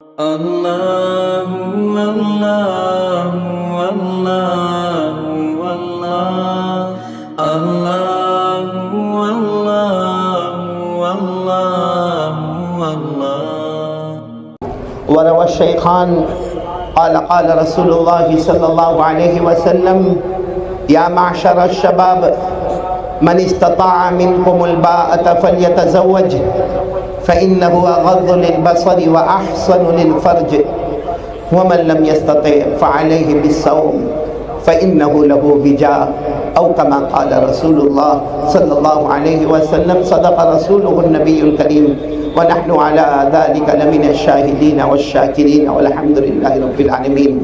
اللہ اللہ اللہ اللہ اللہ اللہ اللہ وروى الشيخان قال رسول الله صلى الله عليه وسلم يا معشر الشباب من استطاع منكم الباءة فليتزوج فإنه أغض للبصر وأحسن للفرج ومن لم يستطع فعليه بالصوم فإنه له وجاء أو كما قال رسول الله صلى الله عليه وسلم صدق رسوله النبي الكريم ونحن على ذلك لمن الشاهدين والشاكرين والحمد لله رب العالمين.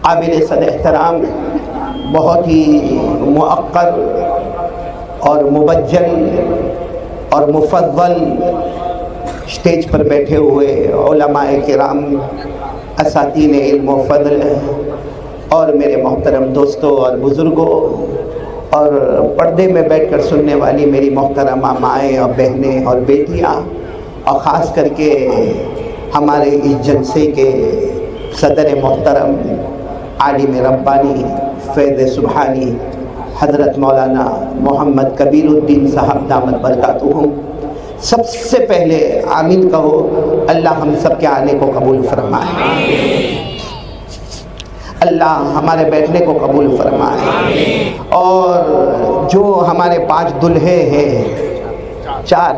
قابل صد احترام، بہت ہی مؤقر اور مبجل اور مفضل اسٹیج پر بیٹھے ہوئے علماء کرام، اساتین علم و فضل اور میرے محترم دوستوں اور بزرگوں اور پردے میں بیٹھ کر سننے والی میری محترمہ مائیں اور بہنیں اور بیٹیاں، اور خاص کر کے ہمارے اس جلسے کے صدر محترم عالم ربانی فیض سبحانی حضرت مولانا محمد کبیر الدین صاحب دامت برکاتہم، سب سے پہلے آمین کہو. اللہ ہم سب کے آنے کو قبول فرمائے، اللہ ہمارے بیٹھنے کو قبول فرمائے. اور جو ہمارے 5 دلہے ہیں، 4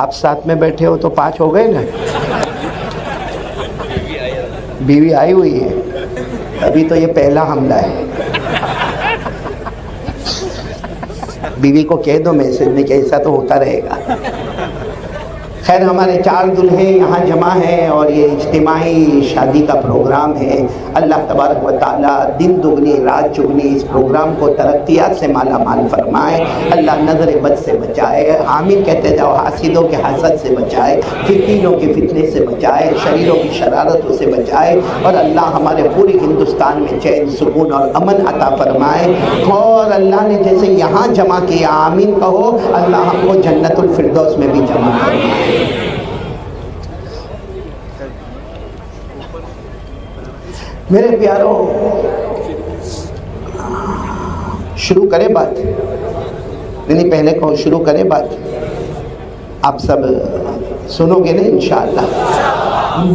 آپ ساتھ میں بیٹھے ہو تو 5 ہو گئے نا. بیوی آئی ہوئی ہے، ابھی تو یہ پہلا حملہ ہے. بیوی کو کہہ دو میسج میں کہ ایسا تو ہوتا رہے گا. خیر، ہمارے 4 دلہے یہاں جمع ہیں اور یہ اجتماعی شادی کا پروگرام ہے. اللہ تبارک و تعالیٰ دن دگنی رات چگنی اس پروگرام کو ترقیات سے مالا مال فرمائے. اللہ نظر بد سے بچائے، آمین کہتے جاؤ. حاسدوں کے حسد سے بچائے، فتنوں کے فتنے سے بچائے، شریروں کی شرارتوں سے بچائے، اور اللہ ہمارے پوری ہندوستان میں چین سکون اور امن عطا فرمائے. اور اللہ نے جیسے یہاں جمع کیا، آمین کہو، اللہ ہم کو جنت الفردوس میں بھی جمع فرمائے. میرے پیاروں، شروع کریں بات؟ نہیں، پہلے کہو شروع کریں بات. آپ سب سنو گے نا انشاءاللہ.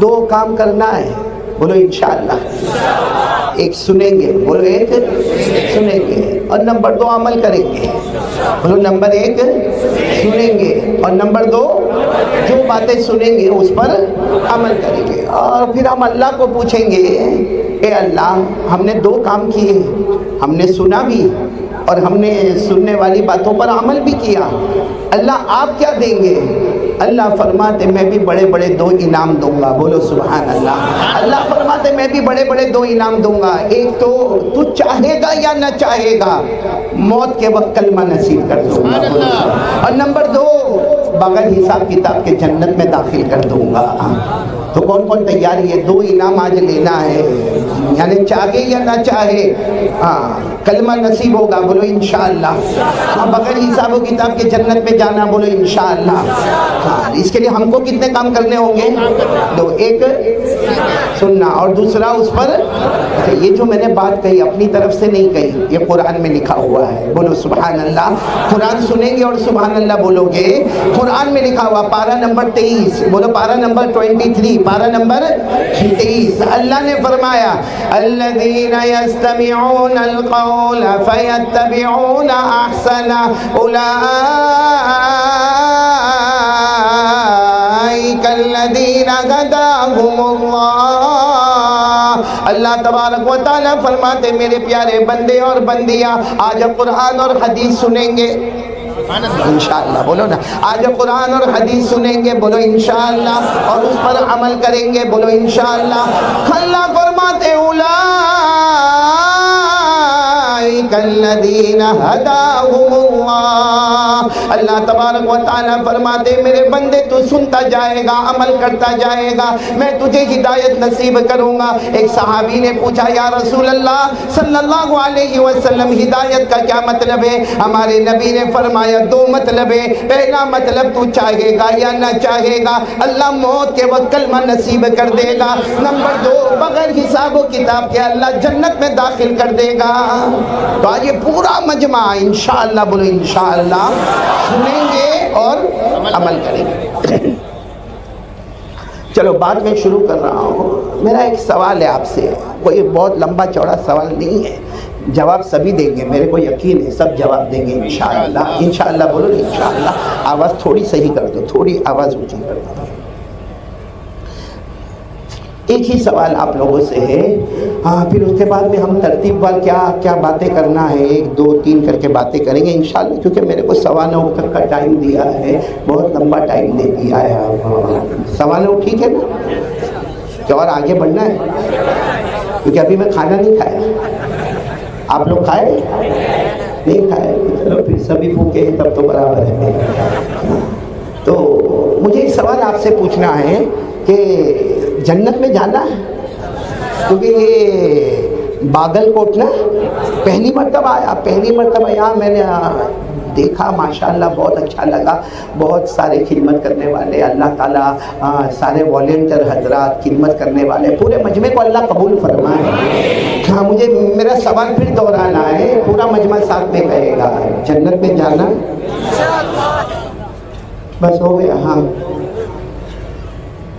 2 کام کرنا ہے، بولو انشاءاللہ. ایک سنیں گے، بولو ایک سنیں گے، اور نمبر 2 عمل کریں گے. بولو نمبر 1 سنیں گے، اور نمبر 2 جو باتیں سنیں گے اس پر عمل کریں گے. اور پھر ہم اللہ کو پوچھیں گے، اے اللہ، ہم نے 2 کام کیے، ہم نے سنا بھی اور ہم نے سننے والی باتوں پر عمل بھی کیا. اللہ آپ کیا دیں گے؟ اللہ فرماتے میں بھی بڑے بڑے 2 انعام دوں گا. بولو سبحان اللہ. اللہ فرماتے میں بھی بڑے بڑے 2 انعام دوں گا. ایک تو تو چاہے گا یا نہ چاہے گا، موت کے وقت کلمہ نصیب کر دوں گا. اور نمبر 2، بغیر حساب کتاب کے جنت میں داخل کر دوں گا. تو کون کون تیار ہے؟ 2 انعام آج لینا ہے، یعنی چاہے یا نہ چاہے، کلمہ نصیب ہوگا. بولو انشاءاللہ. بغیر حساب و کتاب کے جنت میں جانا. بولو انشاءاللہ. اس کے لیے ہم کو کتنے کام کرنے ہوں گے؟ 2. ایک سننا، اور دوسرا اس پر. یہ جو میں نے بات کہی اپنی طرف سے نہیں کہی، یہ قرآن میں لکھا ہوا ہے. بولو سبحان اللہ. قرآن سنیں گے اور سبحان اللہ بولو گے. قرآن میں لکھا ہوا، پارہ نمبر 23، بولو پارہ نمبر 23، پارہ نمبر 23. اللہ نے فرمایا، الذین یستمعون القول فیتبعون احسنہ اولئک الذین ہداہم اللہ. اللہ تبارک و تعالیٰ فرماتے میرے پیارے بندے اور بندیاں، آج ہم قرآن اور حدیث سنیں گے انشاءاللہ. بولو نا، آج ہم قرآن اور حدیث سنیں گے. بولو انشاءاللہ. اور اس پر عمل کریں گے. بولو انشاءاللہ. اللہ فرماتے اولئک اولئک الذین ھداھم اللہ. اللہ تبارک و تعالیٰ فرماتے میرے بندے تو سنتا جائے گا, عمل کرتا جائے گا, میں تجھے ہدایت نصیب کروں گا. ایک صحابی نے پوچھا یا رسول اللہ صلی اللہ علیہ وسلم ہدایت کا کیا مطلب ہے؟ ہمارے نبی نے فرمایا دو مطلب ہے. پہلا مطلب تو چاہے گا یا نہ چاہے گا اللہ موت کے وقت کلمہ نصیب کر دے گا. نمبر دو بغیر حساب و کتاب کے اللہ جنت میں داخل کر دے گا. تو آج یہ پورا مجمع انشاءاللہ بولو انشاءاللہ سنیں گے اور عمل کریں گے. چلو بات میں شروع کر رہا ہوں. میرا ایک سوال ہے آپ سے, کوئی بہت لمبا چوڑا سوال نہیں ہے, جواب سبھی دیں گے, میرے کو یقین ہے سب جواب دیں گے انشاءاللہ. انشاءاللہ بولو انشاءاللہ. آواز تھوڑی صحیح کر دو, تھوڑی آواز اونچی کر دو. ایک ہی سوال آپ لوگوں سے ہے, ہاں پھر اس کے بعد میں ہم ترتیب وار کیا باتیں کرنا ہے, 1 2 3 کر کے باتیں کریں گے انشاءاللہ, کیونکہ میرے کو 9:15 تک کا ٹائم دیا ہے, بہت لمبا ٹائم دے دیا ہے. 9:15 ٹھیک ہے نا, کیا اور آگے بڑھنا ہے؟ کیونکہ ابھی میں کھانا نہیں کھایا. آپ لوگ کھائے نہیں کھائے؟ چلو پھر سبھی بھوکے ہیں تب تو برابر ہے. تو مجھے ایک سوال آپ سے پوچھنا ہے کہ جنت میں جانا ہے, کیونکہ یہ باگل کوٹ نا پہلی مرتبہ یہاں میں نے دیکھا, ماشاءاللہ بہت اچھا لگا. بہت سارے خدمت کرنے والے, اللہ تعالیٰ سارے والنٹیئر حضرات خدمت کرنے والے, پورے مجمع کو اللہ قبول فرمائے. ہاں مجھے میرا سوال پھر دہرانا ہے, پورا مجمع ساتھ میں کہے گا جنت میں جانا بس ہو گیا. ہاں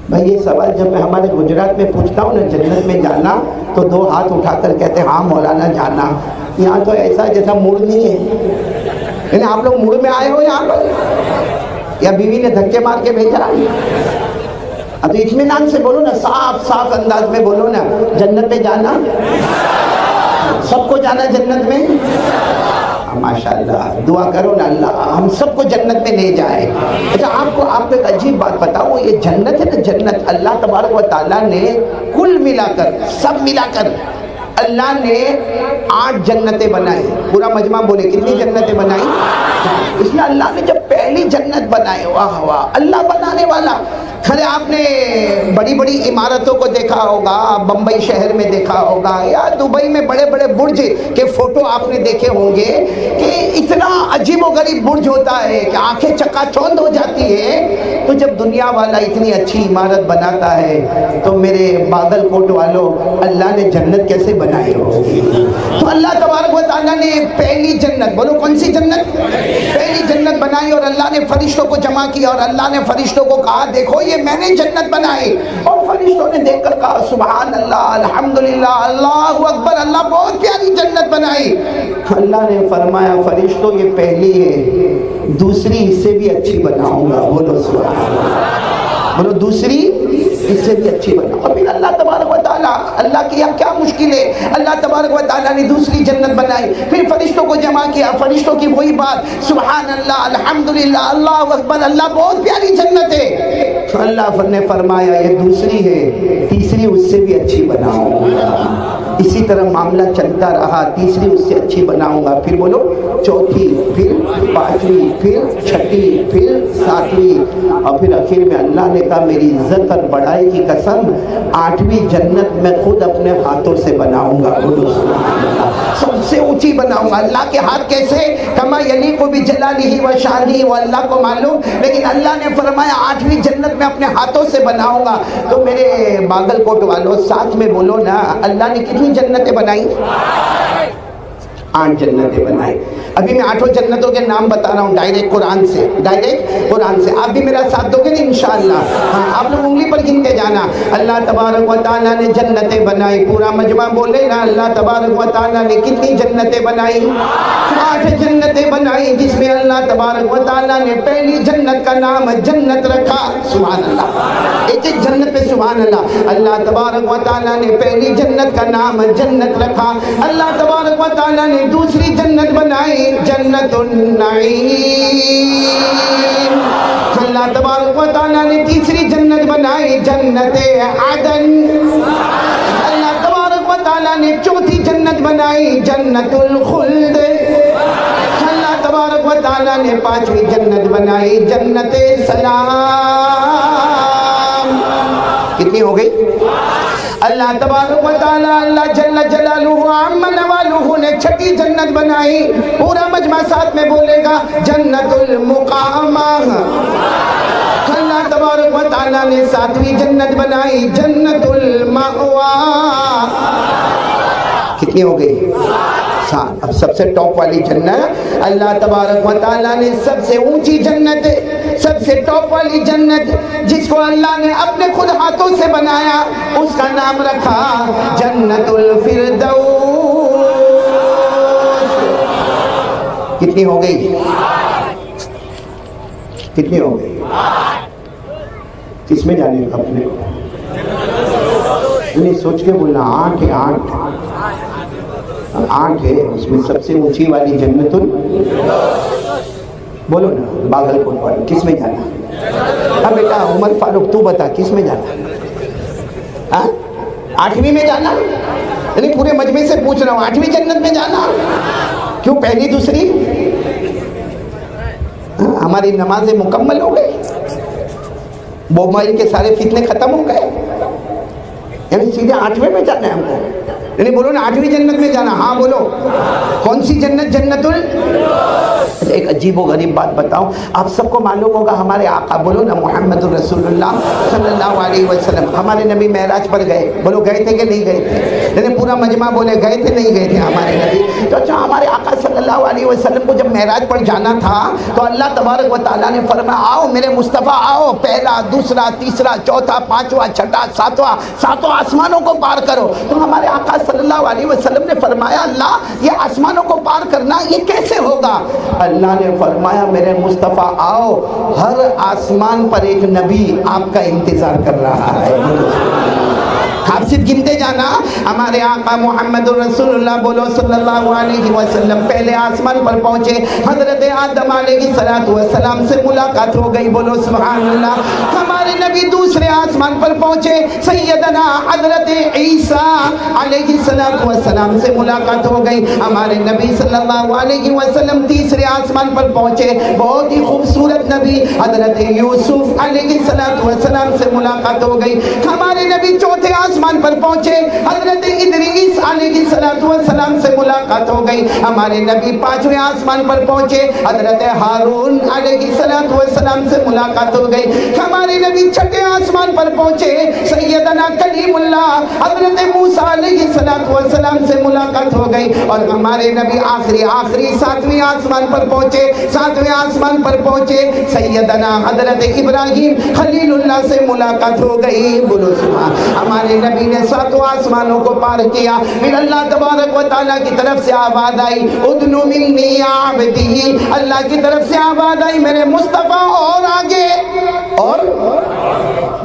بھائی یہ سوال جب میں ہمارے گجرات میں پوچھتا ہوں نا جنت میں جانا تو 2 ہاتھ اٹھا کر کہتے ہیں ہاں مولانا جانا. یہاں تو ایسا جیسا موڈ نہیں ہے, یعنی آپ لوگ موڈ میں آئے ہو یہاں پر یا بیوی نے دھکے مار کے بھیجا؟ اب تو اطمینان سے بولو نا, صاف انداز میں بولو نا, جنت میں جانا, سب کو جانا جنت میں. ماشاءاللہ دعا کرو نا اللہ ہم سب کو جنت میں لے جائے. اچھا آپ کو ایک عجیب بات بتاؤ, یہ جنت ہے نا, جنت اللہ تبارک و تعالیٰ نے کل ملا کر, سب ملا کر اللہ نے 8 جنتیں بنائی. پورا مجمع بولے کتنی جنتیں بنائی؟ اس میں اللہ نے جب پہلی جنت بنائی, واہ واہ, اللہ بنانے والا. کھلے آپ نے بڑی بڑی عمارتوں کو دیکھا ہوگا, بمبئی شہر میں دیکھا ہوگا یا دبئی میں بڑے بڑے برج کے فوٹو آپ نے دیکھے ہوں گے کہ اتنا عجیب و غریب برج ہوتا ہے کہ آنکھیں چکا چوند ہو جاتی ہے. تو جب دنیا والا اتنی اچھی عمارت بناتا ہے تو میرے باگل کوٹ والوں اللہ نے جنت کیسے بنائی ہوگی؟ تو اللہ تبارک و تعالیٰ نے پہلی جنت, بولو کون سی جنت؟ پہلی جنت بنائی اور اللہ نے فرشتوں کو جمع کیا اور اللہ نے فرشتوں کو کہا دیکھو یہ میں نے جنت بنائی. اور فرشتوں نے دیکھ کر کہا سبحان اللہ, الحمدللہ, اللہ اکبر, اللہ بہت پیاری جنت بنائی. اللہ نے فرمایا فرشتوں یہ پہلی ہے, دوسری اس سے بھی اچھی بناؤں گا. بولو سبحان اللہ, بولو دوسری اس سے بھی اچھی بنا. اور پھر اللہ تبارک و تعالیٰ, اللہ کی کیا مشکل ہے, اللہ تبارک و تعالیٰ نے دوسری جنت بنائی, پھر فرشتوں کو جمع کیا, فرشتوں کی وہی بات سبحان اللہ, الحمدللہ, اللہ اکبر, اللہ بہت پیاری جنت ہے. تو اللہ نے فرمایا یہ دوسری ہے, تیسری اس سے بھی اچھی بناؤں گا. اسی طرح معاملہ چلتا رہا, تیسری اس سے اچھی بناؤں گا, پھر بولو چوتھی, پھر 5ویں, پھر 6ٹھی, پھر 7ویں, اور پھر آخر میں اللہ نے کہا میری عزت اور بڑائی کی قسم 8ویں جنت میں خود اپنے ہاتھوں سے بناؤں گا. بولو سب سے اونچی بناؤں گا. اللہ کے ہاتھ کیسے, کما یلیق بجلالہ و شانہ, وہ اللہ کو معلوم, لیکن اللہ نے فرمایا 8ویں جنت میں اپنے ہاتھوں سے بناؤں گا. تو میرے باگل کوٹ والوں ساتھ میں بولو نا, اللہ نے کتنی جنتیں بنائی؟ 8 جنتیں بنائی. ابھی میں 8 جنتوں کے نام بتا رہا ہوں ڈائریکٹ قرآن سے. آپ بھی میرا ساتھ دو گے نا انشاءاللہ؟ ہاں آپ لوگ انگلی پر گن کے جانا. اللہ تبارک و تعالیٰ نے جنتیں بنائی, پورا مجمع بولے نا اللہ تبارک و تعالیٰ نے کتنی جنتیں بنائی؟ 8 جنتیں بنائی, جس میں اللہ تبارک و تعالیٰ نے پہلی جنت کا نام جنت رکھا. سبحان اللہ, ایک جنت پہ سبحان اللہ. اللہ تبارک و تعالیٰ نے پہلی جنت کا نام جنت رکھا. اللہ تبارک و تعالیٰ نے دوسری جنت بنائی جنت النعیم. اللہ تبارک و تعالیٰ نے تیسری جنت بنائی جنت عدن. اللہ تبارک و تعالیٰ نے چوتھی جنت بنائی جنت الخلد، اللہ تبارک و تعالیٰ نے پانچویں جنت بنائی جنت سلام۔ کتنی ہو گئی؟ اللہ تبارک و تعالیٰ اللہ جل جلالہ عم نوالہ نے چھٹی جنت بنائی، پورا مجمع ساتھ میں بولے گا جنت المقامہ۔ اللہ تبارک و تعالیٰ نے ساتویں جنت بنائی جنت المأویٰ۔ کتنی ہو گئی؟ سات۔ اب سب سے ٹاپ والی جنت اللہ تبارک و تعالیٰ نے سب سے اونچی جنت، سب سے ٹاپ والی جنت جس کو اللہ نے اپنے خود ہاتھوں سے بنایا، اس کا نام رکھا جنت الفردوس۔ کتنی ہو گئی؟ کتنی ہو گئی؟ کس میں جانے کا اپنے نہیں سوچ کے بولنا، 8 ہے، 8 ہے، اس میں سب سے اونچی والی جنت بولو نا، باغل کوٹ والی، کس میں جانا؟ ہاں بیٹا عمر فاروق تو بتا کس میں جانا؟ 8ویں میں جانا؟ یعنی پورے مجمع سے پوچھ رہا ہوں 8ویں جنت میں جانا؟ کیوں پہلی دوسری؟ ہماری نمازیں مکمل ہو گئی، موبائل کے سارے فتنے ختم ہو گئے، یعنی سیدھے 8ویں میں جانا ہے ہم کو؟ یعنی بولو نا 8ویں جنت میں جانا؟ ہاں بولو، کون سی جنت؟ جنت ایک عجیب و غریب بات بتاؤں، آپ سب کو معلوم ہوگا ہمارے آقا، بولو نا محمد رسول اللہ صلی اللہ علیہ وسلم، ہمارے نبی معراج پر گئے، بولو گئے تھے کہ نہیں گئے تھے؟ یعنی پورا مجمع بولے گئے تھے نہیں گئے تھے ہمارے نبی؟ تو اچھا ہمارے آقا صلی اللہ علیہ وسلم کو جب معراج پر جانا تھا تو اللہ تبارک و تعالیٰ نے فرمایا آؤ میرے مصطفیٰ آؤ، پہلا دوسرا تیسرا چوتھا پانچواں چھٹا ساتواں آسمانوں کو پار کرو۔ تو ہمارے آقا صلی اللہ علیہ وسلم نے فرمایا اللہ یہ آسمانوں کو پار کرنا یہ کیسے ہوگا؟ اللہ نے فرمایا میرے مصطفیٰ آؤ، ہر آسمان پر ایک نبی آپ کا انتظار کر رہا ہے۔ آپ صرف گنتے جانا، ہمارے آقا محمد رسول اللہ بولو صلی اللہ علیہ وسلم پہلے آسمان پر پہنچے، حضرت آدم علیہ السلام سے ملاقات ہو گئی، بولو سبحان اللہ۔ ہمارے نبی دوسرے آسمان پر پہنچے، سیدنا حضرت عیسیٰ علیہ السلام سے ملاقات ہو گئی، ہمارے نبی صلی اللہ علیہ وسلم تیسرے آسمان پر پہنچے، بہت ہی خوبصورت نبی حضرت یوسف علیہ السلام سے ملاقات ہو گئی، ہمارے نبی چوتھے آسمان پر پہنچے، حضرت ادریس علیہ السلام سے ملاقات ہو گئی، ہمارے نبی پانچویں آسمان پر پہنچے، حضرت ہارون علیہ السلام سے ملاقات ہو گئی، ہمارے نبی چھٹے آسمان پر پہنچے، سیدنا کلیم اللہ حضرت موسیٰ علیہ السلام سے ملاقات ہو گئی، اور ہمارے نبی آخری ساتویں آسمان پر پہنچے، سیدنا حضرت ابراہیم خلیل اللہ سے ملاقات ہو گئی، بولو سبحان۔ ہمارے نبی نے ساتوں آسمانوں کو پار کیا، پھر اللہ تبارک و تعالیٰ کی طرف سے آواز آئی ادنو منی یا عبدی، اللہ کی طرف سے آواز آئی میرے مصطفیٰ اور آگے، اور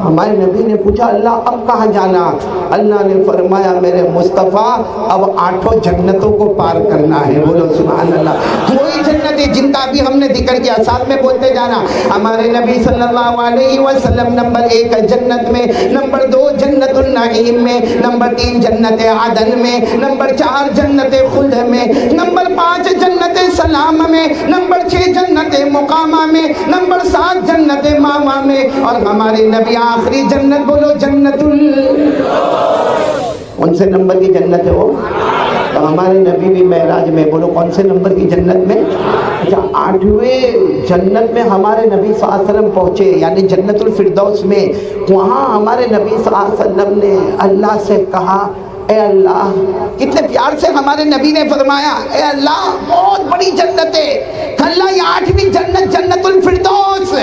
ہمارے نبی نے پوچھا اللہ اب کہاں جانا؟ اللہ نے فرمایا میرے مصطفیٰ اب 8 جنتوں کو پار کرنا ہے، بولو سبحان اللہ۔ کوئی جنت جن کا بھی ہم نے ذکر کیا ساتھ میں بولتے جانا، ہمارے نبی صلی اللہ علیہ وسلم نمبر 1 جنت میں، نمبر 2 جنت النعیم میں، نمبر 3 جنت عدن میں، نمبر 4 جنت خلد میں، نمبر 5 جنت سلام میں، نمبر 6 جنت مقامہ میں، نمبر 7 جنت ماوا میں، اور ہمارے نبی آخری جنت بولو جنت کون سے نمبر کی جنت ہے وہ؟ تو ہمارے نبی بھی معراج میں، بولو کون سے نمبر کی جنت میں؟ اچھا 8ویں جنت میں ہمارے نبی صلی اللہ علیہ وسلم پہنچے، یعنی جنت الفردوس میں، وہاں ہمارے نبی صلی اللہ علیہ وسلم نے اللہ سے کہا اے اللہ، کتنے پیار سے ہمارے نبی نے فرمایا اے اللہ بہت بڑی جنت ہے، اللہ یہ 8ویں جنت جنت الفردوس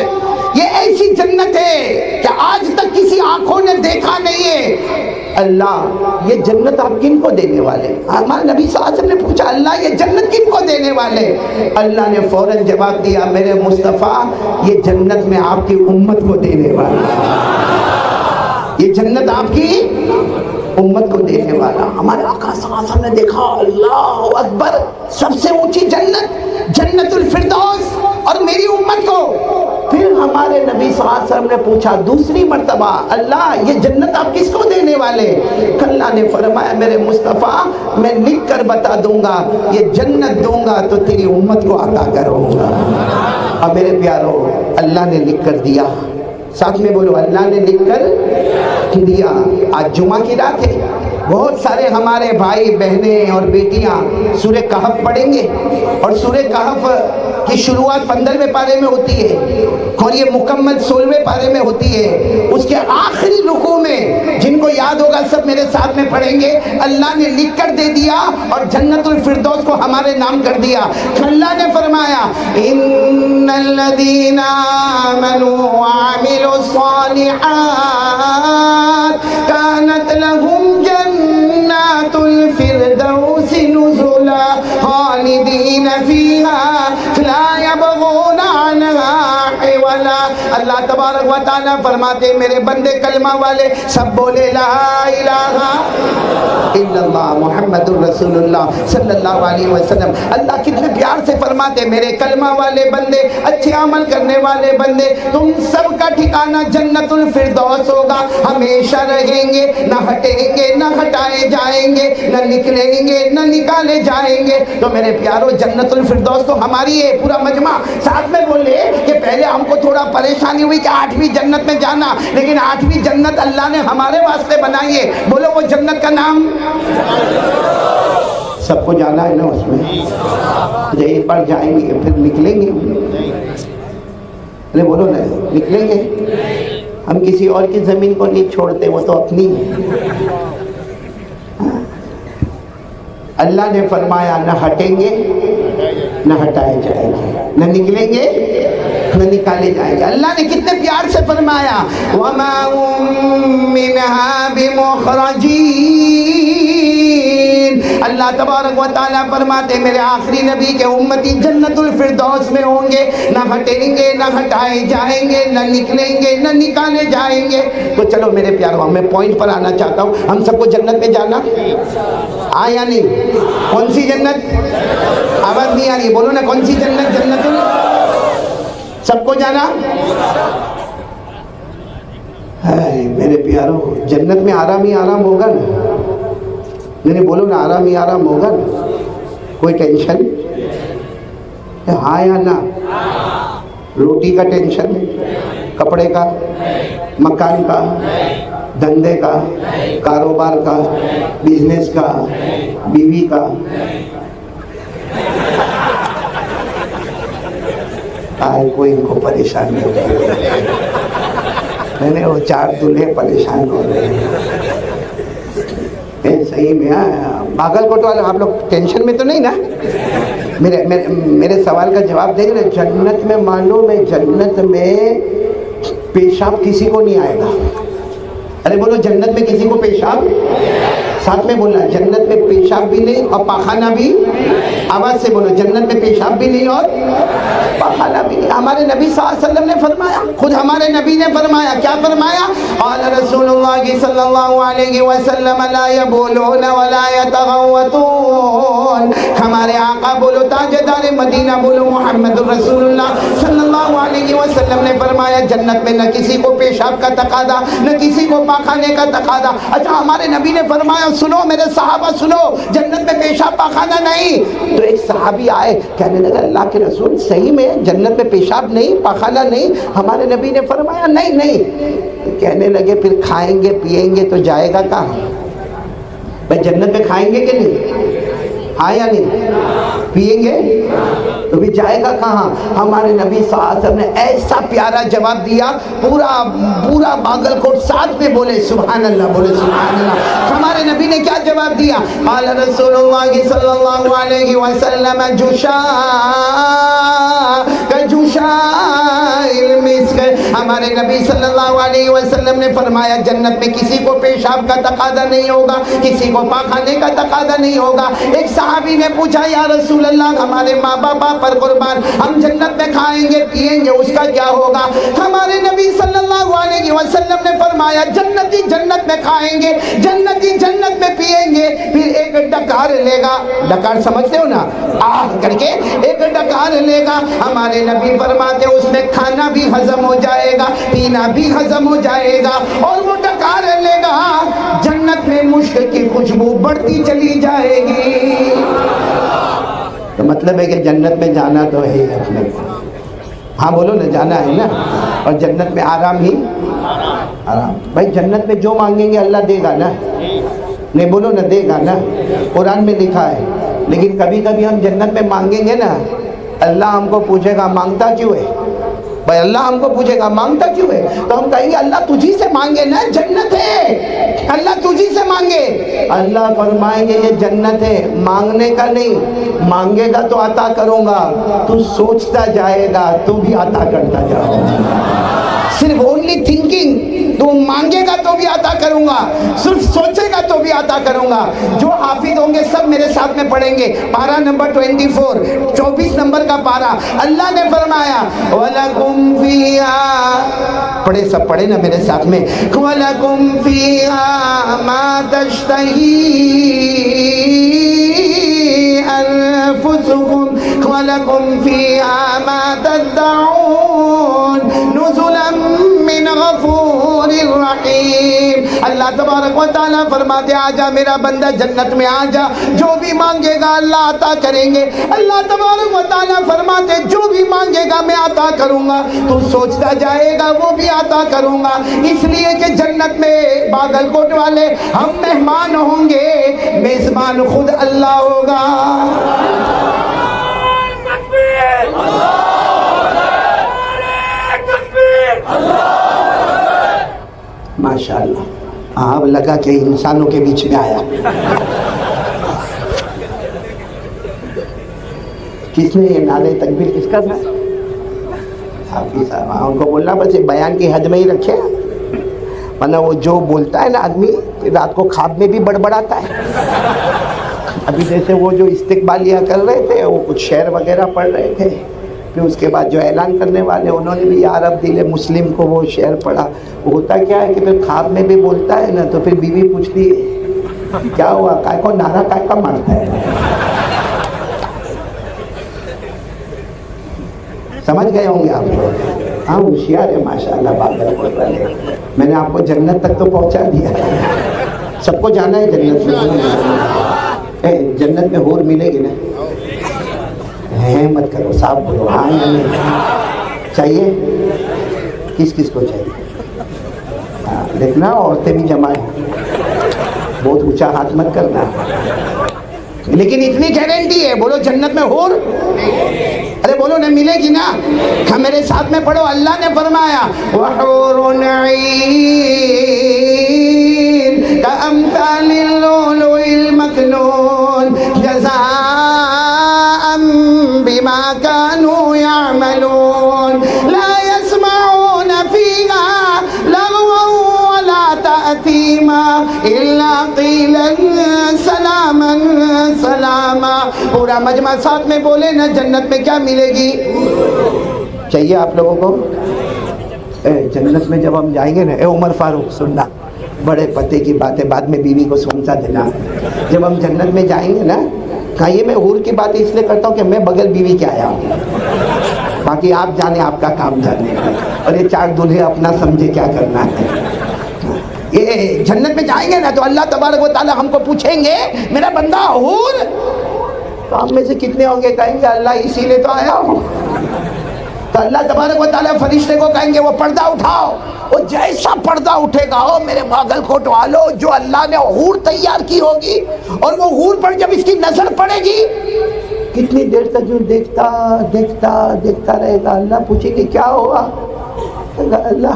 یہ ایسی جنت ہے کہ آج تک کسی آنکھوں نے دیکھا نہیں ہے، اللہ یہ جنت آپ کن کو دینے والے؟ ہمارے نبی صلی اللہ علیہ وسلم نے پوچھا اللہ یہ جنت کن کو دینے والے؟ اللہ نے فوراً جواب دیا میرے مصطفیٰ یہ جنت میں آپ کی امت کو دینے والا، یہ جنت آپ کی امت کو دینے والا۔ ہمارے آقا صلی اللہ علیہ وسلم نے دیکھا اللہ اکبر، سب سے اونچی جنت جنت الفردوس، اور میری امت کو پھر ہمارے نبی صلی اللہ علیہ وسلم نے پوچھا دوسری مرتبہ اللہ یہ جنت آپ کس کو دینے والے؟ اللہ نے فرمایا میرے مصطفیٰ میں لکھ کر بتا دوں گا یہ جنت دوں گا تو تیری امت کو عطا کروں گا۔ اب میرے پیارو اللہ نے لکھ کر دیا، ساتھ میں بولو اللہ نے لکھ کر دیا۔ آج جمعہ کی رات ہے، بہت سارے ہمارے بھائی بہنیں اور بیٹیاں سورہ کہف پڑھیں گے، اور سورہ کہف کی شروعات 15ویں پارے میں ہوتی ہے اور یہ مکمل 16ویں پارے میں ہوتی ہے۔ اس کے آخری رکوع میں جن کو یاد ہوگا سب میرے ساتھ میں پڑھیں گے، اللہ نے لکھ کر دے دیا اور جنت الفردوس کو ہمارے نام کر دیا۔ اللہ نے فرمایا ان الذین آمنوا وعملوا الصالحات كانت لهم جنات الفردوس نزلا خالدین فیها لا يبغون عنها حولا۔ اللہ تبارک و تعالیٰ فرماتے میرے بندے کلمہ والے سب بولے لا الہ الا اللہ محمد الرسول اللہ صلی اللہ علیہ وسلم۔ اللہ کتنے پیار سے فرماتے میرے کلمہ والے بندے، اچھے عمل کرنے والے بندے، تم سب کا ٹھکانہ جنت الفردوس ہوگا، ہمیشہ رہیں گے، نہ ہٹیں گے نہ ہٹائے جائیں گے، نہ نکلیں گے نہ نکالے جائیں گے۔ تو میرے پیارو جنت الفردوس تو ہماری ہے، پورا مجمع ساتھ میں بولے کہ پہلے ہم کو تھوڑا پریشانی ہوئی کہ 8ویں جنت میں جانا، لیکن 8ویں جنت اللہ نے ہمارے واسطے بنائی ہے۔ بولو وہ جنت کا نام سب کو جانا ہے نا، اس میں ایک بار جائیں گے پھر نکلیں گے، بولو نا نکلیں گے، ہم کسی اور کی زمین کو نہیں چھوڑتے، وہ تو اپنی ہے۔ اللہ نے فرمایا نہ ہٹیں گے نہ ہٹائے جائیں گے، نہ نکلیں گے نہ نکالے جائیں گے۔ اللہ نے کتنے پیار سے فرمایا وَمَا هُم مِّنْهَا بِمُخْرَجِينَ۔ اللہ تبارک و تعالیٰ فرماتے میرے آخری نبی کے امتی جنت الفردوس میں ہوں گے، نہ ہٹیں گے نہ ہٹائے جائیں گے، نہ نکلیں گے نہ نکالے جائیں گے۔ تو چلو میرے پیارو میں پوائنٹ پر آنا چاہتا ہوں، ہم سب کو جنت میں جانا ہاں یا نہیں؟ کون سی جنت؟ آواز نہیں آ رہی، بولو نا کون سی جنت؟ جنت سب کو جانا ہے میرے پیارو۔ جنت میں آرام ہی آرام ہوگا نا، نہیں بولو نا آرام ہی آرام ہوگا نا، کوئی ٹینشن ہاں یا نا؟ روٹی کا ٹینشن، کپڑے کا، مکان کا، دھندے کا، کاروبار کا، بزنس کا، بیوی کا، آئے کوئی ان کو پریشان نہیں ہو رہے، وہ 4 دلہے پریشان ہو رہے ہیں صحیح میں۔ باگل کوٹ والے آپ لوگ ٹینشن میں تو نہیں نا؟ میرے سوال کا جواب دیں گے۔ جنت میں معلوم ہے جنت میں پیشاب کسی کو نہیں آئے گا۔ ارے بولو جنت میں کسی کو پیشاب، ساتھ میں بولنا جنت میں پیشاب بھی نہیں اور پاخانہ بھی، آواز سے بولو جنت میں پیشاب بھی نہیں اور پاخانہ بھی نہیں۔ ہمارے نبی صلی اللہ علیہ وسلم نے فرمایا، خود ہمارے نبی نے فرمایا، کیا فرمایا؟ قال رسول اللہ صلی اللہ علیہ وسلم لا یبولون ولا یتغوطون۔ ہمارے آقا بولو تاجدار مدینہ بولو محمد الرسول اللہ صلی اللہ علیہ وسلم نے فرمایا جنت میں نہ کسی کو پیشاب کا تقاضا نہ کسی کو پاخانے کا تقاضا۔ اچھا ہمارے نبی نے فرمایا سنو میرے صحابہ سنو، جنت میں پیشاب پاخانہ نہیں۔ تو ایک صحابی آئے کہنے لگا اللہ کے رسول صحیح میں جنت میں پیشاب نہیں پاخانہ نہیں؟ ہمارے نبی نے فرمایا نہیں نہیں۔ کہنے لگے پھر کھائیں گے پیئیں گے تو جائے گا کہاں؟ بھائی جنت میں کھائیں گے کہ نہیں؟ ہاں یا نہیں؟ پیئیں گے تو بھی جائے گا کہاں؟ ہمارے نبی صلی اللہ علیہ وسلم نے ایسا پیارا جواب دیا، پورا باگل کوٹ ساتھ میں بولے سبحان اللہ، بولے سبحان اللہ۔ ہمارے نبی نے کیا جواب دیا؟ قال رسول اللہ صلی اللہ علیہ وسلم ہمارے نبی صلی اللہ علیہ وسلم نے فرمایا جنت میں کسی کو پیشاب کا تقاضا نہیں ہوگا، کسی کو پاخانے کا تقاضا نہیں ہوگا۔ ایک صحابی نے پوچھا یا رسول اللہ ہمارے ماں باپ پر قربان ہم جنت میں کھائیں گے پیئیں گے اس کا کیا ہوگا؟ ہمارے نبی صلی اللہ علیہ وسلم نے فرمایا جنتی جنت میں کھائیں گے، جنتی جنت میں پیئیں گے، پھر ایک ڈکار لے گا, ڈکار سمجھتے ہو نا, آہ کر کے ایک ڈکار لے گا. ہمارے نبی فرماتے اس میں کھانا بھی ہضم ہو جائے گا, پینا بھی ہضم ہو جائے گا, اور وہ ڈکار لے گا, جنت میں مشک کی خوشبو بڑھتی چلی جائے گی. تو مطلب ہے کہ جنت میں جانا تو ہے اپنے کو. ہاں بولو نا, جانا ہے نا, اور جنت میں آرام ہی آرام. بھائی جنت میں جو مانگیں گے اللہ دے گا نا, نہیں بولو نا, دے گا نا, قرآن میں لکھا ہے. لیکن کبھی کبھی ہم جنت میں مانگیں گے نا, اللہ ہم کو پوچھے گا مانگتا کیوں ہے. بھائی اللہ ہم کو پوچھے گا مانگتا کیوں ہے, تو ہم کہیں گے اللہ تجھی سے مانگے نا, جنت ہے, اللہ تجھی سے مانگے. اللہ فرمائیں گے یہ جنت ہے, مانگنے کا نہیں, مانگے گا تو عطا کروں گا, تو سوچتا جائے گا تو بھی عطا کرتا جاؤ. صرف اونلی تھنکنگ, تو مانگے گا تو بھی عطا کروں گا, صرف سوچے گا تو بھی عطا کروں گا. جو حافظ ہوں گے سب میرے ساتھ میں پڑھیں گے. پارہ نمبر 24, 24 نمبر کا پارہ. اللہ نے فرمایا وَلَكُمْ فِيهَا, پڑھے سب پڑھے نا میرے ساتھ میں, وَلَكُمْ فِيهَا مَا تَشْتَهِي أَنفُسُكُمْ وَلَكُمْ فِيهَا مَا تَدَّعُونَ نُزُلًا من غفور الرحیم. اللہ تبارک و تعالیٰ فرماتے آجا میرا بندہ جنت میں آجا, جو بھی مانگے گا اللہ عطا کریں گے. اللہ تبارک و تعالیٰ فرماتے جو بھی مانگے گا میں عطا کروں گا, تو سوچتا جائے گا وہ بھی عطا کروں گا. اس لیے کہ جنت میں باگل کوٹ والے ہم مہمان ہوں گے, میزبان خود اللہ ہوگا. ماشاءاللہ, اب لگا کہ انسانوں کے بیچ میں آیا. کس نے یہ نعرہ تکبیر کس کا تھا؟ حافظ صاحب. ان کو بولنا بس بیان کی حد میں ہی رکھے, ورنہ وہ جو بولتا ہے نا آدمی رات کو خواب میں بھی بڑبڑاتا ہے. ابھی جیسے وہ جو استقبالیہ کر رہے تھے, وہ کچھ شعر وغیرہ پڑھ رہے تھے, پھر اس کے بعد جو اعلان کرنے والے انہوں نے بھی یا رب دل مسلم کو وہ شعر پڑھا. وہ ہوتا کیا ہے کہ پھر خواب میں بھی بولتا ہے نا, تو پھر بیوی پوچھتی ہے کیا ہوا, کائے کو نعرہ کائے کا مارتا ہے. سمجھ گئے ہوں گے آپ لوگ. ہاں ہوشیار ہے ماشاءاللہ باگل کوٹ والے. میں نے آپ کو جنت تک تو پہنچا دیا. سب کو جانا ہے جنت میں. جنت میں حور ملے گی نا, مت کرو صاحب, بولو ہاں یا نہیں. چاہیے کس کس کو چاہیے؟ دیکھنا عورتیں بھی جمع ہیں, بہت اونچا ہاتھ مت کرنا. لیکن اتنی گارنٹی ہے, بولو جنت میں حور, ارے بولو نہ ملے گی نا. ہاں میرے ساتھ میں پڑھو. اللہ نے فرمایا وَحُورٌ عِينٌ كَأَمْثَالِ اللُّؤْلُؤِ الْمَكْنُونِ جَزَاءً بِمَا كَانُوا يَعْمَلُونَ لَا يَسْمَعُونَ فِيهَا لَغْوًا وَلَا تَأْثِيمًا إِلَّا قِيلًا سَلَامًا سَلَامًا. پورا مجمع ساتھ میں بولے نا, جنت میں کیا ملے گی؟ چاہیے آپ لوگوں کو. جنت میں جب ہم جائیں گے نا, اے عمر فاروق سننا, بڑے پتے کی باتیں بعد میں بیوی کو سمجھا دینا. جب ہم جنت میں جائیں گے نا, کہیے میں حور کی باتیں اس لیے کرتا ہوں کہ میں بغل بیوی کے آیا ہوں, باقی آپ جانے, آپ کا کام جانے, اور یہ چار دولہے اپنا سمجھے کیا کرنا ہے. یہ جنت میں جائیں گے نا تو اللہ تبارک و تعالی ہم کو پوچھیں گے میرا بندہ حور, تو ہم میں سے کتنے ہوں گے کہیں گے اللہ اسی لیے تو آیا ہوں. تو اللہ تبارک و تعالیٰ فرشتے کو کہیں گے وہ پردہ اٹھاؤ. وہ جیسا پردہ اٹھے گا ہو میرے باگل کوٹ والو, جو اللہ نے حور تیار کی ہوگی, اور وہ حور پر جب اس کی نظر پڑے گی کتنی دیر تک جو دیکھتا دیکھتا دیکھتا رہے گا. اللہ پوچھے کہ کیا ہوا, اللہ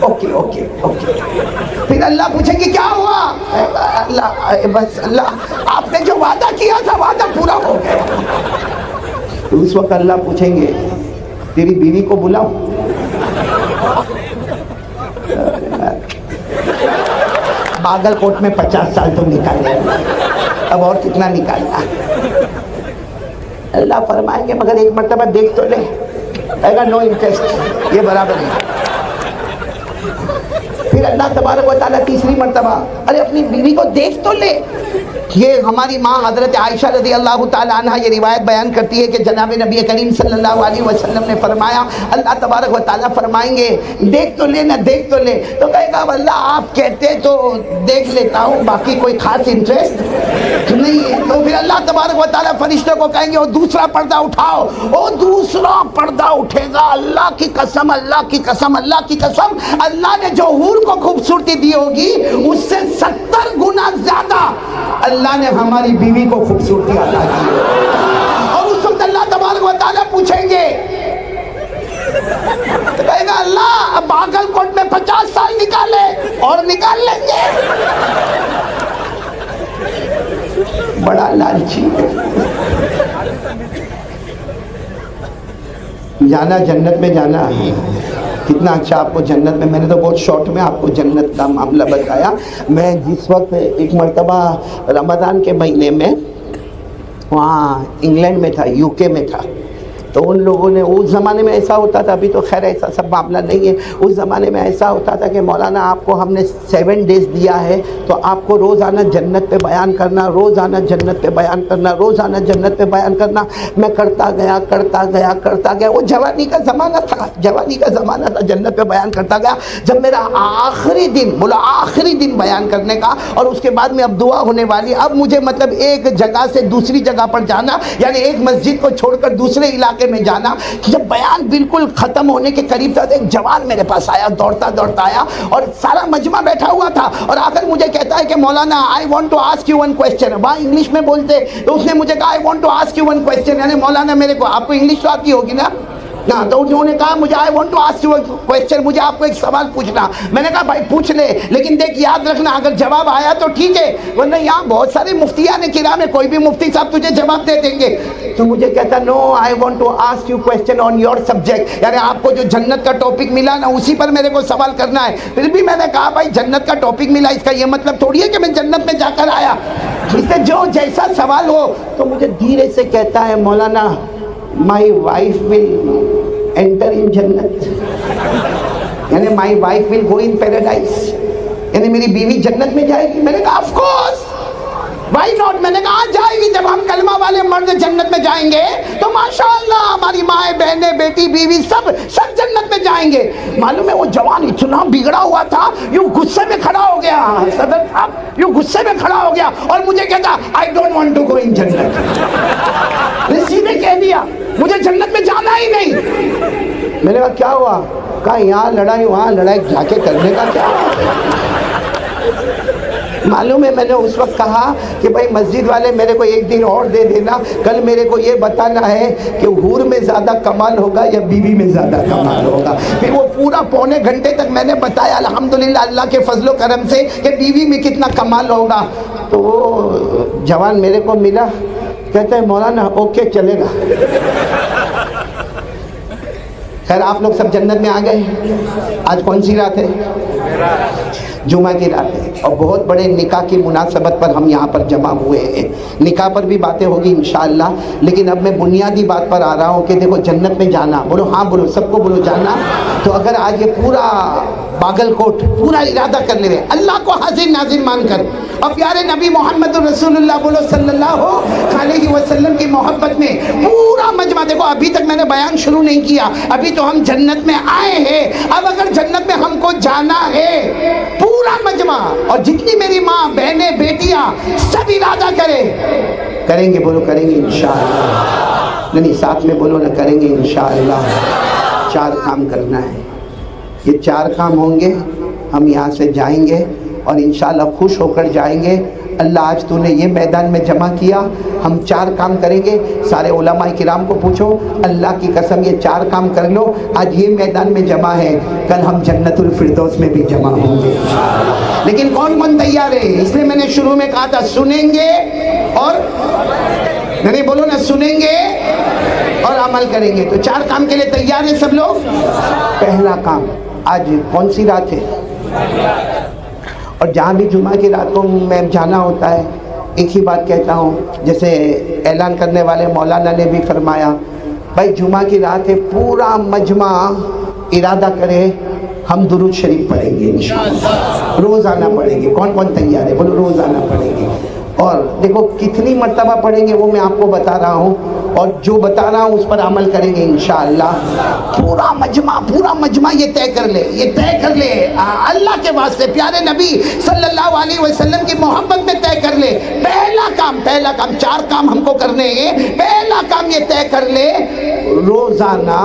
اوکے اوکے اوکے. پھر اللہ پوچھیں گے کیا ہوا, اللہ بس اللہ آپ نے جو وعدہ کیا تھا وعدہ پورا ہو گیا. تو اس وقت اللہ پوچھیں گے تیری بیوی کو بلاؤ. باگل کوٹ میں 50 سال تو نکالے, اب اور کتنا نکالنا. اللہ فرمائیں گے مگر ایک مرتبہ دیکھ تو لے. کہے گا نو انٹرسٹ, یہ برابر ہے. پھر اللہ تبارک و تعالیٰ تیسری مرتبہ ارے اپنی بیوی کو دیکھ تو لے. یہ ہماری ماں حضرت عائشہ رضی اللہ تعالیٰ عنہ یہ روایت بیان کرتی ہے کہ جناب نبی کریم صلی اللہ علیہ وسلم نے فرمایا اللہ تبارک و تعالیٰ فرمائیں گے دیکھ تو لے نہ دیکھ تو لے. تو کہے گا اللہ آپ کہتے تو دیکھ لیتا ہوں, باقی کوئی خاص انٹرسٹ نہیں ہے. تو پھر اللہ تبارک و تعالیٰ فرشتوں کو کہیں گے وہ دوسرا پردہ اٹھاؤ. وہ دوسرا پردہ اٹھے گا. اللہ کی قسم, اللہ کی قسم, اللہ کی قسم, اللہ نے جو حور کو خوبصورتی دی ہوگی اس سے 70 گنا زیادہ اللہ نے ہماری بیوی کو خوبصورتی عطا کی. اور اس وقت اللہ تبارک و تعالیٰ پوچھیں گے, تو کہے گا اللہ اب باگل کوٹ میں 50 سال نکالے اور نکال لیں گے. بڑا لالچی ہے. جانا جنت میں جانا ہے. کتنا اچھا آپ کو جنت میں نے تو بہت شارٹ میں آپ کو جنت کا معاملہ بتایا. میں جس وقت ایک مرتبہ رمضان کے مہینے میں وہاں انگلینڈ میں تھا, یو کے میں تھا, تو ان لوگوں نے اس زمانے میں ایسا ہوتا تھا, ابھی تو خیر ایسا سب معاملہ نہیں ہے, اس زمانے میں ایسا ہوتا تھا کہ مولانا آپ کو ہم نے 7 ڈیز دیا ہے تو آپ کو روزانہ جنت پہ بیان کرنا, روزانہ جنت پہ بیان کرنا, روزانہ جنت پہ بیان کرنا. میں کرتا گیا. وہ جوانی کا زمانہ تھا, جنت پہ بیان کرتا گیا. جب میرا آخری دن, بولا آخری دن بیان کرنے کا, اور اس کے بعد میں اب دعا ہونے والی, اب مجھے مطلب ایک جگہ سے دوسری جگہ پر جانا, یعنی ایک مسجد کو چھوڑ کر دوسرے علاقے میں جانا. جب بیان بالکل ختم ہونے کے قریب تھا تو ایک جوان میرے پاس آیا, دوڑتا آیا, اور سارا مجمع بیٹھا ہوا تھا, اور آ کر مجھے کہتا ہے کہ مولانا I want to ask you one question. وہاں انگلش میں بولتے, تو اس نے مجھے کہا I want to ask you one question, یعنی مولانا میرے کو, آپ کو انگلش تو آتی ہوگی نا, تو انہوں نے کہا مجھے I want to ask you question, مجھے آپ کو ایک سوال پوچھنا. میں نے کہا بھائی پوچھ لے, لیکن دیکھ یاد رکھنا اگر جواب آیا تو ٹھیک ہے, ورنہ یہاں بہت سارے مفتیان کرام ہیں, کوئی بھی مفتی صاحب تجھے جواب دے دیں گے. تو مجھے کہتا no I want to ask you question on your subject, یعنی آپ کو جو جنت کا ٹاپک ملا نا اسی پر میرے کو سوال کرنا ہے. پھر بھی میں نے کہا بھائی جنت کا ٹاپک ملا, اس کا یہ مطلب تھوڑی ہے کہ میں جنت میں جا کر آیا, اس سے جو جیسا سوال ہو. تو مجھے دھیرے سے کہتا ہے مولانا my wife will enter in جنت, یعنی my wife will go in paradise, یعنی میری بیوی جنت میں جائے گی. میں نے کہا of course, why not, میں نے کہا جائے گی. جب ہم کلمہ والے مرد جنت میں جائیں گے تو ماشاءاللہ ہماری مائیں بہنیں بیٹی بیوی سب جنت میں جائیں گے. معلوم ہے وہ جوان اتنا بگڑا ہوا تھا, یوں غصے میں کھڑا ہو گیا, صدر صاحب یوں غصے میں کھڑا ہو گیا, اور مجھے کہتا I don't want to go in جنت. میں سیدھے کہہ دیا مجھے جنت میں جانا ہی نہیں. میں نے کہا کیا ہوا, کہا یہاں لڑائی وہاں لڑائی, جا کے کرنے کا کیا. معلوم ہے میں نے اس وقت کہا کہ بھائی مسجد والے میرے کو ایک دن اور دے دینا, کل میرے کو یہ بتانا ہے کہ حور میں زیادہ کمال ہوگا یا بیوی میں زیادہ کمال ہوگا. پھر وہ پورا پونے گھنٹے تک میں نے بتایا الحمدللہ اللہ کے فضل و کرم سے کہ بیوی میں کتنا کمال ہوگا. تو وہ جوان میرے کو ملا, کہتا ہے مولانا اوکے چلے گا. خیر آپ لوگ سب جنت میں آ گئے. آج کون سی رات ہے؟ جمعہ کی رات ہے, اور بہت بڑے نکاح کی مناسبت پر ہم یہاں پر جمع ہوئے ہیں. نکاح پر بھی باتیں ہوگی انشاءاللہ, لیکن اب میں بنیادی بات پر آ رہا ہوں کہ دیکھو جنت میں جانا, بولو ہاں بولو, سب کو بولو جانا. تو اگر آج یہ پورا باگل کوٹ پورا ارادہ کر لے اللہ کو حاضر ناظر مان کر, اور پیارے نبی محمد رسول اللہ بولو صلی اللہ علیہ وسلم کی محبت میں پورا مجمع, دیکھو ابھی تک میں نے بیان شروع نہیں کیا, ابھی تو ہم جنت میں آئے ہیں. اب اگر جنت میں ہم کو جانا ہے پورا مجمع اور جتنی میری ماں بہنیں بیٹیاں سب ارادہ کریں گے, بولو کریں گے انشاءاللہ. نہیں ساتھ میں بولو نہ, کریں گے انشاءاللہ. 4 کام کرنا ہے, یہ 4 کام ہوں گے, ہم یہاں سے جائیں گے اور انشاءاللہ خوش ہو کر جائیں گے. اللہ آج تو نے یہ میدان میں جمع کیا, ہم 4 کام کریں گے. سارے علماء کرام کو پوچھو, اللہ کی قسم یہ 4 کام کر لو, آج یہ میدان میں جمع ہے, کل ہم جنت الفردوس میں بھی جمع ہوں گے. لیکن کون کون تیار ہے؟ اس لیے میں نے شروع میں کہا تھا سنیں گے اور نہیں, بولو نا, سنیں گے اور عمل کریں گے. تو 4 کام کے لیے تیار ہیں سب لوگ؟ پہلا کام, آج کون سی رات ہے؟ اور جہاں بھی جمعہ کی رات کو میں جانا ہوتا ہے ایک ہی بات کہتا ہوں, جیسے اعلان کرنے والے مولانا نے بھی فرمایا, بھائی جمعہ کی رات ہے, پورا مجمع ارادہ کرے ہم درود شریف پڑھیں گے انشاءاللہ، روزانہ پڑھیں گے. کون کون تیار ہے؟ بولو روزانہ پڑھیں گے. اور دیکھو کتنی مرتبہ پڑھیں گے وہ میں آپ کو بتا رہا ہوں، اور جو بتا رہا ہوں اس پر عمل کریں گے انشاءاللہ. پورا مجمع یہ طے کر لے اللہ کے واسطے پیارے نبی صلی اللہ علیہ وسلم کی محبت میں طے کر لے. پہلا کام 4 کام ہم کو کرنے ہیں. پہلا کام یہ طے کر لے روزانہ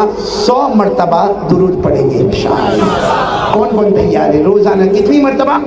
100 مرتبہ درود پڑھیں گے انشاءاللہ. کون کون تیار ہے؟ روزانہ کتنی مرتبہ؟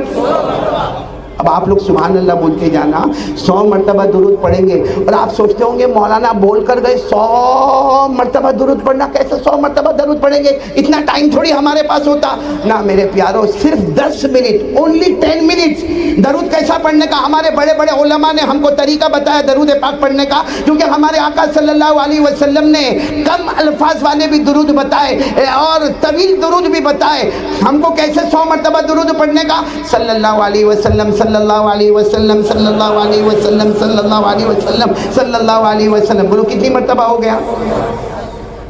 اب آپ لوگ سبحان اللہ بولتے جانا. 100 مرتبہ درود پڑھیں گے. اور آپ سوچتے ہوں گے مولانا بول کر گئے 100 مرتبہ درود پڑھنا، کیسے 100 مرتبہ درود پڑھیں گے؟ اتنا ٹائم تھوڑی ہمارے پاس ہوتا. نہ میرے پیاروں، صرف 10 منٹ، only 10 minutes. درود کیسا پڑھنے کا ہمارے بڑے بڑے علماء نے ہم کو طریقہ بتایا درود پاک پڑھنے کا، کیونکہ ہمارے آقا صلی اللہ علیہ وسلم نے کم الفاظ والے بھی درود بتائے اور طویل درود بھی بتائے. ہم کو کیسے 100 مرتبہ درود پڑھنے کا؟ صلی اللہ علیہ وسلم، صلی اللہ علیہ وسلم، صلی اللہ علیہ وسلم، صلی اللہ علیہ وسلم، صلی اللہ علیہ وسلم. بولو کتنی مرتبہ ہو گیا؟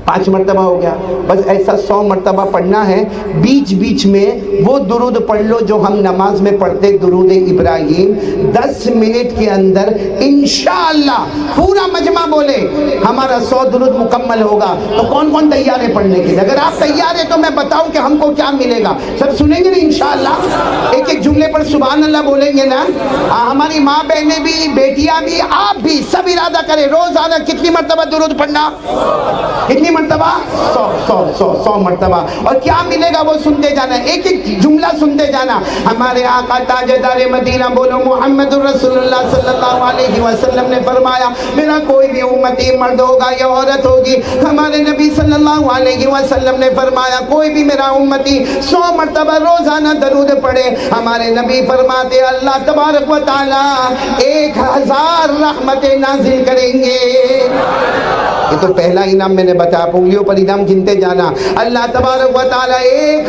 5 مرتبہ ہو گیا. بس ایسا 100 مرتبہ پڑھنا ہے. بیچ میں وہ درود پڑھ لو جو ہم نماز میں پڑھتے، درود ابراہیم. 10 منٹ کے اندر انشاءاللہ پورا مجمع بولے ہمارا 100 درود مکمل ہوگا. تو کون کون تیار ہے پڑھنے کے لیے؟ اگر آپ تیار ہیں تو میں بتاؤں کہ ہم کو کیا ملے گا. سب سنیں گے نا انشاءاللہ؟ ایک جملے پر سبحان اللہ بولیں گے نا. ہماری ماں بہنیں بھی، بیٹیاں بھی، آپ بھی سب ارادہ کریں روزانہ کتنی مرتبہ درود پڑھنا؟ کتنی مرتبہ؟ 100 مرتبہ. اور کیا ملے گا وہ سنتے جانا، ایک جملہ سنتے جانا. ہمارے آقا تاجدار مدینہ بولو محمد رسول اللہ صلی اللہ علیہ وسلم نے فرمایا میرا کوئی بھی امتی مرد ہوگا یا عورت ہوگی، ہمارے نبی صلی اللہ علیہ وسلم نے فرمایا کوئی بھی میرا امتی 100 مرتبہ روزانہ درود پڑھے، ہمارے نبی فرماتے اللہ تبارک و تعالی 1000 رحمتیں نازل کریں گے. یہ تو پہلا انعام میں نے بتایا، انگلیوں پر انعام گنتے جانا. اللہ تبارک و تعالی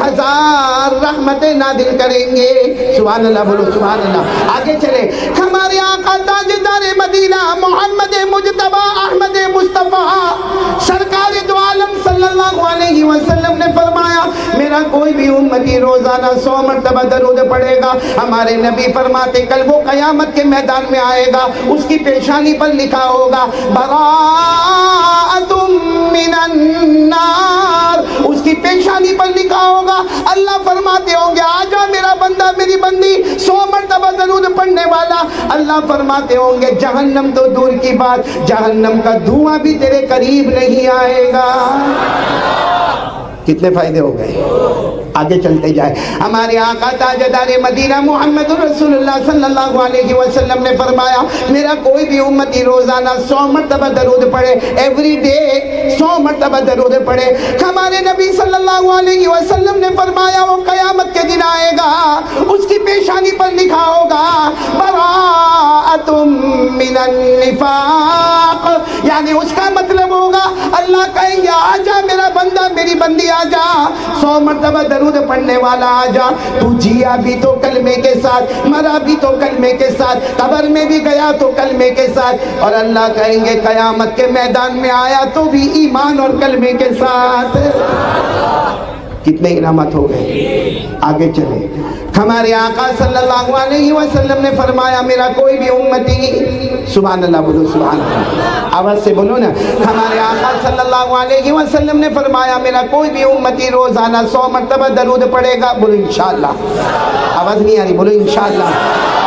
1000 رحمتیں نازل کریں گے. سبحان اللہ بولو سبحان اللہ. آگے چلے. ہمارے آقا تاجدار مدینہ محمد مجتبی احمد مصطفیٰ سرکار دو عالم صلی اللہ علیہ وسلم نے فرمایا میرا کوئی بھی امتی روزانہ 100 مرتبہ درود پڑھے گا، ہمارے نبی فرماتے کل وہ قیامت کے میدان میں آئے گا، اس کی پیشانی پر لکھا ہوگا براءۃ من النار. اس کی پیشانی پر لکھا ہوگا، اللہ فرماتے ہوں گے آجا میرا بندہ میری بندی 100 مرتبہ درود پڑھنے والا. اللہ فرماتے ہوں گے جہنم تو دور کی بات، جہنم کا دھواں بھی تیرے قریب نہیں آئے گا. کتنے فائدے ہو گئے؟ آگے چلتے جائے. ہمارے آقا تاجدار مدینہ محمد رسول اللہ صلی اللہ علیہ وسلم نے فرمایا میرا کوئی بھی امتی روزانہ 100 مرتبہ درود پڑھے، ایوری ڈے 100 مرتبہ درود پڑھے. ہمارے نبی صلی اللہ علیہ وسلم نے فرمایا وہ قیامت کے دن آئے گا، اس کی پیشانی پر لکھا ہوگا براءۃ من النفاق، یعنی اس کا مطلب ہوگا اللہ کہیں گے آجا میرا بندہ میری بندی آجا 100 مرتبہ درود پڑھنے والا آجا. تو جیا بھی تو کلمے کے ساتھ، مرا بھی تو کلمے کے ساتھ، قبر میں بھی گیا تو کلمے کے ساتھ، اور اللہ کہیں گے قیامت کے میدان میں آیا تو بھی ایمان اور کلمے کے ساتھ. کتنے انعامات ہو گئے؟ آگے چلیں. ہمارے آقا صلی اللہ علیہ وسلم نے فرمایا میرا کوئی بھی امتی، سبحان اللہ بولو سبحان اللہ، آواز سے بولو نا. ہمارے آقا صلی اللہ علیہ وسلم نے فرمایا میرا کوئی بھی امتی روزانہ 100 مرتبہ درود پڑھے گا. بولو انشاءاللہ. آواز نہیں آ رہی، بولو انشاءاللہ.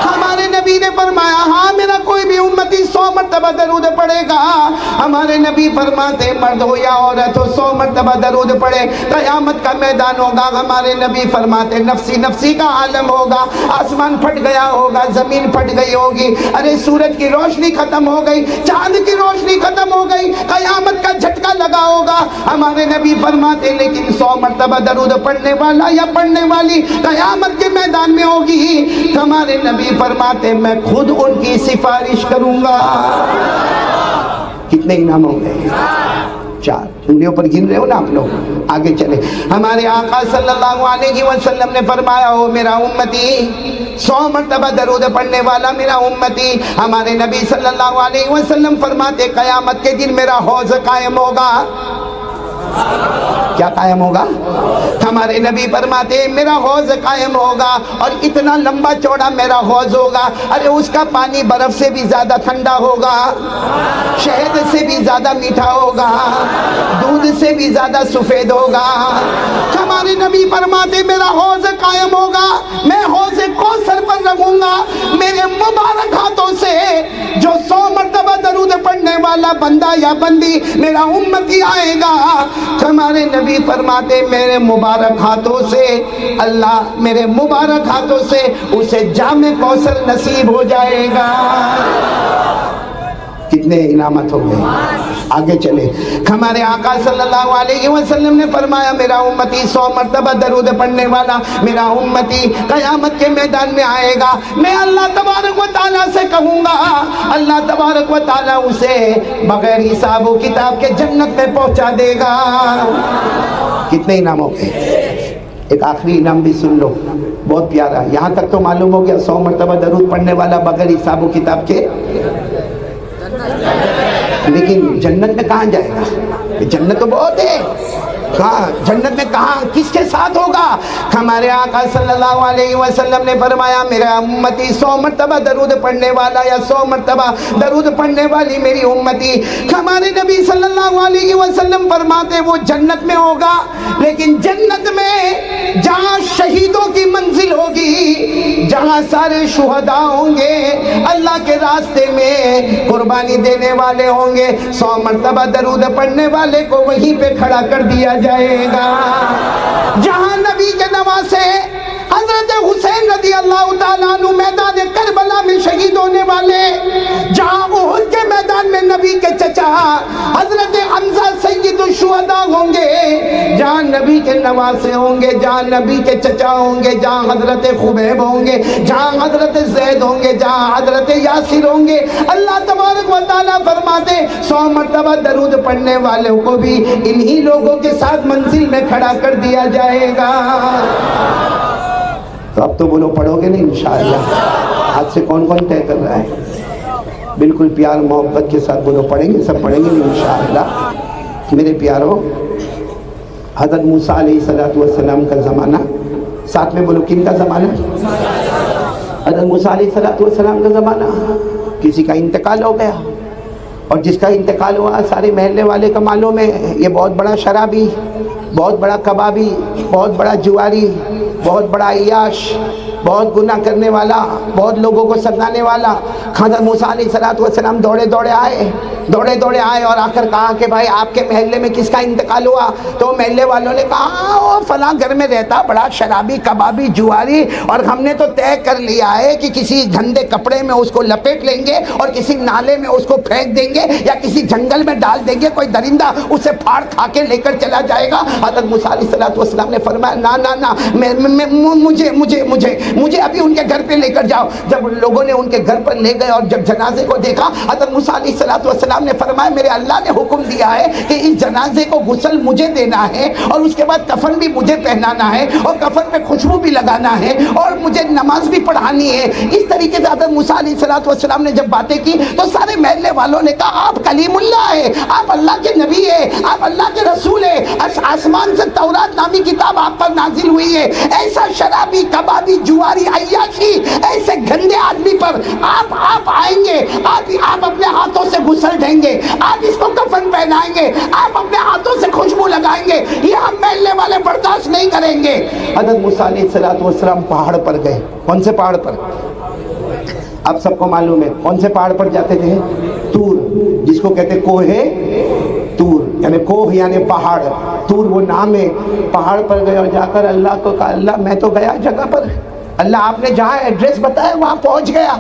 ہمارے نبی نے فرمایا ہاں میرا کوئی بھی امتی 100 مرتبہ درود پڑھے گا. ہمارے نبی فرماتے مرد ہو یا عورت ہو 100 مرتبہ درود پڑھے. قیامت کا میدان ہوگا، ہمارے نبی فرماتے نفسی نفسی کا عالم ہوگا، آسمان پھٹ گیا ہوگا، زمین پھٹ گئی ہوگی، ارے سورج کی روشنی ختم ہو گئی، چاند کی روشنی ختم ہو گئی، قیامت کا جھٹکا لگا ہوگا. ہمارے نبی فرماتے لیکن 100 مرتبہ درود پڑھنے والا یا پڑھنے والی قیامت کے میدان میں ہوگی. ہمارے نبی فرماتے میں خود ان کی سفارش کروں گا. کتنے انعام ہو گئے؟ 4. انگلیوں پر گن رہے ہو نا آپ لوگ. آگے چلے. ہمارے آقا صلی اللہ علیہ وسلم نے فرمایا ہو میرا امتی 100 مرتبہ درود پڑھنے والا میرا امتی. ہمارے نبی صلی اللہ علیہ وسلم فرماتے قیامت کے دن میرا حوض قائم ہوگا. کیا قائم ہوگا؟ ہمارے نبی فرماتے ہیں میرا حوض قائم ہوگا اور اتنا لمبا چوڑا میرا حوض ہوگا، ارے اس کا پانی برف سے بھی زیادہ ٹھنڈا ہوگا، شہد سے بھی زیادہ میٹھا ہوگا، دودھ سے بھی زیادہ سفید ہوگا۔ ہمارے نبی فرماتے میرا حوض قائم ہوگا، میں حوض کوثر پر رہوں گا، میرے مبارک ہاتھوں سے جو 100 مرتبہ درود پڑھنے والا بندہ یا بندی میرا امتی آئے گا، ہمارے نبی فرماتے میرے مبارک ہاتھوں سے اللہ میرے مبارک ہاتھوں سے اسے جام کوثر نصیب ہو جائے گا۔ کتنے انعامت ہو گئے، آگے چلے۔ ہمارے آقا صلی اللہ علیہ وسلم نے فرمایا میرا امتی 100 مرتبہ درود پڑھنے والا میرا امتی قیامت کے میدان میں آئے گا، میں اللہ تبارک و تعالیٰ سے کہوں گا، اللہ تبارک و تعالیٰ اسے بغیر حساب و کتاب کے جنت میں پہنچا دے گا۔ کتنے انعام ہو گئے؟ ایک آخری انعام بھی سن لو، بہت پیارا۔ یہاں تک تو معلوم ہو گیا 100 مرتبہ درود پڑھنے والا بغیر حساب و کتاب کے، لیکن جنت میں کہاں جائے گا؟ جنت تو بہت ہے، کہاں جنت میں کہاں کس کے ساتھ ہوگا؟ ہمارے آقا صلی اللہ علیہ وسلم نے فرمایا میرا امتی 100 مرتبہ درود پڑھنے والا یا 100 مرتبہ درود پڑھنے والی میری امتی، ہمارے نبی صلی اللہ علیہ وسلم فرماتے وہ جنت میں ہوگا، لیکن جنت میں جہاں شہیدوں کی منزل ہوگی، جہاں سارے شہداء ہوں گے، اللہ کے راستے میں قربانی دینے والے ہوں گے، 100 مرتبہ درود پڑھنے والے کو وہیں پہ کھڑا کر دیا جائے گا۔ جہاں نبی کے نواسے حضرت حسین رضی اللہ تعالیٰ عنہ میدان کربلا میں شہید ہونے والے، جہاں احد کے میدان میں نبی کے چچا حضرت حمزہ سید الشہداء ہوں گے، جہاں نبی کے نواسے ہوں گے، جہاں نبی کے چچا ہوں گے، جہاں حضرت خبیب ہوں گے، جہاں حضرت زید ہوں گے، جہاں حضرت یاسر ہوں گے، اللہ تبارک و تعالیٰ فرماتے 100 مرتبہ درود پڑھنے والوں کو بھی انہی لوگوں کے ساتھ منزل میں کھڑا کر دیا جائے گا۔ تو اب تو بولو پڑھو گے نہیں انشاءاللہ؟ آج سے کون کون طے کر رہا ہے؟ بالکل پیار محبت کے ساتھ بولو پڑھیں گے، سب پڑھیں گے نہیں انشاءاللہ؟ میرے پیاروں، حضرت موسیٰ علیہ السلام کا زمانہ، ساتھ میں بولو کن کا زمانہ؟ حضرت موسیٰ علیہ السلام کا زمانہ۔ کسی کا انتقال ہو گیا، اور جس کا انتقال ہوا سارے محلے والے کا معلوم ہے، یہ بہت بڑا شرابی، بہت بڑا کبابی، بہت بڑا جواری، بہت بڑا عیاش، بہت گناہ کرنے والا، بہت لوگوں کو سنگانے والا۔ حضرت موسیٰ علیہ السلام دوڑے دوڑے آئے اور آ کر کہا کہ بھائی آپ کے محلے میں کس کا انتقال ہوا؟ تو محلے والوں نے کہا وہ فلاں گھر میں رہتا بڑا شرابی کبابی جواری، اور ہم نے تو طے کر لیا ہے کہ کسی گندے کپڑے میں اس کو لپیٹ لیں گے اور کسی نالے میں اس کو پھینک دیں گے یا کسی جنگل میں ڈال دیں گے، کوئی درندہ اسے پھاڑ کھا کے لے کر چلا جائے گا۔ حضرت موسیٰ علیہ السلام نے فرمایا نا مجھے ابھی ان کے گھر پہ لے کر جاؤ۔ جب لوگوں نے ان کے گھر پر لے گئے اور جب جنازے کو دیکھا، حضرت موسیٰ علیہ السلام نے فرمایا میرے اللہ نے حکم دیا ہے کہ اس جنازے کو غسل مجھے دینا ہے، اور اس کے بعد کفن بھی مجھے پہنانا ہے، اور کفن پہ خوشبو بھی لگانا ہے، اور مجھے نماز بھی پڑھانی ہے۔ اس طریقے سے حضرت موسیٰ علیہ السلام نے جب باتیں کی تو سارے محلے والوں نے کہا آپ کلیم اللہ ہے، آپ اللہ کے نبی ہے، آپ اللہ کے رسول ہے، آسمان سے تورات نامی کتاب آپ پر نازل ہوئی ہے، ایسا شرابی کبابی جواری عیاشی ایسے گندے آدمی پر آپ آئیں گے، آپ اپنے ہاتھوں سے غسل دیں گے، آپ اس کو کفن پہنائیں گے، آپ اپنے ہاتھوں سے خوشبو لگائیں گے، یہ ہم محلے والے برداشت نہیں کریں گے۔ حضرت موسیٰ علیہ السلام پہاڑ پر گئے۔ کون سے پہاڑ پر؟ اب سب کو معلوم ہے کون سے پہاڑ پر جاتے تھے؟ طور، جس کو کہتے کوہ طور، یعنی کوہ یعنی پہاڑ، طور وہ نام ہے۔ پہاڑ پر گئے اور جا کر اللہ کو کہا اللہ میں تو گیا جگہ پر، اللہ آپ نے جہاں ایڈریس بتایا وہاں پہنچ گیا،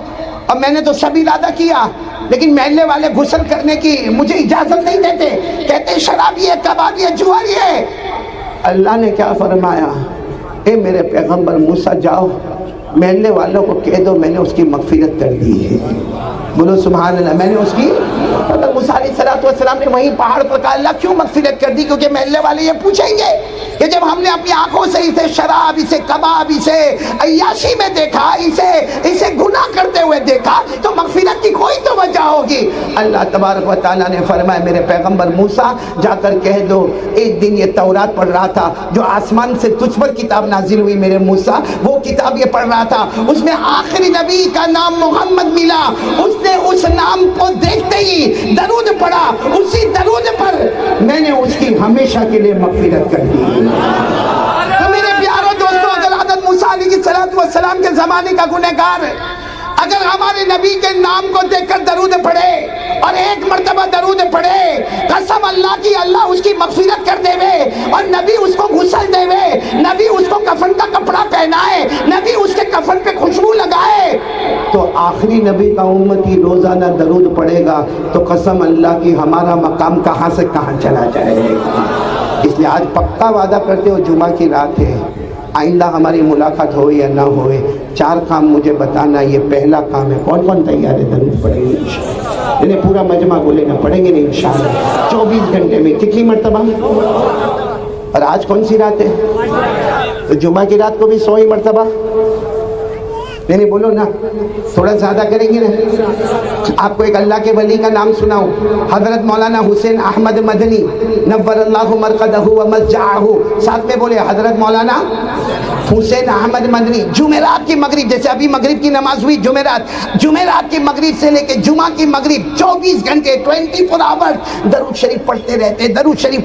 اور میں نے تو سب ارادہ کیا، لیکن محلے والے غسل کرنے کی مجھے اجازت نہیں دیتے، کہتے شرابی ہے کبابی ہے جواری ہے۔ اللہ نے کیا فرمایا؟ اے میرے پیغمبر موسیٰ جاؤ محلے والوں کو کہہ دو میں نے اس کی مغفرت کر دی ہے۔ بولو سبحان اللہ، میں نے اس کی حضرت موسیٰ علیہ السلام نے وہیں پہاڑ پر کہا اللہ کیوں مغفرت کر دی؟ کیونکہ محلے والے یہ پوچھیں گے کہ جب ہم نے اپنی آنکھوں سے اسے شراب، اسے کباب، اسے عیاشی میں دیکھا، اسے گناہ کرتے ہوئے دیکھا تو مغفرت کی کوئی تو وجہ ہوگی۔ اللہ تبارک و تعالیٰ نے فرمایا میرے پیغمبر موسیٰ جا کر کہہ دو ایک دن یہ تورات پڑھ رہا تھا، جو آسمان سے تجھ پر کتاب نازل ہوئی میرے موسیٰ، وہ کتاب یہ پڑھ رہا تھا، اس میں آخری نبی کا نام محمد ملا، اس نے اس نام کو دیکھتے ہی درود پڑھا، اسی درود پر میں نے اس کی ہمیشہ کے لیے مغفرت کر دی۔ تو میرے پیاروں دوستوں، اگر حضرت موسیٰ علیہ السلام کے زمانے کا گنہگار اگر ہمارے نبی کے نام کو دیکھ کر درود پڑھے اور ایک مرتبہ درود پڑھے، قسم اللہ کی اللہ اس کی مغفرت کر دے وے، اور نبی اس کو غسل دے وے، نبی اس کو کفن کا کپڑا پہنائے، نبی اس کے کفن پہ خوشبو لگائے، تو آخری نبی کا امتی روزانہ درود پڑھے گا تو قسم اللہ کی ہمارا مقام کہاں سے کہاں چلا جائے گا۔ اس لیے آج پکا وعدہ کرتے ہو، جمعہ کی رات ہے، آئندہ ہماری ملاقات ہو یا نہ ہوئے، 4 کام مجھے بتانا، یہ پہلا کام ہے۔ کون کون تیار ہے؟ درود پڑھیں گے انشاءاللہ، انہیں پورا مجمع بولے نا، پڑھیں گے نا انشاءاللہ 24 گھنٹے میں کتنی مرتبہ؟ اور آج کون سی رات ہے؟ تو جمعہ کی رات کو بھی 100 ہی مرتبہ، نہیں بولو نا، تھوڑا زیادہ کریں گے نا۔ آپ کو ایک اللہ کے ولی کا نام سناؤں، حضرت مولانا حسین احمد مدنی نور اللہ مرقدہ و مسجعہ، ساتھ میں بولے حضرت مولانا حسین احمد مدنی۔ جمعرات کی مغرب، جیسے ابھی مغرب کی نماز ہوئی جمعرات کی مغرب سے لے کے جمعہ کی مغرب 24 گھنٹے 24 آورز درود شریف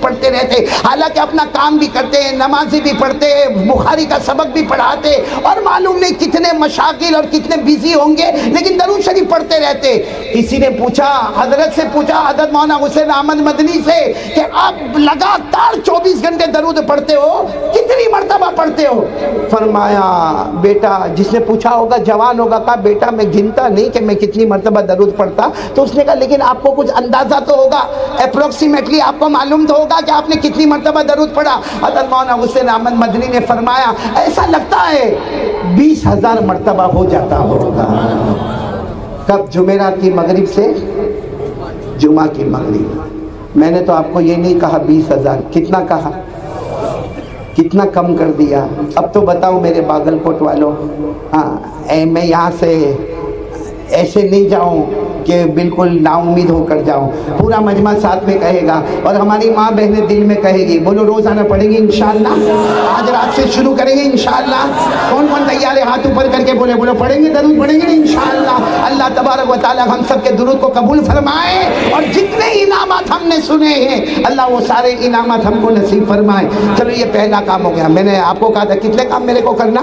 پڑھتے رہتے، حالانکہ اپنا کام بھی کرتے ہیں، نمازی بھی پڑھتے ہیں، بخاری کا سبق بھی پڑھاتے، اور معلوم نہیں کتنے مشاغل اور کتنے بیزی ہوں گے، لیکن درود شریف پڑھتے رہتے۔ کسی نے پوچھا، حضرت سے پوچھا، حضرت مولانا حسین احمد مدنی سے، کہ آپ لگاتار 24 گھنٹے درود پڑھتے ہو، کتنی مرتبہ پڑھتے ہو؟ فرمایا بیٹا، جس نے پوچھا ہوگا جوان ہوگا، کہا بیٹا میں گنتا نہیں کہ میں کتنی مرتبہ درود پڑھتا، تو اس نے کہا لیکن آپ کو کچھ اندازہ تو ہوگا، اپروکسیمیٹلی آپ کو معلوم تو ہوگا کہ آپ نے کتنی مرتبہ درود پڑھا۔ حضرت مولانا حسین احمد مدنی نے فرمایا ایسا لگتا ہے 20,000 مرتبہ ہو جاتا ہوگا۔ کب؟ جمعرات کی مغرب سے جمعہ کی مغرب۔ میں نے تو آپ کو یہ نہیں کہا 20,000، کتنا کہا؟ کتنا کم کر دیا؟ اب تو بتاؤ میرے باگل کوٹ والوں، میں یہاں سے ایسے نہیں جاؤں کہ بالکل نا امید ہو کر جاؤں، پورا مجمع ساتھ میں کہے گا، اور ہماری ماں بہنیں دل میں کہے گی، بولو روزانہ پڑھیں گے انشاءاللہ، آج رات سے شروع کریں گے انشاءاللہ۔ کون کون تیار ہے؟ ہاتھ اوپر کر کے بولو پڑھیں گے، درود پڑھیں گے انشاءاللہ۔ اللہ تبارک و تعالی ہم سب کے درود کو قبول فرمائے، اور جتنے انعامات ہم نے سنے ہیں اللہ وہ سارے انعامات ہم کو نصیب فرمائے۔ چلو یہ پہلا کام ہو گیا۔ میں نے آپ کو کہا تھا کتنے کام میرے کو کرنا؟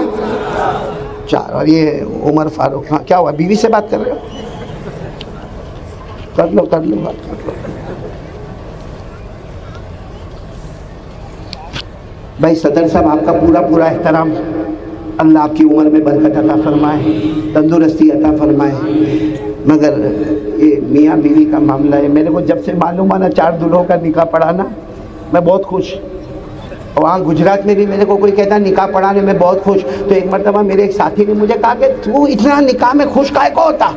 4۔ اور یہ عمر فاروق، ہاں کیا ہوا؟ بیوی سے بات کر رہے ہو؟ کر لو بات کر لو۔ بھائی صدر صاحب آپ کا پورا احترام، اللہ آپ کی عمر میں برکت عطا فرمائے، تندرستی عطا فرمائے، مگر یہ میاں بیوی کا معاملہ ہے، میرے کو جب سے معلوم ہوا نا 4 دلہوں کا نکاح پڑھانا، میں بہت خوش، اور وہاں گجرات میں بھی میرے کو کوئی کہتا نکاح پڑھانے میں بہت خوش، تو ایک مرتبہ میرے ایک ساتھی نے مجھے کہا کہ تو اتنا نکاح میں خوش کائے کو ہوتا؟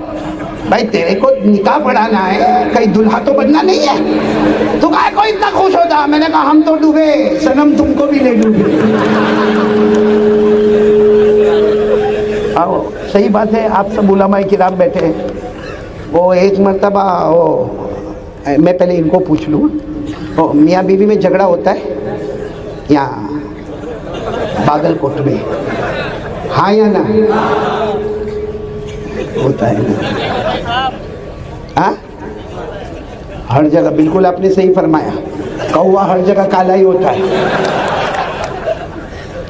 بھائی تیرے کو نکاح پڑھانا ہے، کہیں دلہا تو بننا نہیں ہے، تو کائے کو اتنا خوش ہوتا؟ میں نے کہا ہم تو ڈوبے صنم، تم کو بھی لے ڈوبے۔ آؤ صحیح بات ہے، آپ سب علماء کرام بیٹھے ہیں۔ وہ ایک مرتبہ میں پہلے ان کو پوچھ لوں، میاں بیوی میں جھگڑا ہوتا ہے یہاں باگل کوٹ میں، ہاں یا نہ؟ ہوتا ہے نا؟ ہاں ہر جگہ، بالکل آپ نے صحیح فرمایا، کوا ہر جگہ کالا ہی ہوتا ہے،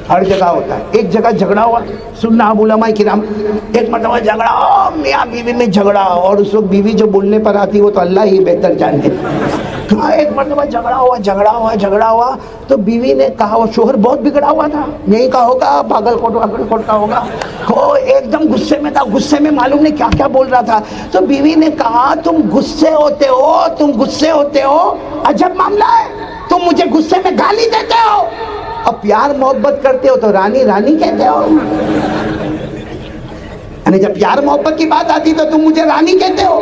ہر جگہ ہوتا ہے۔ ایک جگہ جھگڑا ہوا، سننا آپ علماء کرام، ایک مرتبہ جھگڑا، میاں بیوی میں جھگڑا، اور اس وقت بیوی جو بولنے پر آتی وہ تو اللہ ہی بہتر جانے۔ ایک مرتبہ جھگڑا ہوا تو بیوی نے کہا، وہ شوہر بہت بگڑا ہوا تھا، یہی کا ہوگا باگل کوٹ کا ہوگا، وہ ایک دم غصے میں تھا، غصے میں معلوم نہیں کیا کیا بول رہا تھا، تو بیوی نے کہا تم غصے ہوتے ہو، عجب معاملہ ہے، تم مجھے غصے میں گالی دیتے ہو، اور پیار محبت کرتے ہو تو رانی رانی کہتے ہو، یعنی جب پیار محبت کی بات آتی تو تم مجھے رانی کہتے ہو۔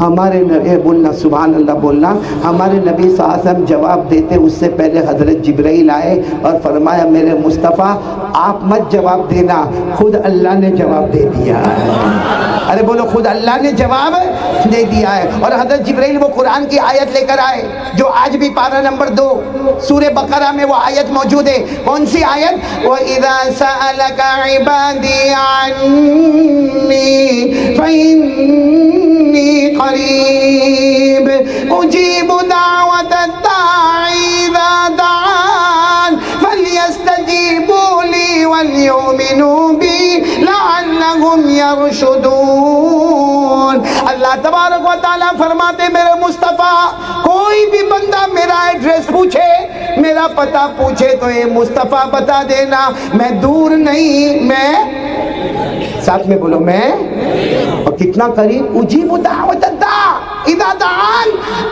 ہمارے نبی بولنا سبحان اللہ بولنا، ہمارے نبی صلی اللہ علیہ وسلم جواب دیتے اس سے پہلے حضرت جبرائیل آئے اور فرمایا میرے مصطفیٰ آپ مت جواب دینا، خود اللہ نے جواب دے دیا ہے۔ ارے بولو خود اللہ نے جواب دے دیا ہے۔ اور حضرت جبرائیل وہ قرآن کی آیت لے کر آئے جو آج بھی پارہ نمبر 2 سورہ بقرہ میں وہ آیت موجود ہے۔ کون سی آیت؟ وَإِذَا سَأَلَكَ عِبَادِي عَنِّي فَإِنِّي قَرِيبٌ أُجِيبُ دَعْوَةَ الدَّاعِ إِذَا دَعَانِ فَلْيَسْتَجِيبُوا لِي وَلْيُؤْمِنُوا بِي لَعَلَّهُمْ يَرْشُدُونَ۔ اللہ تبارک و تعالیٰ فرماتے میرے مصطفیٰ کوئی بھی بندہ میرا ایڈریس پوچھے، میرا پتہ پوچھے تو اے مصطفیٰ بتا دینا میں دور نہیں، میں ساتھ میں بولو میں، اور کتنا قریب، اجیب دعوت الداع اذا دعان،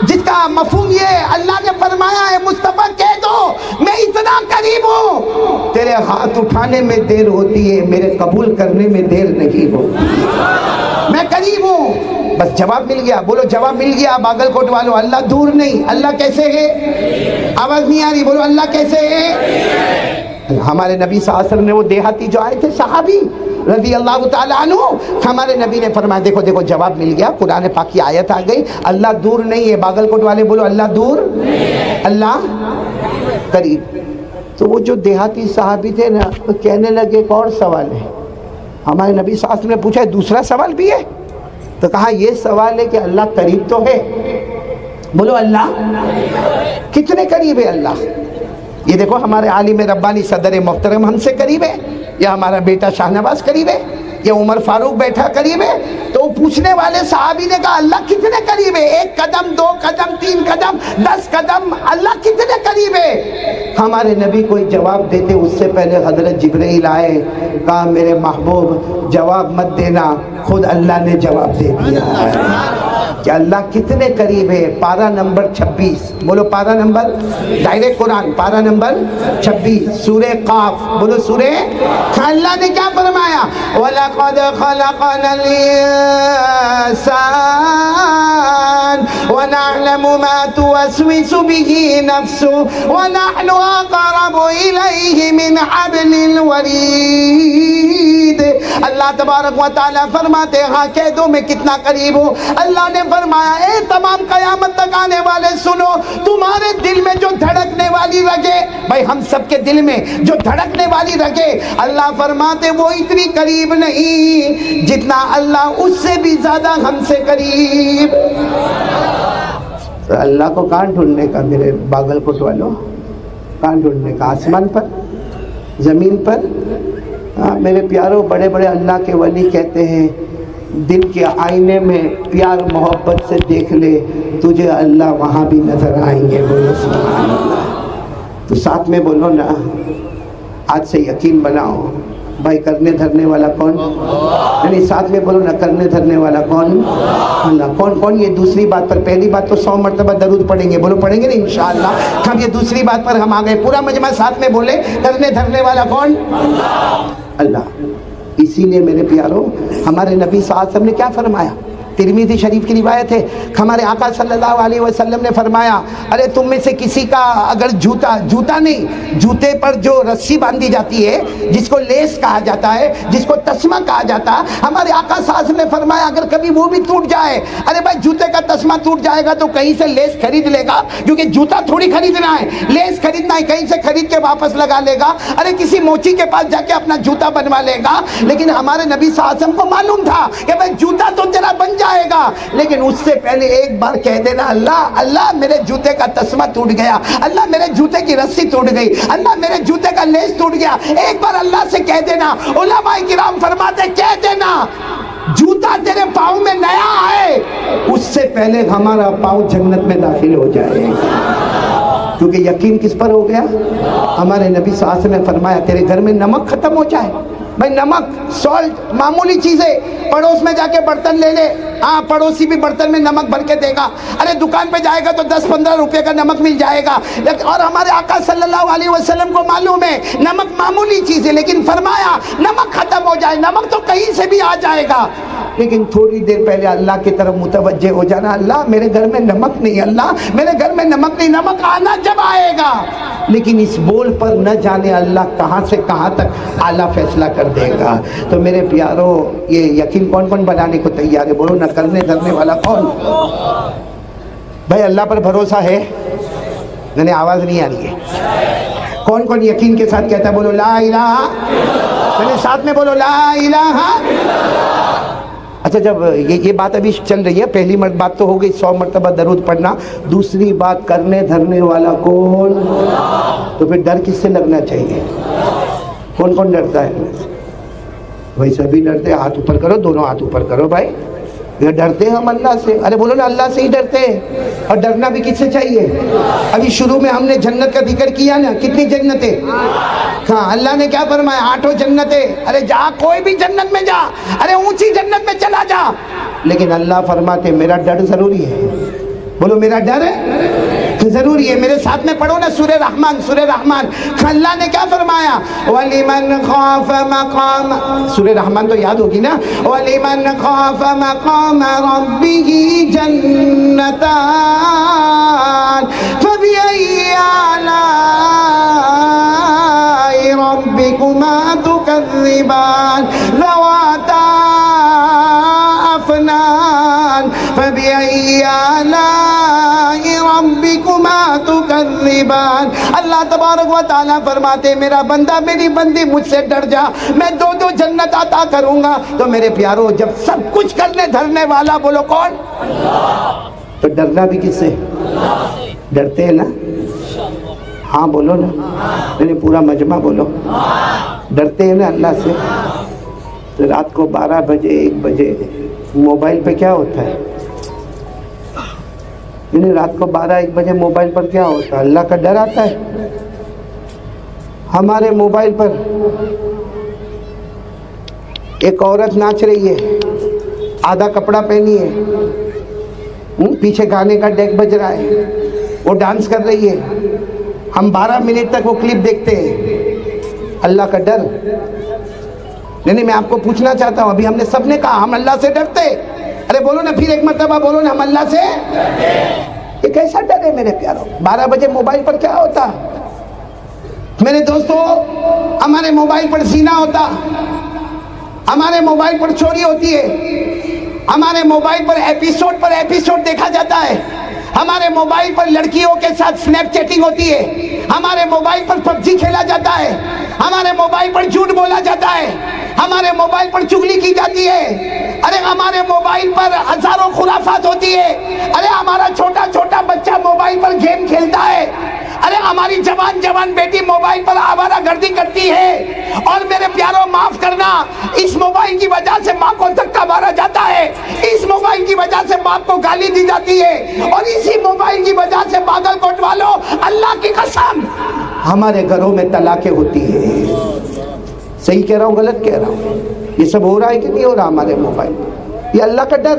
جس کا مفہوم یہ اللہ نے فرمایا ہے مصطفیٰ کہہ دو میں اتنا قریب ہوں، تیرے ہاتھ اٹھانے میں دیر ہوتی ہے میرے قبول کرنے میں دیر نہیں ہو، میں قریب ہوں۔ بس جواب مل گیا، بولو جواب مل گیا باگل کوٹ والوں، اللہ دور نہیں، اللہ کیسے ہے؟ آواز نہیں آ رہی، بولو اللہ کیسے ہے؟ ہمارے نبی صلی اللہ علیہ وسلم نے وہ دیہاتی جو آئے تھے صحابی رضی اللہ تعالیٰ عنہ، ہمارے نبی نے فرمایا دیکھو دیکھو جواب مل گیا، قرآن پاک کی آیت آ گئی، اللہ دور نہیں ہے۔ باگل کوٹ والے بولو اللہ دور، اللہ قریب۔ تو وہ جو دیہاتی صحابی تھے نا وہ کہنے لگے ایک اور سوال ہے۔ ہمارے نبی صلی اللہ علیہ وسلم نے پوچھا دوسرا سوال بھی ہے؟ تو کہا یہ سوال ہے کہ اللہ قریب تو ہے، بولو اللہ کتنے قریب ہے اللہ؟ یہ دیکھو ہمارے عالم ربانی صدر محترم ہم سے قریب ہے، یا ہمارا بیٹا شاہ نواز قریب ہے، یا عمر فاروق بیٹھا قریب ہے؟ تو پوچھنے والے صحابی نے کہا اللہ کتنے قریب ہے؟ 1 قدم 2 قدم 3 قدم 10 قدم، اللہ کتنے قریب ہے؟ ہمارے نبی کوئی جواب دیتے اس سے پہلے حضرت جبرائیل آئے، کہا میرے محبوب جواب مت دینا، خود اللہ نے جواب دے دیا ہے کہ اللہ کتنے قریب ہے۔ پارہ نمبر 26، بولو پارہ نمبر، ڈائریکٹ قرآن پارہ نمبر 26 سورہ قاف، بولو سورہ، اللہ نے کیا فرمایا؟ وَلَقَدْ خَلَقَنَا الْإِنسَانَ وَنَعْلَمُ مَا تُوَسْوِسُ بِهِ نَفْسُهُ وَنَحْنُ أَقْرَبُ إِلَيْهِ مِنْ حَبْلِ الْوَرِيدِ۔ اللہ تبارک و تعالیٰ فرماتے ہاں کہہ دو میں کتنا قریب ہوں۔ اللہ نے فرمایا اے تمام قیامت تک آنے والے سنو، تمہارے دل میں جو دھڑکنے والی رگے، بھائی ہم سب کے دل میں جو دھڑکنے والی رگے، اللہ فرماتے وہ اتنی قریب نہیں جتنا اللہ اس سے بھی زیادہ ہم سے قریب۔ تو اللہ کو کہاں ڈھونڈنے کا میرے باگل کوٹ والوں؟ کہاں ڈھونڈنے کا؟ آسمان پر، زمین پر؟ میرے پیاروں بڑے بڑے اللہ کے ولی کہتے ہیں دل کے آئینے میں پیار محبت سے دیکھ لے تجھے اللہ وہاں بھی نظر آئیں گے، بولو سبحان اللہ۔ تو ساتھ میں بولو نا، آج سے یقین بناؤ بھائی کرنے دھرنے والا کون؟ یعنی ساتھ میں بولو نا کرنے دھرنے والا کون؟ اللہ۔ کون کون؟ یہ دوسری بات پر، پہلی بات تو 100 مرتبہ درود پڑھیں گے، بولو پڑھیں گے نا انشاءاللہ۔ ہم یہ دوسری بات پر ہم آ گئے، پورا مجمع ساتھ میں بولے کرنے دھرنے والا کون؟ اللہ۔ اسی لیے میرے پیاروں ہمارے نبی صلی اللہ علیہ وسلم نے کیا فرمایا؟ ترمذی شریف کی روایت ہے، ہمارے آقا صلی اللہ علیہ وسلم نے فرمایا ارے تم میں سے کسی کا اگر جوتا نہیں، جوتے پر جو رسی باندھی جاتی ہے جس کو لیس کہا جاتا ہے، جس کو تسمہ کہا جاتا ہے، ہمارے آقا صلی اللہ علیہ وسلم نے فرمایا اگر کبھی وہ بھی ٹوٹ جائے، ارے بھائی جوتے کا تسمہ ٹوٹ جائے گا تو کہیں سے لیس خرید لے گا، کیونکہ جوتا تھوڑی خریدنا ہے، لیس خریدنا ہے، کہیں سے خرید کے واپس لگا لے گا، ارے کسی موچی کے پاس جا کے اپنا جوتا بنوا لے گا۔ لیکن ہمارے نبی صلی اللہ علیہ وسلم کو معلوم تھا کہ بھائی جوتا تو تیرا بن جائے گا، لیکن اس سے پہلے ایک بار کہہ دینا اللہ اللہ میرے جوتے کا تسمہ ٹوٹ گیا، اللہ میرے جوتے کی رسی ٹوٹ گئی، اللہ میرے جوتے کا لیس ٹوٹ گیا، ایک بار اللہ سے کہہ دینا۔ علماء کرام فرماتے کہہ دینا جوتا تیرے پاؤں میں نیا آئے اس سے پہلے ہمارا پاؤں جنت میں داخل ہو جائے، کیونکہ یقین کس پر ہو گیا؟ ہمارے نبی صلی اللہ علیہ وسلم نے فرمایا تیرے گھر میں نمک ختم ہو جائے، بھائی نمک سالٹ معمولی چیزیں، پڑوس میں جا کے برتن لے لے، ہاں پڑوسی بھی برتن میں نمک بھر کے دے گا، ارے دکان پہ جائے گا تو 10-15 روپے کا نمک مل جائے گا، اور ہمارے آقا صلی اللہ علیہ وسلم کو معلوم ہے نمک معمولی چیز ہے، لیکن فرمایا نمک ختم ہو جائے، نمک تو کہیں سے بھی آ جائے گا، لیکن تھوڑی دیر پہلے اللہ کی طرف متوجہ ہو جانا، اللہ میرے گھر میں نمک نہیں، اللہ میرے گھر میں نمک نہیں، نمک آنا جب آئے گا، لیکن اس بول پر نہ جانے اللہ کہاں سے کہاں تک اعلیٰ فیصلہ کر دے گا۔ تو میرے پیارو، یہ یقین کون کون بنانے کو تیار ہے؟ بولو نہ کرنے دھرنے والا کون؟ بھائی اللہ پر بھروسہ ہے؟ نہیں آواز نہیں آ رہی ہے۔ کون کون یقین کے ساتھ کہتا ہے؟ بولو لا الہ، پہلے ساتھ میں بولو لا الہ۔ اچھا جب یہ بات ابھی چل رہی ہے، پہلی بات تو ہو گئی 100 مرتبہ درود پڑھنا، دوسری بات کرنے دھرنے والا کون؟ تو پھر ڈر کس سے لگنا چاہیے؟ کون کون ڈرتا ہے؟ بھائی سبھی ڈرتے، ہاتھ اوپر کرو، دونوں ہاتھ اوپر کرو بھائی، یہ ڈرتے ہیں ہم اللہ سے، ارے بولو نا اللہ سے ہی ڈرتے ہیں، اور ڈرنا بھی کس سے چاہیے؟ ابھی شروع میں ہم نے جنت کا ذکر کیا نا، کتنی جنتیں؟ ہاں اللہ نے کیا فرمایا؟ 8 جنتیں، ارے جا کوئی بھی جنت میں جا، ارے اونچی جنت میں چلا جا، لیکن اللہ فرماتے میرا ڈر ضروری ہے، بولو میرا ڈر ضروری ہے۔ میرے ساتھ میں پڑھو نا سورہ رحمان، سورہ رحمان، اللہ نے کیا فرمایا؟ وَلِمَنْ خَافَ مَقَامَ، سورہ رحمان تو یاد ہوگی نا، وَلِمَنْ خَافَ مَقَامَ رَبِّهِ جَنَّتَانِ فَبِأَيِّ آلَاءِ رَبِّكُمَا تُكَذِّبَانِ ذَوَاتَا أَفْنَانٍ فَبِأَيِّ آلَاءِ رَبِّكُمَا تُكَذِّبَانِ۔ اللہ تبارک و تعالیٰ فرماتے میرا بندہ میری بندی مجھ سے ڈر جا، میں 2 جنت عطا کروں گا۔ تو میرے پیارو جب سب کچھ کرنے دھرنے والا بولو کون؟ تو ڈرنا بھی کس سے؟ ڈرتے ہیں نا؟ ہاں بولو نا، میں پورا مجمع بولو، ڈرتے ہیں نا اللہ سے؟ تو رات کو 12 بجے 1 بجے موبائل پہ کیا ہوتا ہے؟ یعنی رات کو 12-1 بجے موبائل پر کیا ہوتا ہے؟ اللہ کا ڈر آتا ہے۔ ہمارے موبائل پر ایک عورت ناچ رہی ہے، آدھا کپڑا پہنی ہے، پیچھے گانے کا ڈیک بج رہا ہے، وہ ڈانس کر رہی ہے، ہم 12 منٹ تک وہ کلپ دیکھتے ہیں۔ اللہ کا ڈر نہیں، میں آپ کو پوچھنا چاہتا ہوں، ابھی ہم نے سب نے کہا ہم اللہ سے ڈرتے، ارے بولو نا پھر ایک مرتبہ بولو نا، ہم اللہ سے ڈرتے۔ یہ کیسا ڈر ہے میرے پیاروں؟ 12 بجے موبائل پر کیا ہوتا میرے دوستو؟ ہمارے موبائل پر زنا ہوتا، ہمارے موبائل پر چوری ہوتی ہے، ہمارے موبائل پر ایپیسوڈ دیکھا جاتا ہے، ہمارے موبائل پر لڑکیوں کے ساتھ سنیپ چیٹنگ ہوتی ہے، ہمارے موبائل پر PUBG کھیلا جاتا ہے، ہمارے موبائل پر جھوٹ بولا جاتا ہے، ہمارے موبائل پر چغلی کی جاتی ہے، ارے ہمارے موبائل پر ہزاروں خرافات ہوتی ہے، ارے ہمارا چھوٹا بچہ موبائل پر گیم کھیلتا ہے، ارے ہماری جوان بیٹی موبائل پر آوارہ گردی کرتی ہے، اور میرے پیاروں معاف کرنا، اس موبائل کی وجہ سے ماں کو دھکا مارا جاتا ہے، اس موبائل کی وجہ سے باپ کو گالی دی جاتی ہے، اور اسی موبائل کی وجہ سے باگل کوٹ والوں اللہ کی قسم ہمارے گھروں میں طلاقیں ہوتی ہیں۔ صحیح کہہ رہا ہوں غلط کہہ رہا ہوں؟ یہ سب ہو رہا ہے کہ نہیں ہو رہا ہمارے موبائل پر؟ یہ اللہ کا ڈر۔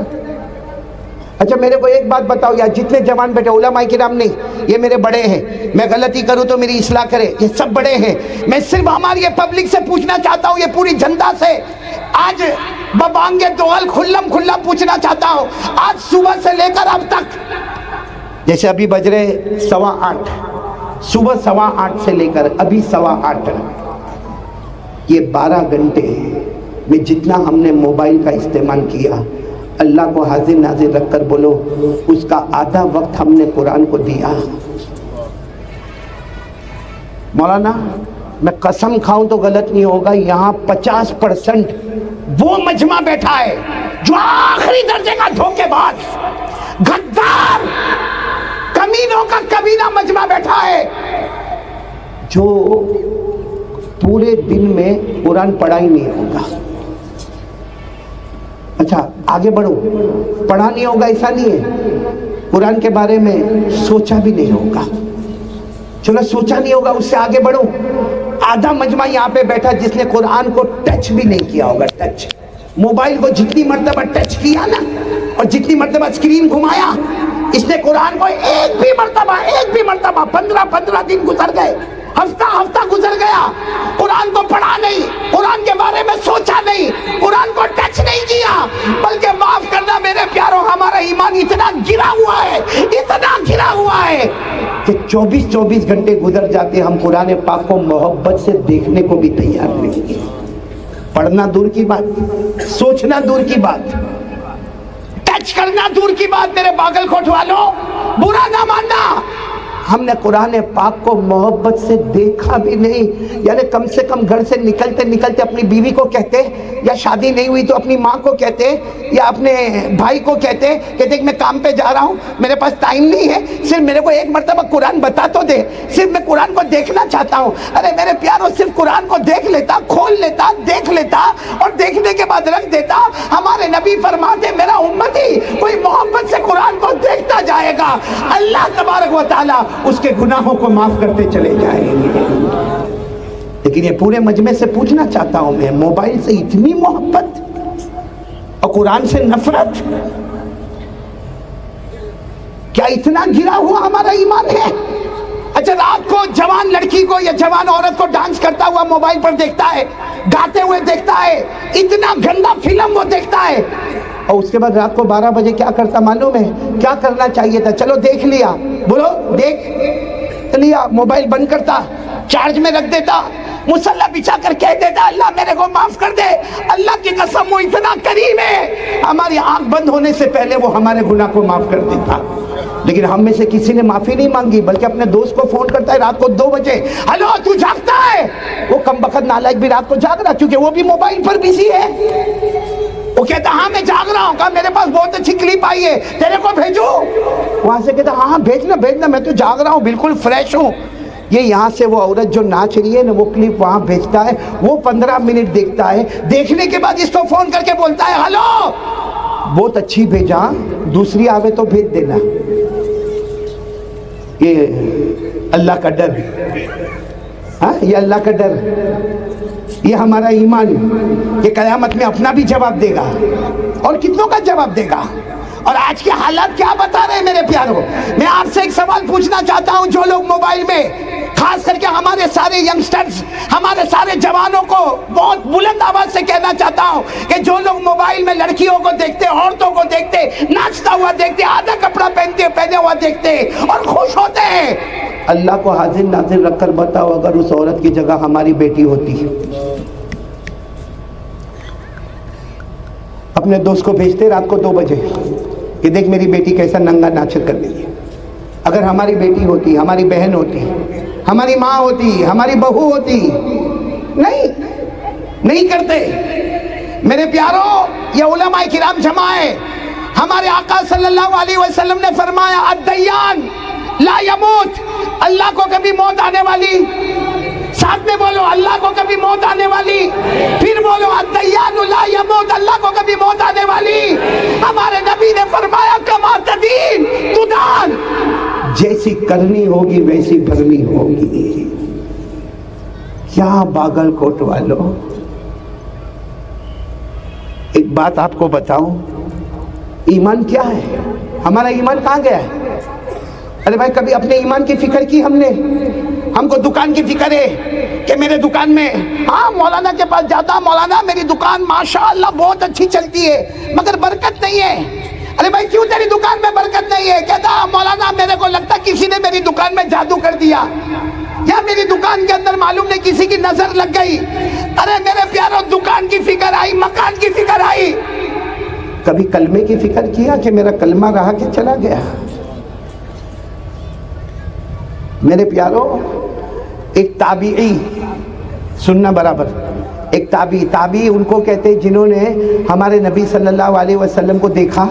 اچھا میرے کو ایک بات بتاؤ، یا جتنے جوان بیٹھے، علماء کرام نہیں، یہ میرے بڑے ہیں، میں غلطی کروں تو میری اصلاح کرے، یہ سب بڑے ہیں، میں صرف ہماری یہ پبلک سے پوچھنا چاہتا ہوں، یہ پوری جنتا سے آج ببانگ دوغل کھلا پوچھنا چاہتا ہوں، آج صبح سے لے کر اب تک، جیسے ابھی بج رہے 8:15، صبح 8:15 سے لے کر ابھی 8:15 تک، یہ 12 گھنٹے میں جتنا ہم نے موبائل کا استعمال کیا، اللہ کو حاضر ناظر رکھ کر بولو اس کا آدھا وقت ہم نے قرآن کو دیا۔ مولانا میں قسم کھاؤں تو غلط نہیں ہوگا، یہاں 50% وہ مجمع بیٹھا ہے جو آخری درجے کا دھوکے باز، غدار، کمینوں کا کمینہ مجمع بیٹھا ہے، جو پورے دن میں قرآن پڑھا ہی نہیں ہوگا۔ اچھا آگے بڑھو، پڑھا نہیں ہوگا ایسا نہیں ہے، قرآن کے بارے میں سوچا بھی نہیں ہوگا، چلو سوچا نہیں ہوگا، اس سے آگے بڑھو، آدھا مجمع یہاں پہ بیٹھا جس نے قرآن کو ٹچ بھی نہیں کیا ہوگا. ٹچ موبائل کو جتنی مرتبہ ٹچ کیا نا اور جتنی مرتبہ اسکرین گھمایا, اس نے قرآن کو ایک بھی مرتبہ 15 دن گزر گئے, ہفتہ گزر گیا, قرآن کو پڑھا نہیں, قرآن کے بارے میں سوچا نہیں, قرآن کو ٹچ نہیں کیا. بلکہ معاف کرنا میرے پیاروں, ہمارا ایمان اتنا گرا ہوا ہے کہ 24 گھنٹے گزر جاتے, ہم قرآن پاک کو محبت سے دیکھنے کو بھی تیار نہیں. پڑھنا دور کی بات, سوچنا دور کی بات, ٹچ کرنا دور کی بات. میرے باگل کوٹ والوں, برا نہ ماننا, ہم نے قرآن پاک کو محبت سے دیکھا بھی نہیں. یعنی کم سے کم گھر سے نکلتے اپنی بیوی کو کہتے, یا شادی نہیں ہوئی تو اپنی ماں کو کہتے, یا اپنے بھائی کو کہتے کہ دیکھ میں کام پہ جا رہا ہوں, میرے پاس ٹائم نہیں ہے, صرف میرے کو ایک مرتبہ قرآن بتا تو دے, صرف میں قرآن کو دیکھنا چاہتا ہوں. ارے میرے پیاروں, صرف قرآن کو دیکھ لیتا, کھول لیتا, دیکھ لیتا اور دیکھنے کے بعد رکھ دیتا. ہمارے نبی فرماتے میرا امتی کوئی محبت سے قرآن کو دیکھتا جائے گا, اللہ تبارک و تعالی اس کے گناہوں کو معاف کرتے چلے جائیں گے. لیکن یہ پورے مجمع سے پوچھنا چاہتا ہوں میں, موبائل سے اتنی محبت اور قرآن سے نفرت, کیا اتنا گرا ہوا ہمارا ایمان ہے؟ اچھا, رات کو جوان لڑکی کو یا جوان عورت کو ڈانس کرتا ہوا موبائل پر دیکھتا ہے, گاتے ہوئے دیکھتا ہے, اتنا گندا فلم وہ دیکھتا ہے, اور اس کے بعد رات کو 12 بجے کیا کرتا معلوم ہے؟ کیا کرنا چاہیے تھا؟ چلو دیکھ لیا, بولو دیکھ لیا, موبائل بند کرتا, چارج میں رکھ دیتا, مصلی بچھا کر کہہ دیتا اللہ میرے کو معاف کر دے. اللہ کی قسم وہ اتنا کریم ہے, ہماری آنکھ بند ہونے سے پہلے وہ ہمارے گناہ کو معاف کر دیتا. لیکن ہم میں سے کسی نے معافی نہیں مانگی, بلکہ اپنے دوست کو فون کرتا ہے رات کو 2 بجے, ہلو تو جاگتا ہے؟ وہ کم بخت نالائق بھی رات کو جاگ رہا, کیونکہ وہ بھی موبائل پر بزی ہے. وہ کہتا ہاں میں جاگ رہا ہوں, کہا میرے پاس بہت اچھی کلپ آئی ہے, تیرے کو بھیجوں؟ وہاں سے کہتا ہاں بھیجنا, میں تو جاگ رہا ہوں, بالکل فریش ہوں. یہ یہاں سے وہ عورت جو ناچ رہی ہے نا, وہ کلپ وہاں بھیجتا ہے, وہ 15 منٹ دیکھتا ہے, دیکھنے کے بعد اس کو فون کر کے بولتا ہے ہلو بہت اچھی بھیجا, دوسری آوے تو بھیج دینا. یہ اللہ کا ڈر, ہاں یہ اللہ کا ڈر, یہ ہمارا ایمان کہ قیامت میں اپنا بھی جواب دے گا اور کتنوں کا جواب دے گا. اور آج کے حالات کیا بتا رہے ہیں میرے پیاروں؟ میں آپ سے ایک سوال پوچھنا چاہتا ہوں, جو لوگ موبائل میں, خاص کر کے ہمارے سارے ینگسٹرز, ہمارے سارے جوانوں کو بہت بلند آواز سے کہنا چاہتا ہوں کہ جو لوگ موبائل میں لڑکیوں کو دیکھتے, عورتوں کو دیکھتے, ناچتا ہوا دیکھتے, آدھا کپڑا پہنے ہوا دیکھتے اور خوش ہوتے ہیں, اللہ کو حاضر ناظر رکھ کر بتاؤ اگر اس عورت کی جگہ ہماری بیٹی ہوتی, اپنے دوست کو بھیجتے رات کو 2 بجے کہ دیکھ میری بیٹی کیسا ننگا ناچر کر رہی ہے. اگر ہماری بیٹی ہوتی, ہماری بہن ہوتی, ہماری ماں ہوتی, ہماری بہو ہوتی, نہیں کرتے. میرے پیاروں, یہ علماء کرام جمع ہے, ہمارے آقا صلی اللہ علیہ وسلم نے فرمایا الدیان لا یموت, اللہ کو کبھی موت آنے والی, ساتھ میں بولو اللہ کو کبھی موت آنے والی, پھر بولو الدیان لا یموت, اللہ کو کبھی موت آنے والی. ہمارے نبی نے فرمایا کما تدین تدان, جیسی کرنی ہوگی ویسی بھرنی ہوگی. کیا باگل کوٹ والوں, ایک بات آپ کو بتاؤں, ایمان کیا ہے؟ ہمارا ایمان کہاں گیا ہے؟ ارے بھائی کبھی اپنے ایمان کی فکر کی ہم نے؟ ہم کو دکان کی فکر ہے کہ میرے دکان میں, ہاں مولانا کے پاس جاتا, مولانا میری دکان ماشاءاللہ بہت اچھی چلتی ہے مگر برکت نہیں ہے. ارے بھائی کیوں تیری دکان میں برکت نہیں ہے؟ کہتا مولانا میرے کو لگتا کسی نے میری دکان میں جادو کر دیا, یا میری دکان کے اندر معلوم نہیں کسی کی نظر لگ گئی. ارے میرے پیاروں, دکان کی فکر آئی, مکان کی فکر آئی, کبھی کلمے کی فکر کیا کہ میرا کلمہ رہا کہ چلا گیا؟ میرے پیاروں, ایک تابعی, سننا برابر, ایک تابعی ان کو کہتے جنہوں نے ہمارے نبی صلی اللہ علیہ وسلم کو دیکھا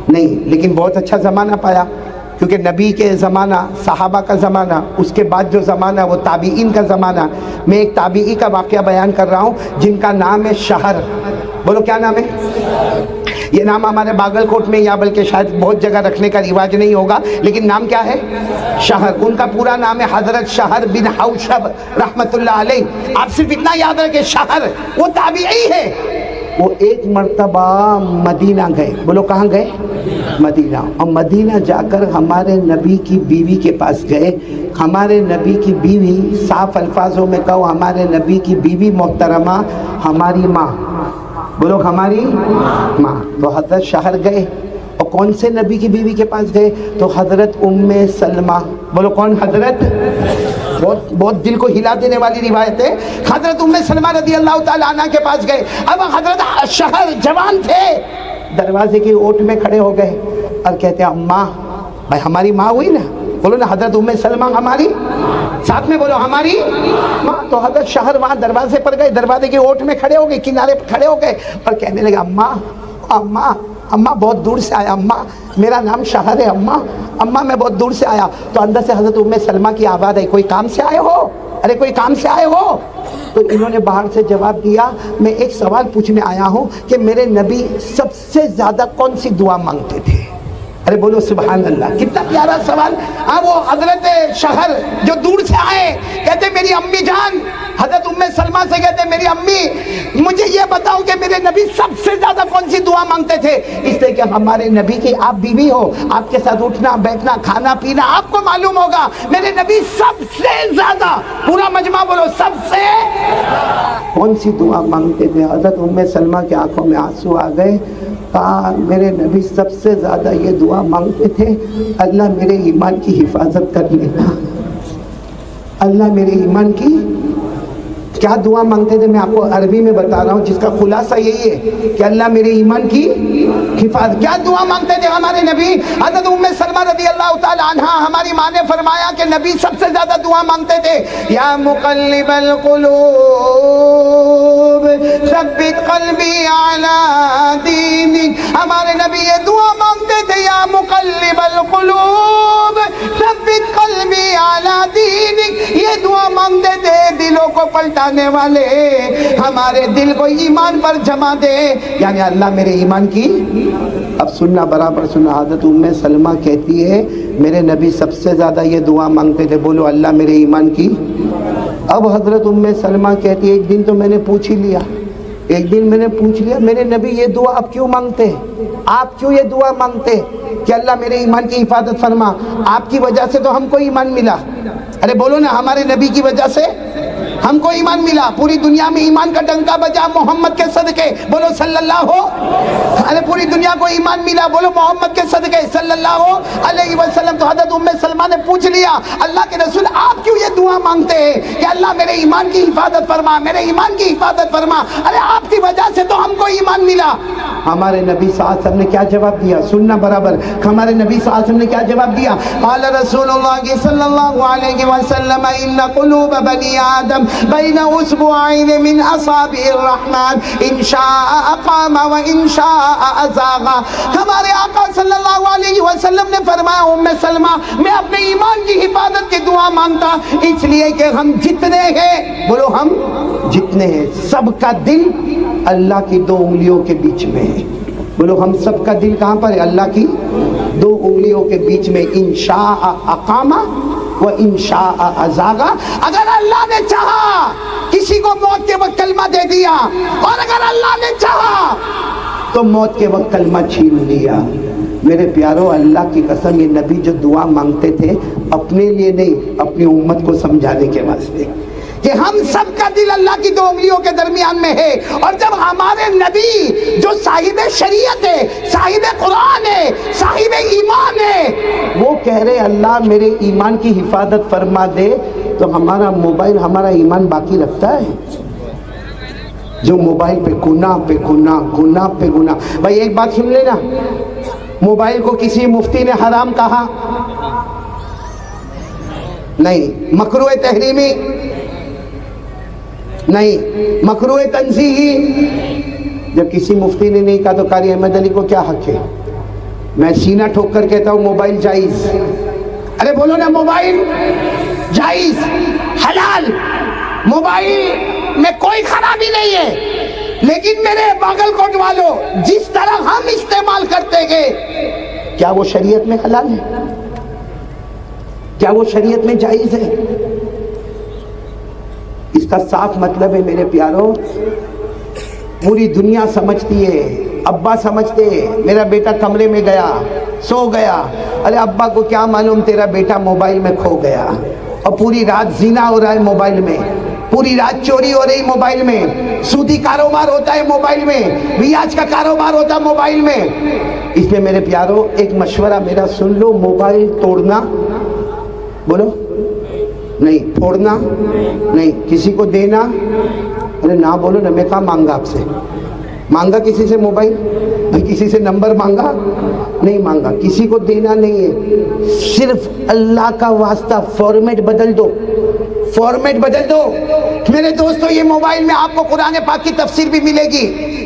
نہیں لیکن بہت اچھا زمانہ پایا, کیونکہ نبی کے زمانہ, صحابہ کا زمانہ, اس کے بعد جو زمانہ وہ تابعین کا زمانہ. میں ایک تابعی کا واقعہ بیان کر رہا ہوں جن کا نام ہے شہر. بولو کیا نام ہے؟ یہ نام ہمارے باگلکوٹ میں یا بلکہ شاید بہت جگہ رکھنے کا رواج نہیں ہوگا، لیکن نام کیا ہے؟ شہر۔ ان کا پورا نام ہے حضرت شہر بن حوشب رحمت اللہ علیہ۔ آپ صرف اتنا یاد رکھیں، شہر وہ تابعی ہے، وہ ایک مرتبہ مدینہ گئے۔ بولو کہاں گئے؟ مدینہ۔ اور مدینہ جا کر ہمارے نبی کی بیوی کے پاس گئے۔ ہمارے نبی کی بیوی، صاف الفاظوں میں کہو، ہمارے نبی کی بیوی محترمہ ہماری ماں، بولو ہماری ماں۔ تو حضرت شہر گئے، اور کون سے نبی کی بیوی کے پاس گئے؟ تو حضرت ام سلمہ۔ بولو کون؟ حضرت، بہت دل کو ہلا دینے والی روایت ہے، حضرت ام سلمہ رضی اللہ تعالیٰ عنہ کے پاس گئے۔ اب حضرت شہر جوان تھے، دروازے کی اوٹ میں کھڑے ہو گئے اور کہتے ہیں اماں، بھائی ہماری ماں ہوئی نا، بولو نا حضرت ام سلمہ ہماری، ساتھ میں بولو ہماری ماں۔ تو حضرت شہر وہاں دروازے پر گئے، دروازے کی اوٹ میں کھڑے ہو گئے، کنارے پر کھڑے ہو گئے اور کہنے لگے اماں اماں اماں، بہت دور سے آیا اماں، میرا نام شہر ہے اماں، اماں میں بہت دور سے آیا۔ تو اندر سے حضرت ام سلمہ کی آواز آئی، کوئی کام سے آئے ہو؟ ارے کوئی کام سے آئے ہو؟ تو انہوں نے باہر سے جواب دیا، میں ایک سوال پوچھنے آیا ہوں کہ میرے نبی سب سے زیادہ کون سی دعا مانگتے تھے؟ ارے بولو سبحان اللہ، کتنا پیارا سوال۔ ہاں وہ حضرت شہر جو دور سے آئے کہتے میری امی جان، حضرت ام سلمہ سے کہتے میری امی مجھے یہ بتاؤ کہ میرے نبی سب سے زیادہ کون سی دعا مانگتے تھے؟ اس لیے کہ ہمارے نبی کی آپ بیوی ہو، آپ کے ساتھ اٹھنا بیٹھنا کھانا پینا آپ کو معلوم ہوگا، میرے نبی سب سے زیادہ، پورا مجمع بولو سب سے کون سی دعا مانگتے تھے؟ حضرت ام سلمہ کی آنکھوں میں آنسو آ گئے، کہا میرے نبی سب سے زیادہ یہ دعا مانگتے تھے، اللہ میرے ایمان کی حفاظت کر لینا، اللہ میرے ایمان کی۔ کیا دعا مانگتے تھے؟ میں آپ کو عربی میں بتا رہا ہوں، جس کا خلاصہ یہی ہے کہ اللہ میرے ایمان کی حفاظت۔ کیا دعا مانگتے تھے ہمارے نبی؟ حضرت ام سلمہ رضی اللہ تعالی عنہ ہماری ماں نے فرمایا کہ نبی سب سے زیادہ دعا مانگتے تھے، یا مقلب القلوب ثبت قلبی علی دینک۔ ہمارے نبی یہ دعا مانگتے تھے، یا مقلب القلوب ثبت قلبی علی دینک۔ یہ دعا مانگتے تھے، دلوں کو پلٹانے والے ہمارے دل کو ایمان پر جما دے، یعنی اللہ میرے ایمان کی۔ اب سننا، برابر سننا، حضرت ام سلمہ کہتی ہے میرے نبی سب سے زیادہ یہ دعا مانگتے تھے، بولو اللہ میرے ایمان کی۔ اب حضرت ام سلمہ کہتی ہے ایک دن تو میں نے پوچھ ہی لیا، ایک دن میں نے پوچھ لیا میرے نبی یہ دعا اب کیوں مانگتے ہیں؟ آپ کیوں یہ دعا مانگتے کہ اللہ میرے ایمان کی حفاظت فرما؟ آپ کی وجہ سے تو ہم کو ایمان ملا، ارے بولو نا، ہمارے نبی کی وجہ سے ہم کو ایمان ملا، پوری دنیا میں ایمان کا ڈنکا بجا محمد کے صدقے، بولو صلی اللہ ہو، ارے پوری دنیا کو ایمان ملا، بولو محمد کے صدقے صلی اللہ علیہ وسلم۔ تو حضرت ام سلمہ نے پوچھ لیا اللہ کے رسول آپ کیوں یہ دعا مانگتے ہیں کہ اللہ میرے ایمان کی حفاظت فرما، میرے ایمان کی حفاظت فرما؟ ارے آپ کی وجہ سے تو ہم کو ایمان ملا۔ ہمارے نبی صلی اللہ علیہ وسلم نے کیا جواب دیا؟ سننا برابر، ہمارے نبی صلی اللہ علیہ وسلم نے کیا جواب دیا؟ قال رسول اللہ صلی اللہ علیہ وسلم ان قلوب بنی آدم بین اصبعین من اصابع الرحمن ان شاء اقام و ان شاء ازاغ۔ ہمارے آقا صلی اللہ علیہ وسلم نے فرمایا ام سلمہ میں اپنے ایمان کی حفاظت کی دعا مانگتا اس لیے کہ ہم جتنے ہیں، بولو ہم جتنے ہیں، سب کا دل اللہ کی دو انگلیوں کے بیچ میں ہے، بولو ہم سب کا دل کہاں پر ہے؟ اللہ کی دو انگلیوں کے بیچ میں، ان شاء اقام و ان شاء ازاغ۔ اگر اللہ نے چاہا کسی کو موت کے وقت کلمہ دے دیا، اور اگر اللہ نے چاہا تو موت کے وقت کلمہ چھین لیا۔ میرے پیارو، اللہ کی قسم یہ نبی جو دعا مانگتے تھے اپنے لیے نہیں، اپنی امت کو سمجھانے کے واسطے کہ ہم سب کا دل اللہ کی دو انگلیوں کے درمیان میں ہے۔ اور جب ہمارے نبی جو صاحب شریعت ہے، صاحب قرآن ہے، صاحب ایمان ہے، وہ کہہ رہے اللہ میرے ایمان کی حفاظت فرما دے، تو ہمارا موبائل ہمارا ایمان باقی رکھتا ہے؟ جو موبائل پہ گناہ پہ گناہ، گناہ پہ گناہ۔ بھائی ایک بات سن لینا، موبائل کو کسی مفتی نے حرام کہا نہیں، مکروہ تحریمی نہیں، مکروہ تنزیہی۔ جب کسی مفتی نے نہیں کہا تو قاری احمد علی کو کیا حق ہے؟ میں سینہ ٹھوک کر کہتا ہوں موبائل جائز، ارے بولو نا موبائل جائز، حلال، موبائل میں کوئی خرابی نہیں ہے، لیکن میرے باگل کوٹ والوں جس طرح ہم استعمال کرتے گئے کیا وہ شریعت میں حلال ہے؟ کیا وہ شریعت میں جائز ہے؟ اس کا صاف مطلب ہے میرے پیاروں، پوری دنیا سمجھتی ہے، ابا سمجھتے ہیں میرا بیٹا کمرے میں گیا سو گیا، ارے ابا کو کیا معلوم تیرا بیٹا موبائل میں کھو گیا، اور پوری رات زنا ہو رہا ہے موبائل میں، پوری رات چوری ہو رہی موبائل میں، سودی کاروبار ہوتا ہے موبائل میں، بیاج کا کاروبار ہوتا ہے موبائل میں۔ اس لیے میرے پیاروں ایک مشورہ میرا سن لو، موبائل توڑنا، بولو نہیں، پھوڑنا نہیں، کسی کو دینا، ارے نہ بولو نا، میں کہاں مانگا آپ سے؟ مانگا کسی سے موبائل؟ کسی سے نمبر مانگا؟ نہیں مانگا، کسی کو دینا نہیں ہے، صرف اللہ کا واسطہ فارمیٹ بدل دو، فارمیٹ بدل دو۔ میرے دوستو یہ موبائل میں آپ کو قرآن پاک کی تفسیر بھی ملے گی،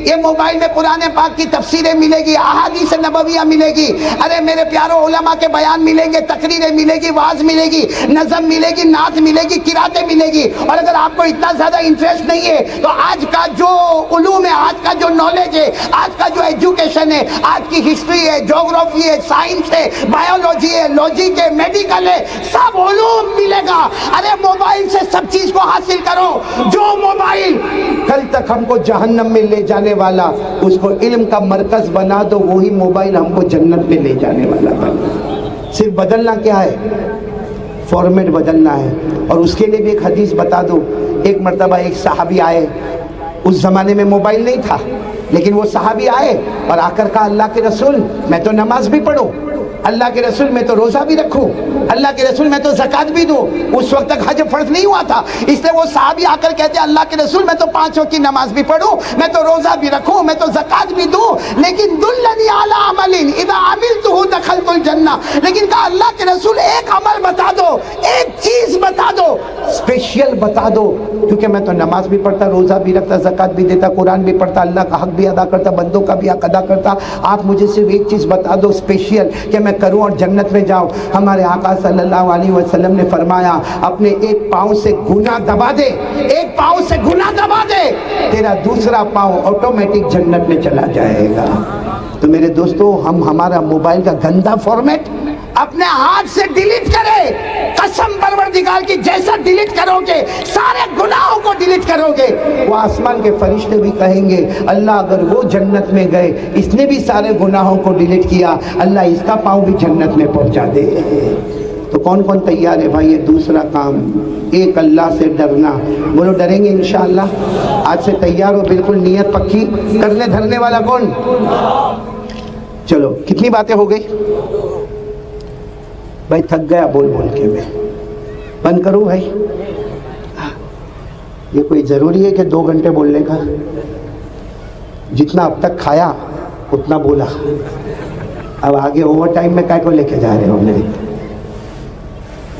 یہ موبائل میں قرآن پاک کی تفسیریں ملے گی، احادیث نبویہ ملے گی، ارے میرے پیاروں علماء کے بیان ملیں گے، تقریریں ملے گی، وعظ ملے گی، نظم ملے گی، نعت ملے گی، قراتیں ملے گی۔ اور اگر آپ کو اتنا زیادہ انٹرسٹ نہیں ہے تو آج کا جو علوم ہے، آج کا جو نالج ہے، آج کا جو ایجوکیشن ہے، آج کی ہسٹری ہے، جغرافی ہے، سائنس ہے، بایولوجی ہے، لاجک ہے، میڈیکل ہے، سب علوم ملے گا۔ ارے موبائل سے سب چیز کو حاصل کرو۔ جو موبائل کل تک ہم کو جہنم میں لے جانے والا، اس کو علم کا مرکز بنا دو، وہی موبائل ہم کو جنت میں لے جانے والا بنا۔ صرف بدلنا کیا ہے؟ فارمیٹ بدلنا ہے۔ اور اس کے لیے بھی ایک حدیث بتا دو۔ ایک مرتبہ ایک صحابی آئے، اس زمانے میں موبائل نہیں تھا، لیکن وہ صحابی آئے اور آ کر کہا اللہ کے رسول میں تو نماز بھی پڑھوں، اللہ کے رسول میں تو روزہ بھی رکھوں، اللہ کے رسول میں تو زکوٰۃ بھی دوں۔ اس وقت تک حج فرض نہیں ہوا تھا، اس لیے وہ صحابی آ کر کہتے ہیں اللہ کے رسول میں تو 5 وقت کی نماز بھی پڑھوں، میں تو روزہ بھی رکھوں، میں تو زکوٰۃ بھی دوں، لیکن دلنی علی عمل اذا عملتہ دخلت الجنہ، لیکن کہا اللہ کے رسول ایک عمل بتا دو، ایک چیز بتا دو، اسپیشل بتا دو، کیونکہ میں تو نماز بھی پڑھتا، روزہ بھی رکھتا، زکوٰۃ بھی دیتا، قرآن بھی پڑھتا، اللہ کا حق بھی ادا کرتا، بندوں کا بھی حق ادا کرتا، آپ مجھے صرف ایک چیز بتا دو اسپیشل کہ میں کروں اور جنت میں جاؤں۔ ہمارے آقا صلی اللہ علیہ وسلم نے فرمایا اپنے ایک پاؤں سے گناہ دبا دے، ایک پاؤں سے گناہ دبا دے، تیرا دوسرا پاؤں آٹومیٹک جنت میں چلا جائے گا۔ تو میرے دوستو ہم ہمارا موبائل کا گندا فارمیٹ اپنے ہاتھ سے ڈیلیٹ کرے، قسم پروردگار کی جیسا ڈیلیٹ کرو گے سارے گناہوں کو ڈیلیٹ کرو گے، وہ آسمان کے فرشتے بھی کہیں گے اللہ اگر وہ جنت میں گئے، اس نے بھی سارے گناہوں کو ڈیلیٹ کیا، اللہ اس کا پاؤں بھی جنت میں پہنچا دے۔ تو کون کون تیار ہے بھائی؟ یہ دوسرا کام، ایک اللہ سے ڈرنا، بولو ڈریں گے انشاءاللہ؟ آج سے تیار ہو، بالکل نیت پکی کرنے دھرنے والا کون؟ چلو کتنی باتیں ہو گئی بھائی؟ تھک گیا بول بول کے میں، بند کروں بھائی؟ یہ کوئی ضروری ہے کہ 2 گھنٹے بولنے کا؟ جتنا اب تک کھایا اتنا بولا، اب آگے اوور ٹائم میں کائے کو لے کے جا رہے ہو میرے؟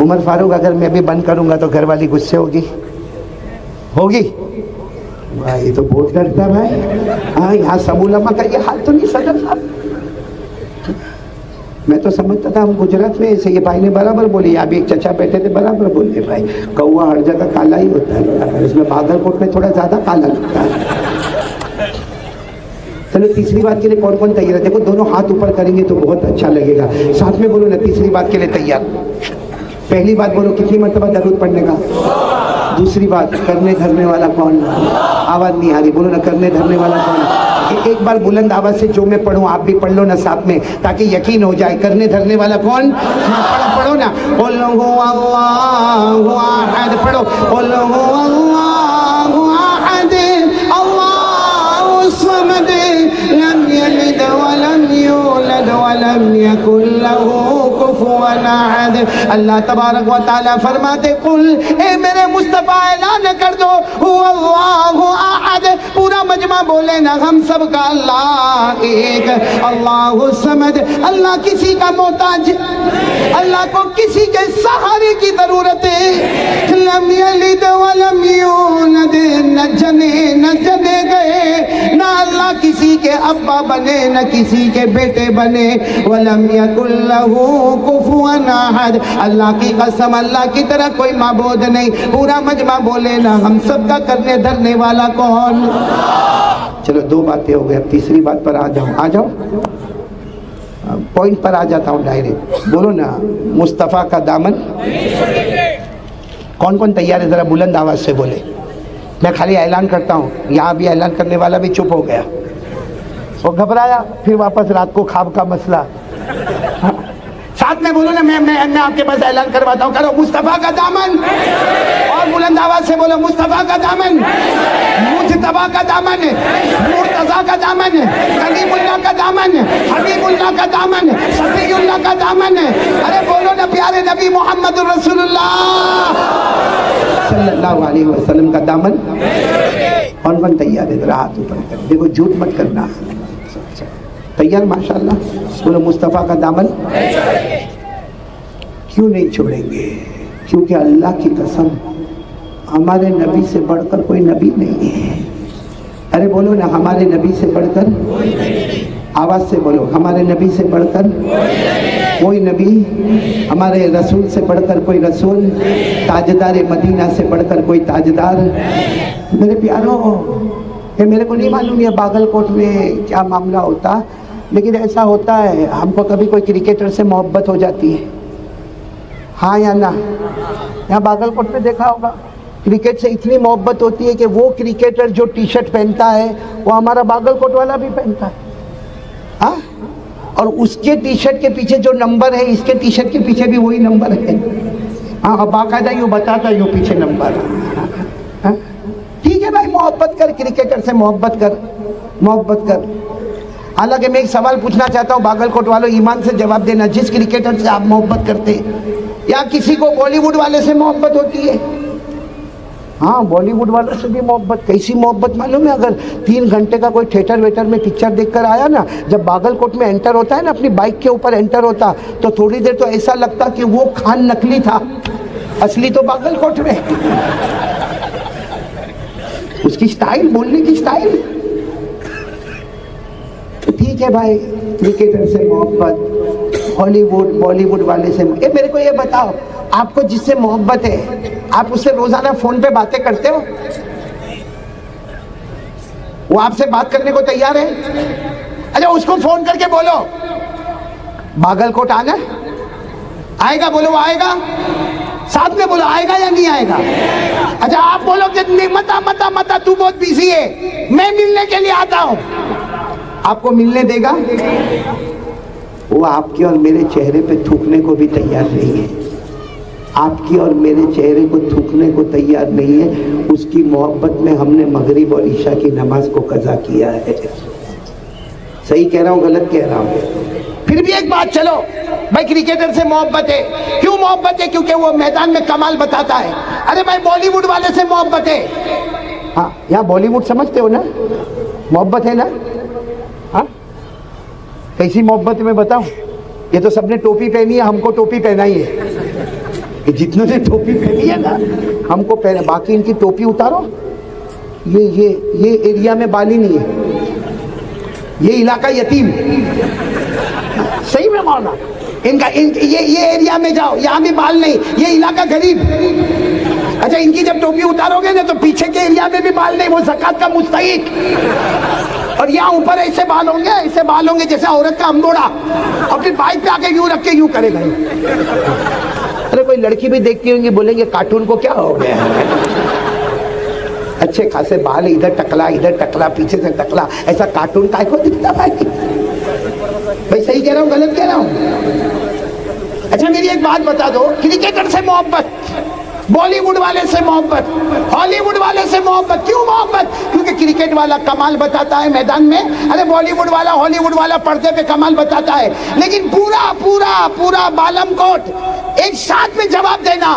عمر فاروق اگر میں بھی بند کروں گا تو گھر والی غصے ہوگی بھائی؟ تو بہت ڈرتا ہے بھائی۔ ہاں یہاں سب علماء کا یہ حال تو نہیں صدر صاحب؟ میں تو سمجھتا تھا ہم گجرات میں ایسے، یہ بھائی نے برابر بولی، یہاں بھی ایک چچا بیٹھے تھے برابر بولے بھائی کوا ہر جگہ کالا ہی ہوتا ہے، اس میں باگل کوٹ میں تھوڑا زیادہ کالا لگتا ہے۔ چلو تیسری بات کے لیے کون کون تیار ہے؟ دیکھو دونوں ہاتھ اوپر کریں گے تو بہت اچھا لگے گا، ساتھ میں بولو نا تیسری بات کے لیے تیار۔ پہلی بات بولو کتنی مرتبہ درود پڑھنے کا؟ دوسری بات کرنے دھرنے والا کون؟ آواز نہیں آ رہی، بولو نا کرنے دھرنے والا کون؟ ایک بار بلند آواز سے جو میں پڑھوں آپ بھی پڑھ لو نا ساتھ میں، تاکہ یقین ہو جائے کرنے دھرنے والا کون؟ پڑھو نا، قل هو اللہ احد، پڑھو قل هو اللہ احد اللہ الصمد لم یلد ولم یولد ولم یکن له کفوا احد۔ اللہ تبارک و تعالیٰ فرماتے قل، اے میرے مصطفیٰ اعلان کر دو هو اللہ احد، پورا مجمع بولے نا ہم سب کا اللہ ایک، اللہ الصمد، اللہ کسی کا محتاج، اللہ کو کسی کے سہارے کی ضرورت ہے، لم یلد ولم یولد، نہ جنے نہ جنے گئے، نہ اللہ کسی کے کے ابا بنے نہ کسی کے بیٹے بنے ولم یکن لہ کفوا احد اللہ کی قسم اللہ کی طرح کوئی معبود نہیں پورا مجمع بولے نا ہم سب کا کرنے دھرنے والا کون چلو دو باتیں ہو گئی اب تیسری بات پر آ جاؤ پوائنٹ پر آ جاتا ہوں ڈائریکٹ بولو نا مصطفیٰ کا دامن کون کون تیار ہے ذرا بلند آواز سے بولے میں خالی اعلان کرتا ہوں یہاں بھی اعلان کرنے والا بھی چپ ہو گیا وہ گھبرایا پھر واپس رات کو خواب کا مسئلہ ساتھ میں بولو نا میں آپ کے پاس اعلان کرواتا ہوں کرو مصطفیٰ کا دامن اور بلند آواز سے بولو مصطفیٰ کا دامن مجتبیٰ کا دامن مرتضیٰ کا دامن کلیم اللہ کا دامن حبیب اللہ کا دامن صفی اللہ کا دامن ارے بولو نا پیارے نبی محمد الرسول اللہ صلی اللہ علیہ وسلم کا دامن کون کون تیار ہے ذرا ہاتھ اوپر کر دیکھو جھوٹ مت کرنا تیار ماشاءاللہ بولو مصطفیٰ کا دامن کیوں نہیں چھوڑیں گے کیونکہ اللہ کی قسم ہمارے نبی سے بڑھ کر کوئی نبی نہیں ہے ارے بولو نا ہمارے نبی سے بڑھ کر آواز سے بولو ہمارے نبی سے بڑھ کر کوئی نبی ہمارے رسول سے بڑھ کر کوئی رسول تاجدار مدینہ سے بڑھ کر کوئی تاجدار میرے پیاروں کہ میرے کو نہیں معلوم یہ باگل کوٹ میں کیا معاملہ ہوتا لیکن ایسا ہوتا ہے ہم کو کبھی کوئی کرکٹر سے محبت ہو جاتی ہے ہاں یا نہ یہاں باگل کوٹ میں دیکھا ہوگا کرکٹ سے اتنی محبت ہوتی ہے کہ وہ کرکٹر جو ٹی شرٹ پہنتا ہے وہ ہمارا باگل کوٹ والا بھی پہنتا ہے ہاں اور اس کے ٹی شرٹ کے پیچھے جو نمبر ہے اس کے ٹی شرٹ کے پیچھے بھی وہی نمبر ہے ہاں باقاعدہ یوں بتاتا یوں پیچھے نمبر ٹھیک ہے بھائی محبت کر کرکٹر سے محبت کر حالانکہ میں ایک سوال پوچھنا چاہتا ہوں باگل کوٹ والوں ایمان سے جواب دینا جس کرکٹر سے آپ محبت کرتے یا کسی کو بالی ووڈ والے سے محبت ہوتی ہے ہاں بالی ووڈ والوں سے بھی محبت کیسی محبت معلوم ہے اگر 3 گھنٹے کا کوئی تھیٹر ویٹر میں پکچر دیکھ کر آیا نا جب باگل کوٹ میں انٹر ہوتا ہے نا اپنی بائک کے اوپر انٹر ہوتا تو تھوڑی دیر تو ایسا لگتا کہ وہ خان نقلی تھا اصلی تو باگل کوٹ میں اس کی سٹائل بولنے کی سٹائل ٹھیک ہے بھائی کرکٹر سے محبت ہالی ووڈ بالی ووڈ والے سے میرے کو یہ بتاؤ آپ کو جس سے محبت ہے آپ اس سے روزانہ فون پہ باتیں کرتے ہو وہ آپ سے بات کرنے کو تیار ہے اچھا اس کو فون کر کے بولو باگل کوٹ آنا آئے گا بولو آئے گا ساتھ میں بولو آئے گا یا نہیں آئے گا اچھا آپ بولو کہ متا تو بہت بیزی ہے میں ملنے کے لیے آتا ہوں آپ کو ملنے دے گا وہ آپ کے اور میرے چہرے پہ تھوکنے کو بھی تیار نہیں ہے آپ کی اور میرے چہرے کو تھوکنے کو تیار نہیں ہے اس کی محبت میں ہم نے مغرب اور عشاء کی نماز کو قضا کیا ہے صحیح کہہ رہا ہوں غلط کہہ رہا ہوں پھر بھی ایک بات چلو بھائی کرکٹر سے محبت ہے کیوں محبت ہے کیونکہ وہ میدان میں کمال بتاتا ہے ارے بھائی بالی ووڈ والے سے محبت ہے ہاں یہاں بالی ووڈ سمجھتے ہو نا محبت ہے نا ہاں کیسی محبت میں بتاؤں یہ تو سب نے ٹوپی پہنی ہے ہم کو ٹوپی پہنائی ہے جتنوں نے ٹوپی پہنی ہے نا ہم کو پہنا باقی ان کی ٹوپی اتارو یہ ایریا میں بالی نہیں ہے یہ علاقہ یتیم صحیح میں مولانا ان کا یہ ایریا میں جاؤ یہاں بھی بال نہیں یہ علاقہ غریب اچھا ان کی جب ٹوپی اتارو گے نا تو پیچھے کے ایریا میں بھی بال نہیں وہ زکات کا مستحق اور یہاں اوپر ایسے بال ہوں گے جیسے عورت کا امبوڑا اور پھر بائک پہ آ کے یوں رکھ کے یوں کرے گا ارے کوئی لڑکی بھی دیکھتی ہوں گی بولیں گے کارٹون کو کیا ہو گیا اچھے خاصے بال ادھر ٹکلا پیچھے سے ٹکلا ایسا کارٹون کا کو دکھتا بھائی صحیح کہہ رہا ہوں غلط کہہ رہا ہوں اچھا میری ایک بات بتا دو کرکٹر سے محبت بالی ووڈ والے سے محبت ہالی ووڈ والے سے محبت کیوں محبت کیونکہ کرکٹ والا کمال بتاتا ہے میدان میں ارے بالی ووڈ والا ہالی ووڈ والا پردے پہ کمال بتاتا ہے لیکن پورا بالم کوٹ ایک ساتھ میں جواب دینا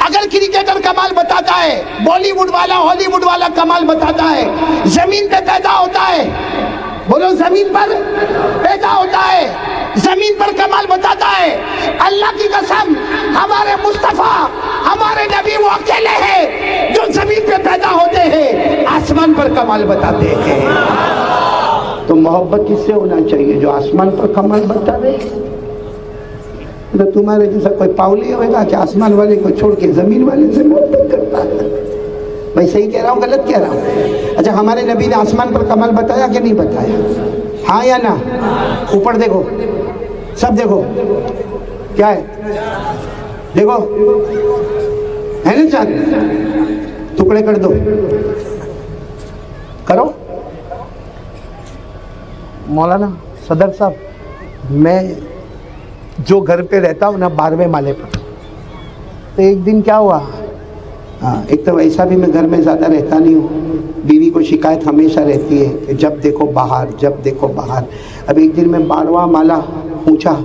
اگر کرکٹر کمال بتاتا ہے بالی ووڈ والا ہالی ووڈ والا کمال بتاتا ہے زمین پہ پیدا ہوتا ہے بولو زمین پر پیدا ہوتا ہے زمین پر کمال بتاتا ہے اللہ کی قسم ہمارے مصطفیٰ ہمارے نبی وہ اکیلے ہیں جو زمین پہ پیدا ہوتے ہیں آسمان پر کمال بتاتے ہیں تو محبت کس سے ہونا چاہیے؟ جو آسمان پر کمال بتا رہے. تو تمہارے جیسا کوئی پاؤلی ہوگا کہ آسمان والے کو چھوڑ کے زمین والے سے محبت کرتا ہے؟ میں صحیح کہہ رہا ہوں غلط کہہ رہا ہوں؟ اچھا ہمارے نبی نے آسمان پر کمال بتایا کہ نہیں بتایا؟ ہاں یا نہ؟ اوپر دیکھو، سب دیکھو، کیا ہے؟ دیکھو ہے نا چاند؟ ٹکڑے کر دو، کرو. مولانا صدر صاحب، میں جو گھر پہ رہتا ہوں نا 12ویں مالے پر، تو ایک دن کیا ہوا، ایک تو ویسا بھی میں گھر میں زیادہ رہتا نہیں ہوں، بیوی کو شکایت ہمیشہ رہتی ہے کہ جب دیکھو باہر، جب دیکھو باہر. اب ایک دن میں 12واں مالا پوچھا،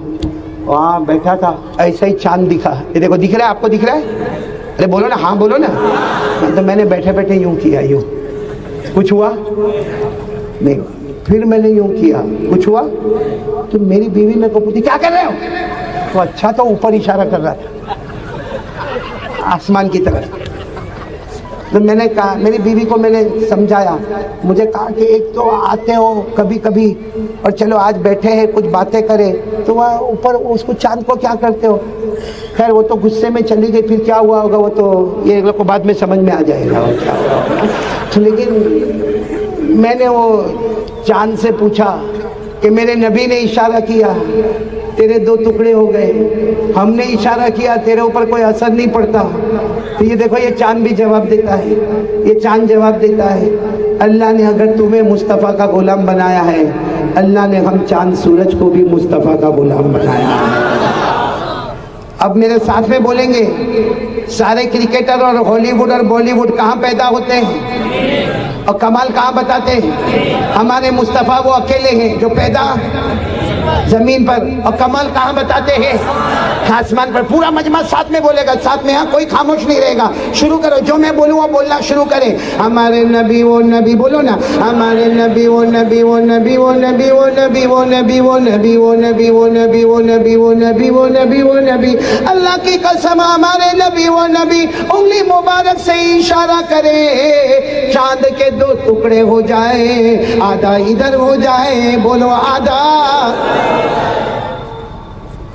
وہاں بیٹھا تھا، ایسا ہی چاند دکھا. یہ دیکھو، دکھ رہا ہے آپ کو؟ دکھ رہا ہے؟ ارے بولو نا، ہاں بولو نا. تو میں نے بیٹھے بیٹھے یوں کیا، یوں. کچھ ہوا نہیں. پھر میں نے یوں کیا، کچھ ہوا. تو میری بیوی میرے کو پوچھی کیا کر رہے ہو؟ تو اچھا تو اوپر اشارہ کر رہا تھا آسمان کی طرف. تو میں نے کہا، میری بیوی کو میں نے سمجھایا، مجھے کہا کہ ایک تو آتے ہو کبھی کبھی اور چلو آج بیٹھے ہیں کچھ باتیں کرے، تو وہاں اوپر اس کو چاند کو کیا کرتے ہو؟ خیر وہ تو غصے میں چلی گئی، پھر کیا ہوا ہوگا وہ تو یہ لوگ کو بعد میں سمجھ میں آ جائے گا کیا ہوا. لیکن میں نے وہ چاند سے پوچھا کہ میرے نبی نے اشارہ کیا تیرے 2 ٹکڑے ہو گئے، ہم نے اشارہ کیا تیرے اوپر کوئی اثر نہیں پڑتا. تو یہ دیکھو، یہ چاند بھی جواب دیتا ہے، یہ چاند جواب دیتا ہے. اللہ نے اگر تمہیں مصطفیٰ کا غلام بنایا ہے، اللہ نے ہم چاند سورج کو بھی مصطفیٰ کا غلام بنایا ہے. اب میرے ساتھ میں بولیں گے، سارے کرکٹر اور ہالی ووڈ اور بالی ووڈ کہاں پیدا ہوتے ہیں اور کمال کہاں بتاتے ہیں؟ ہمارے مصطفیٰ وہ اکیلے ہیں جو پیدا زمین پر، اور کمال کہاں بتاتے ہیں؟ آسمان پر. پورا مجمع ساتھ میں بولے گا، ساتھ میں. ہاں کوئی خاموش نہیں رہے گا. شروع کرو، جو میں بولوں وہ بولنا شروع کریں. ہمارے نبی وہ نبی، بولو نا، ہمارے نبی وہ نبی وہ نبی وہ نبی وہ نبی وہ نبی وہ نبی وہ نبی وہ نبی وہ نبی وہ نبی وہ نبی وہ نبی. اللہ کی قسم ہمارے نبی وہ نبی انگلی مبارک سے اشارہ کرے، چاند کے 2 ٹکڑے ہو جائے، آدھا ادھر ہو جائے، بولو آدھا.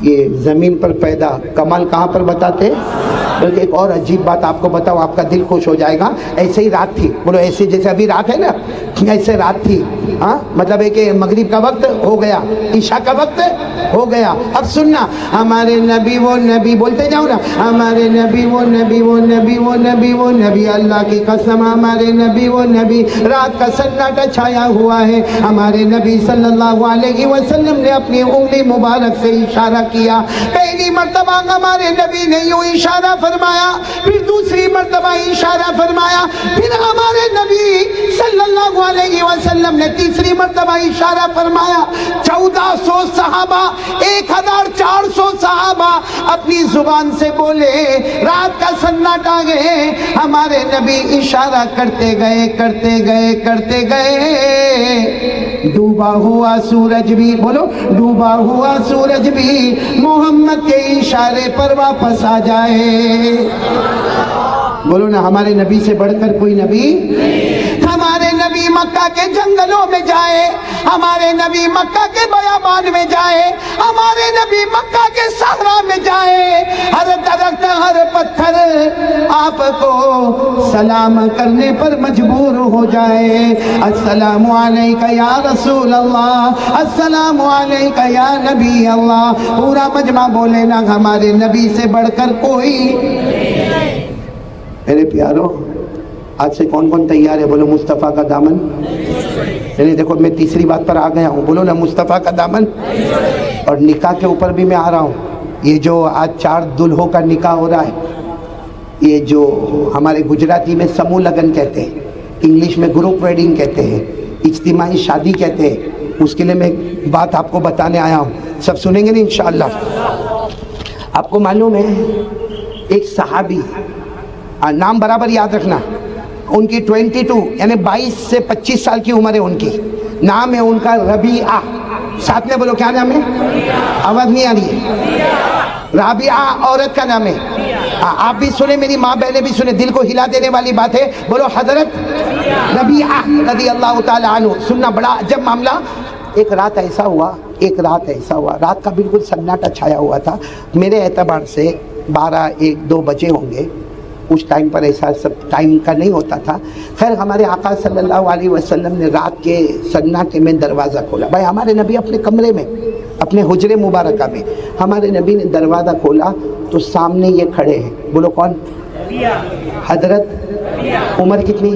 یہ زمین پر پیدا کمال کہاں پر بتاتے؟ بلکہ ایک اور عجیب بات آپ کو بتاؤ، آپ کا دل خوش ہو جائے گا. ایسے ہی رات تھی، بولو ایسے جیسے ابھی رات ہے نا، ایسے رات تھی. ہاں مطلب ہے کہ مغرب کا وقت ہو گیا، عشاء کا وقت ہو گیا. اب سننا، ہمارے نبی وہ نبی، بولتے جاؤ نا، ہمارے نبی وہ نبی وہ نبی وہ نبی وہ نبی. اللہ کی قسم ہمارے نبی وہ نبی. رات کا سناٹا چھایا ہوا ہے، ہمارے نبی صلی اللہ علیہ وسلم نے اپنی انگلی مبارک سے اشارہ کیا. پہلی مرتبہ ہمارے نبی نے یوں اشارہ فرمایا، پھر دوسری مرتبہ اشارہ فرمایا، پھر ہمارے نبی صلی اللہ علیہ وسلم نے تیسری مرتبہ اشارہ فرمایا. 1400 صحابہ، 1400 صحابہ اپنی زبان سے بولے. رات کا سناٹا گئے، ہمارے نبی اشارہ کرتے گئے کرتے گئے کرتے گئے. ڈوبا ہوا سورج بھی، بولو ڈوبا ہوا سورج بھی محمد کے اشارے پر واپس آ جائے. بولو نا، ہمارے نبی سے بڑھ کر کوئی نبی. ہمارے نبی مکہ کے جنگلوں میں جائے، ہمارے نبی مکہ کے بیابان میں جائے، ہمارے نبی مکہ کے صحرا میں جائے، ہر درخت ہر پتھر آپ کو سلام کرنے پر مجبور ہو جائے. السلام علیکہ یا رسول اللہ، السلام علیکہ یا نبی اللہ. پورا مجمع بولے نا، ہمارے نبی سے بڑھ کر کوئی. میرے پیارو، آج سے کون کون تیار ہے؟ بولو مصطفیٰ کا دامن. یعنی دیکھو میں تیسری بات پر آ گیا ہوں، بولو نا مصطفیٰ کا دامن. اور نکاح کے اوپر بھی میں آ رہا ہوں. یہ جو آج 4 دلہوں کا نکاح ہو رہا ہے، یہ جو ہمارے گجراتی میں سموہ لگن کہتے ہیں، انگلش میں گروپ ویڈنگ کہتے ہیں، اجتماعی شادی کہتے ہیں. اس کے لیے میں ایک بات آپ کو بتانے آیا ہوں، سب سنیں گے نا انشاءاللہ. آپ کو معلوم ہے ایک صحابی، نام برابر یاد رکھنا، ان کی 22 یعنی 22 سے 25 سال کی عمر ہے ان کی. نام ہے ان کا ربیعہ. ساتھ میں بولو کیا نام ہے؟ آواز نہیں آ رہی ہے. رابعہ عورت کا نام ہے، آپ بھی سنیں, میری ماں بہنیں بھی سنیں, دل کو ہلا دینے والی بات ہے. بولو حضرت ربیعہ رضی اللہ تعالی عنہ. سننا, بڑا عجب معاملہ. ایک رات ایسا ہوا, رات کا بالکل سناٹا چھایا ہوا تھا. میرے اعتبار سے 12, 1, 2 بجے ہوں گے. اس ٹائم پر ایسا سب ٹائم کا نہیں ہوتا تھا. خیر ہمارے آقا صلی اللہ علیہ وسلم نے رات کے سناٹے میں دروازہ کھولا. بھائی ہمارے نبی اپنے کمرے میں, اپنے حجرے مبارکہ میں, ہمارے نبی نے دروازہ کھولا تو سامنے یہ کھڑے ہیں. بولو کون؟ حضرت عمر کتنی؟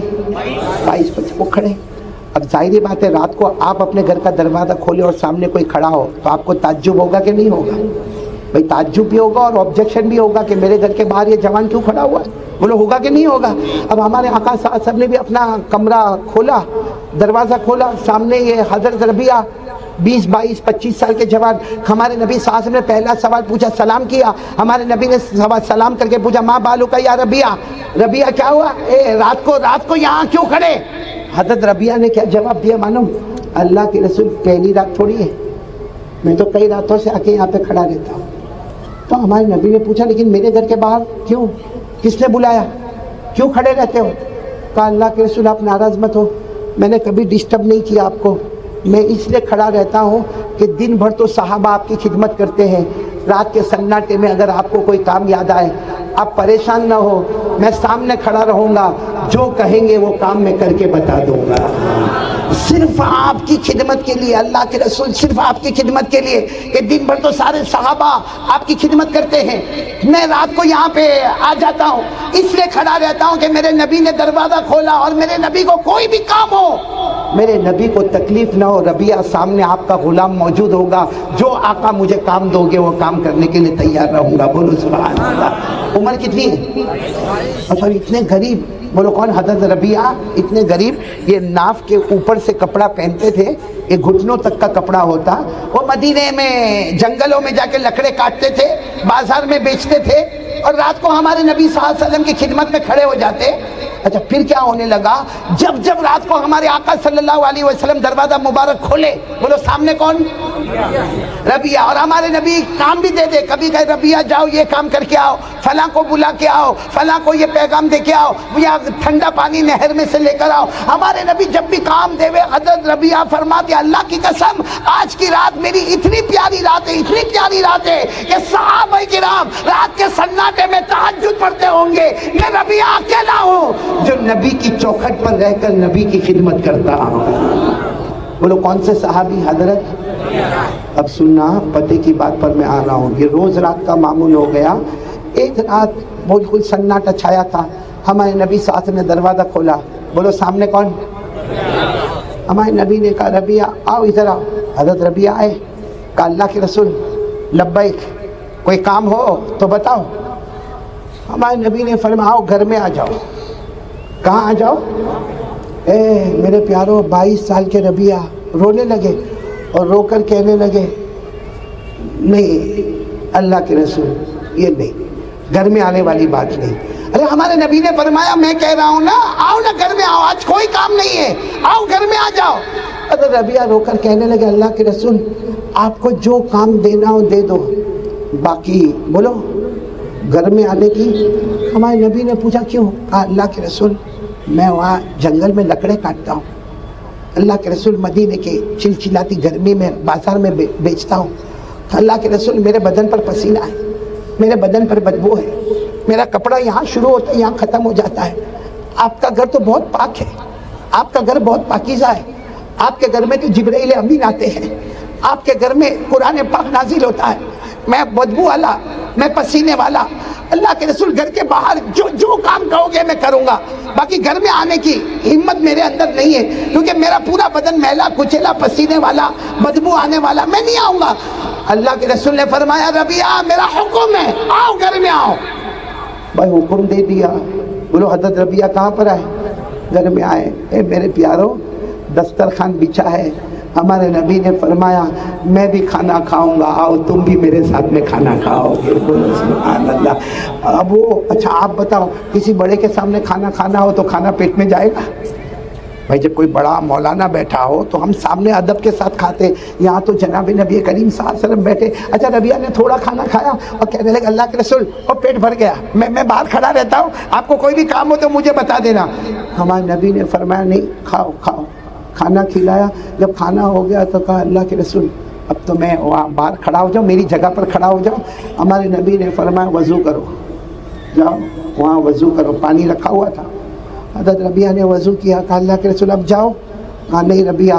22-25. وہ کھڑے. اب ظاہری بات ہے, رات کو آپ اپنے گھر کا دروازہ کھولے اور سامنے کوئی کھڑا ہو تو آپ کو تعجب ہوگا کہ نہیں ہوگا؟ بھائی تعجب بھی ہوگا اور آبجیکشن بھی ہوگا کہ میرے گھر کے باہر یہ جوان کیوں کھڑا ہوا ہے. بولو ہوگا کہ نہیں ہوگا؟ اب ہمارے آقا صلی اللہ علیہ وسلم نے بھی اپنا کمرہ کھولا, دروازہ کھولا, سامنے یہ حضرت ربیعہ 20, 22, 25 سال کے جوان. ہمارے نبی صلی اللہ علیہ وسلم نے پہلا سوال پوچھا, سلام کیا. ہمارے نبی نے سلام کر کے پوچھا, ماں بالو کا یا ربیعہ, ربیعہ کیا ہوا, رات کو یہاں کیوں کھڑے؟ حضرت ربیعہ نے کیا جواب دیا معلوم؟ اللہ کے رسول پہلی رات تھوڑی ہے, میں تو کئی راتوں سے آ کے یہاں پہ کھڑا رہتا ہوں. تو ہمارے نبی نے پوچھا لیکن میرے گھر کے باہر کیوں, کس نے بلایا, کیوں کھڑے رہتے ہو؟ کہا اللہ کے رسول آپ ناراض مت ہو, میں نے کبھی ڈسٹرب نہیں کیا آپ کو, میں اس لیے کھڑا رہتا ہوں کہ دن بھر تو صحابہ آپ کی خدمت کرتے ہیں, رات کے سناٹے میں اگر آپ کو کوئی کام یاد آئے آپ پریشان نہ ہو, میں سامنے کھڑا رہوں گا, جو کہیں گے وہ کام میں کر کے بتا دوں گا. صرف آپ کی خدمت کے لیے, اللہ کے رسول صرف آپ کی خدمت کے لیے کہ دن بھر تو سارے صحابہ آپ کی خدمت کرتے ہیں, میں رات کو یہاں پہ آ جاتا ہوں, اس لیے کھڑا رہتا ہوں کہ میرے نبی نے دروازہ کھولا اور میرے نبی کو کوئی بھی کام ہو, میرے نبی کو تکلیف نہ ہو. ربیعہ سامنے آپ کا غلام موجود ہوگا, جو آقا مجھے کام دو گے وہ کام کرنے کے لیے تیار رہوں گا. بولو سبحان اللہ. عمر کتنی ہے؟ اچھا اتنے غریب, بولو کون؟ حضرت ربیعہ اتنے غریب, یہ ناف کے اوپر سے کپڑا پہنتے تھے, یہ گھٹنوں تک کا کپڑا ہوتا. وہ مدینے میں جنگلوں میں جا کے لکڑے کاٹتے تھے, بازار میں بیچتے تھے, اور رات کو ہمارے نبی صلی اللہ علیہ وسلم کی خدمت میں کھڑے ہو جاتے. اچھا پھر کیا ہونے لگا, جب رات کو ہمارے آقا صلی اللہ علیہ وسلم دروازہ مبارک کھولے, بولو سامنے کون؟ ربیعہ. اور ہمارے نبی کام بھی دے دے, کبھی کہے ربیعہ جاؤ یہ کام کر کے آؤ, فلاں کو بلا کے آؤ, فلاں کو یہ پیغام دے کے آؤ, یا ٹھنڈا پانی نہر میں سے لے کر آؤ. ہمارے نبی جب بھی کام دے وے, حضرت ربیعہ فرماتے اللہ کی قسم آج کی رات میری اتنی پیاری رات ہے, اتنی پیاری رات ہے کہ صحابہ کرام رات کے سناٹے میں تہجد پڑھتے ہوں گے, میں ربیعہ اکیلا ہوں جو نبی کی چوکھٹ پر رہ کر نبی کی خدمت کرتا ہوں. بولو کون سے صحابی؟ حضرت. اب سننا, پتے کی بات پر میں آ رہا ہوں. یہ روز رات کا معمول ہو گیا. ایک رات بالکل سناٹا چھایا تھا, ہمارے نبی صلی اللہ علیہ وسلم نے دروازہ کھولا. بولو سامنے کون؟ ہمارے نبی نے کہا ربیعہ آؤ ادھر آؤ. حضرت ربیعہ آئے. کہا اللہ کے رسول لبیک, کوئی کام ہو تو بتاؤ. ہمارے نبی نے فرمایا آؤ گھر میں آ جاؤ. کہاں آ جاؤ؟ میرے پیارو 22 سال کے ربیعہ رونے لگے اور رو کر کہنے لگے نہیں اللہ کے رسول یہ نہیں, گھر میں آنے والی بات نہیں. ارے ہمارے نبی نے فرمایا میں کہہ رہا ہوں نا آؤ نا گھر میں آؤ, آج کوئی کام نہیں ہے, آؤ گھر میں آ جاؤ. ارے ربیعہ رو کر کہنے لگے اللہ کے رسول آپ کو جو کام دینا ہو دے دو, باقی بولو گھر میں آنے کی. ہمارے نبی نے پوچھا کیوں؟ کہا اللہ کے رسول میں وہاں جنگل میں لکڑے کاٹتا ہوں, اللہ کے رسول مدینے کے چلچلاتی گرمی میں بازار میں بیچتا ہوں. اللہ کے رسول میرے بدن پر پسینہ ہے, میرے بدن پر بدبو ہے, میرا کپڑا یہاں شروع ہوتا ہے یہاں ختم ہو جاتا ہے. آپ کا گھر تو بہت پاک ہے, آپ کا گھر بہت پاکیزہ ہے, آپ کے گھر میں تو جبرائیل امین آتے ہیں, آپ کے گھر میں قرآن پاک نازل ہوتا ہے, میں بدبو والا, میں پسینے والا. اللہ کے رسول گھر کے باہر جو کام کہو گے میں کروں گا, باقی گھر میں آنے کی ہمت میرے اندر نہیں ہے کیونکہ میرا پورا بدن میلا کچیلا پسینے والا بدبو آنے والا, میں نہیں آؤں گا. اللہ کے رسول نے فرمایا ربیعہ میرا حکم ہے آؤ گھر میں آؤ. بھائی حکم دے دیا. بولو حضرت ربیعہ کہاں پر آئے؟ گھر میں آئے. اے میرے پیارو دسترخوان بچھا ہے, ہمارے نبی نے فرمایا میں بھی کھانا کھاؤں گا, آؤ تم بھی میرے ساتھ میں کھانا کھاؤ گے. بولو سبحان اللہ. اب وہ اچھا آپ بتاؤ کسی بڑے کے سامنے کھانا کھانا ہو تو کھانا پیٹ میں جائے گا؟ بھائی جب کوئی بڑا مولانا بیٹھا ہو تو ہم سامنے ادب کے ساتھ کھاتے ہیں. یہاں تو جناب نبی کریم صلی اللہ علیہ وسلم بیٹھے. اچھا ربیہ نے تھوڑا کھانا کھایا اور کہنے لگے اللہ کے رسول اور پیٹ بھر گیا, میں باہر کھڑا رہتا ہوں, آپ کو کوئی بھی کام ہو تو مجھے بتا دینا. ہمارے نبی نے فرمایا نہیں, کھاؤ کھاؤ. کھانا کھلایا. جب کھانا ہو گیا تو کہا اللہ کے رسول اب تو میں وہاں باہر کھڑا ہو جاؤں, میری جگہ پر کھڑا ہو جاؤں. ہمارے نبی نے فرمایا وضو کرو, جاؤ وہاں وضو کرو. پانی رکھا ہوا تھا. حضرت ربیہ نے وضو کیا. کہا اللہ کے رسول اب جاؤ. کہا نہیں ربیہ,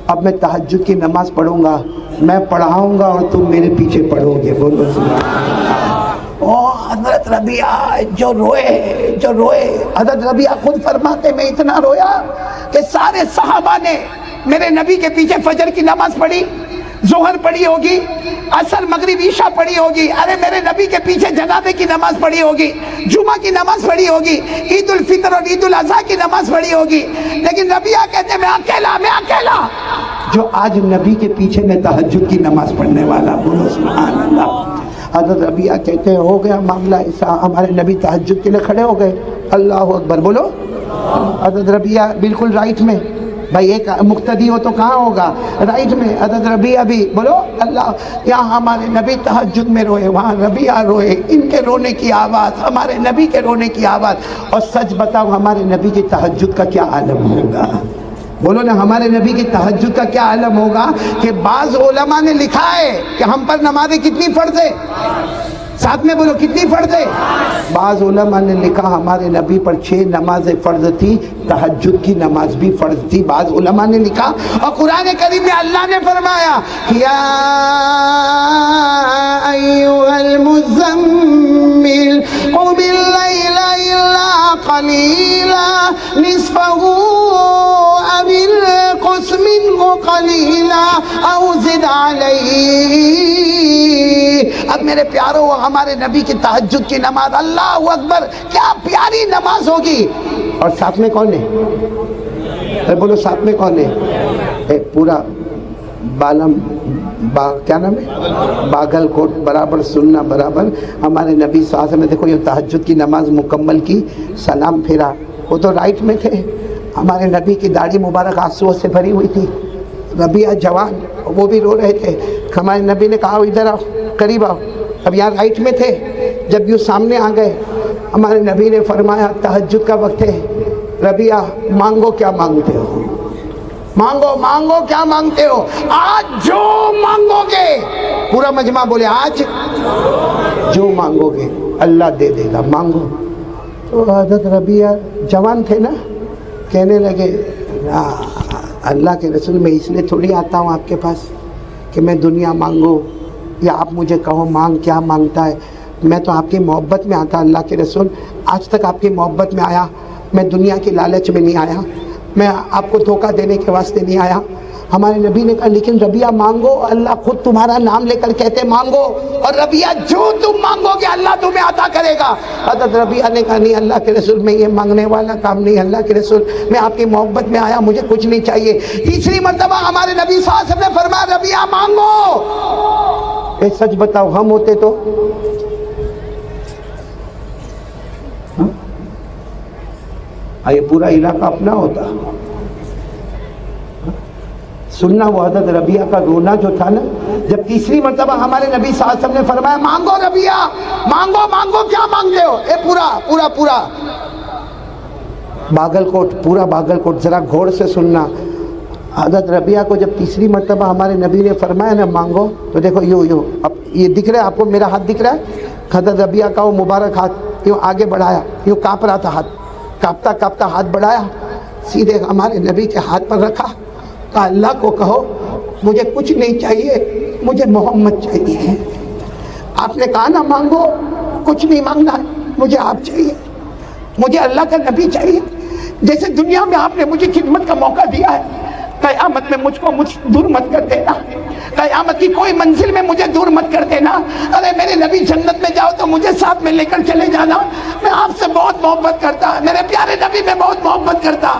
اب میں تہجد کی نماز پڑھوں گا, میں پڑھاؤں گا اور تم میرے پیچھے پڑھو گے. بولو سبحان اللہ. او حضرت ربیہ جو روئے. حضرت ربیہ خود فرماتے میں اتنا رویا کہ سارے صحابہ نے میرے نبی کے پیچھے فجر کی نماز پڑھی, ظہر پڑھی ہوگی, عصر مغرب عشاء پڑھی ہوگی, ارے میرے نبی کے پیچھے جنازے کی نماز پڑھی ہوگی, جمعہ کی نماز پڑھی ہوگی, عید الفطر اور عید الاضحیٰ کی نماز پڑھی ہوگی. لیکن ربیہ کہتے ہیں میں اکیلا جو آج نبی کے پیچھے میں تہجد کی نماز پڑھنے والا. بولو سبحان اللہ. حضرت ربیہ کہتے ہیں ہو گیا معاملہ ایسا, ہمارے نبی تہجد کے لیے کھڑے ہو گئے. اللہ اکبر بولو. حضرت ربیہ بالکل رائٹ میں, بھائی ایک مقتدی ہو تو کہاں ہوگا, رائٹ میں. حضرت ربیہ بھی بولو اللہ. یہاں ہمارے نبی تہجد میں روئے, وہاں ربیہ روئے. ان کے رونے کی آواز, ہمارے نبی کے رونے کی آواز. اور سچ بتاؤ ہمارے نبی کی تہجد کا کیا عالم ہوگا. بولو نا ہمارے نبی کی تہجد کا کیا عالم ہوگا کہ بعض علماء نے لکھا ہے کہ ہم پر نمازیں کتنی فرض ہے, ساتھ میں بولو کتنی فرض ہے. بعض علماء نے لکھا ہمارے نبی پر 6 نمازیں فرض تھی, تہجد کی نماز بھی فرض تھی. بعض علماء نے لکھا. اور قرآن کریم میں اللہ نے فرمایا یا ایھا المزمل قم اللیل الا قلیلا نصفہ او انقص منہ قلیلا او زد علیہ. اب میرے پیارو ہمارے نبی کی تہجد کی نماز, اللہ اکبر کیا پیاری نماز ہوگی. اور ساتھ میں کون ہے, بولو ساتھ میں کون ہے, پورا بالم کیا نام ہے, باگل کوٹ برابر سننا برابر. ہمارے نبی صلی اللہ علیہ وسلم نے دیکھو یہ تہجد کی نماز مکمل کی, سلام پھیرا. وہ تو رائٹ میں تھے. ہمارے نبی کی داڑھی مبارک آنسوؤں سے بھری ہوئی تھی. ربیہ جوان, وہ بھی رو رہے تھے. ہمارے نبی نے کہا ادھر آؤ, قریب آؤ. اب یہاں رائٹ میں تھے. جب یوں سامنے آ گئے ہمارے نبی نے فرمایا تہجد کا وقت ہے, ربیہ مانگو کیا مانگتے ہو, مانگو کیا مانگتے ہو. آج جو مانگو گے, پورا مجمع بولے آج جو مانگو گے اللہ دے دے گا, مانگو. تو حضرت ربیہ جوان تھے نا, کہنے لگے اللہ کے رسول میں اس لیے تھوڑی آتا ہوں آپ کے پاس کہ میں دنیا مانگوں, یا آپ مجھے کہو مانگ کیا مانگتا ہے. میں تو آپ کی محبت میں آتا اللہ کے رسول, آج تک آپ کی محبت میں آیا, میں دنیا کی لالچ میں نہیں آیا, میں آپ کو دھوکہ دینے کے واسطے نہیں آیا. ہمارے نبی نے کہا لیکن ربیہ مانگو, اللہ خود تمہارا نام لے کر کہتے مانگو, اور ربیہ جو تم مانگو گے اللہ تمہیں عطا کرے گا. حضرت ربیہ نے کہا نہیں اللہ کے رسول میں یہ مانگنے والا کام نہیں, اللہ کے رسول میں آپ کی محبت میں آیا, مجھے کچھ نہیں چاہیے. تیسری مرتبہ ہمارے نبی صلی اللہ علیہ وسلم نے فرمایا ربیہ مانگو. اے سچ بتاؤ ہم ہوتے تو یہ پورا علاقہ اپنا ہوتا. سننا وہ حضرت ربیہ کا رونا جو تھا نا, جب تیسری مرتبہ ہمارے نبی صلی اللہ علیہ وسلم نے فرمایا مانگو ربیہ, مانگو کیا مانگتے ہو. اے پورا باگل کوٹ, پورا باگل کوٹ ذرا غور سے سننا. حضرت ربیہ کو جب تیسری مرتبہ ہمارے نبی نے فرمایا نا مانگو, تو دیکھو یوں اب یہ دکھ رہا ہے آپ کو, میرا ہاتھ دکھ رہا ہے. حضرت ربیہ کا وہ مبارک ہاتھ یوں آگے بڑھایا, یوں کانپ رہا تھا ہاتھ, کانپتا ہاتھ بڑھایا, سیدھے ہمارے نبی کے ہاتھ پر رکھا. کہا اللہ کو کہو مجھے کچھ نہیں چاہیے, مجھے محمد چاہیے. آپ نے کہا نا مانگو, کچھ نہیں مانگنا, مجھے آپ چاہیے, مجھے اللہ کا نبی چاہیے. جیسے دنیا میں آپ نے مجھے خدمت کا موقع دیا ہے, قیامت میں مجھ کو دور مت کر دینا, قیامت کی کوئی منزل میں مجھے دور مت کر دینا. ارے میرے نبی جنت میں جاؤ تو مجھے ساتھ میں لے کر چلے جانا, میں آپ سے بہت محبت کرتا, میرے پیارے نبی میں بہت محبت کرتا.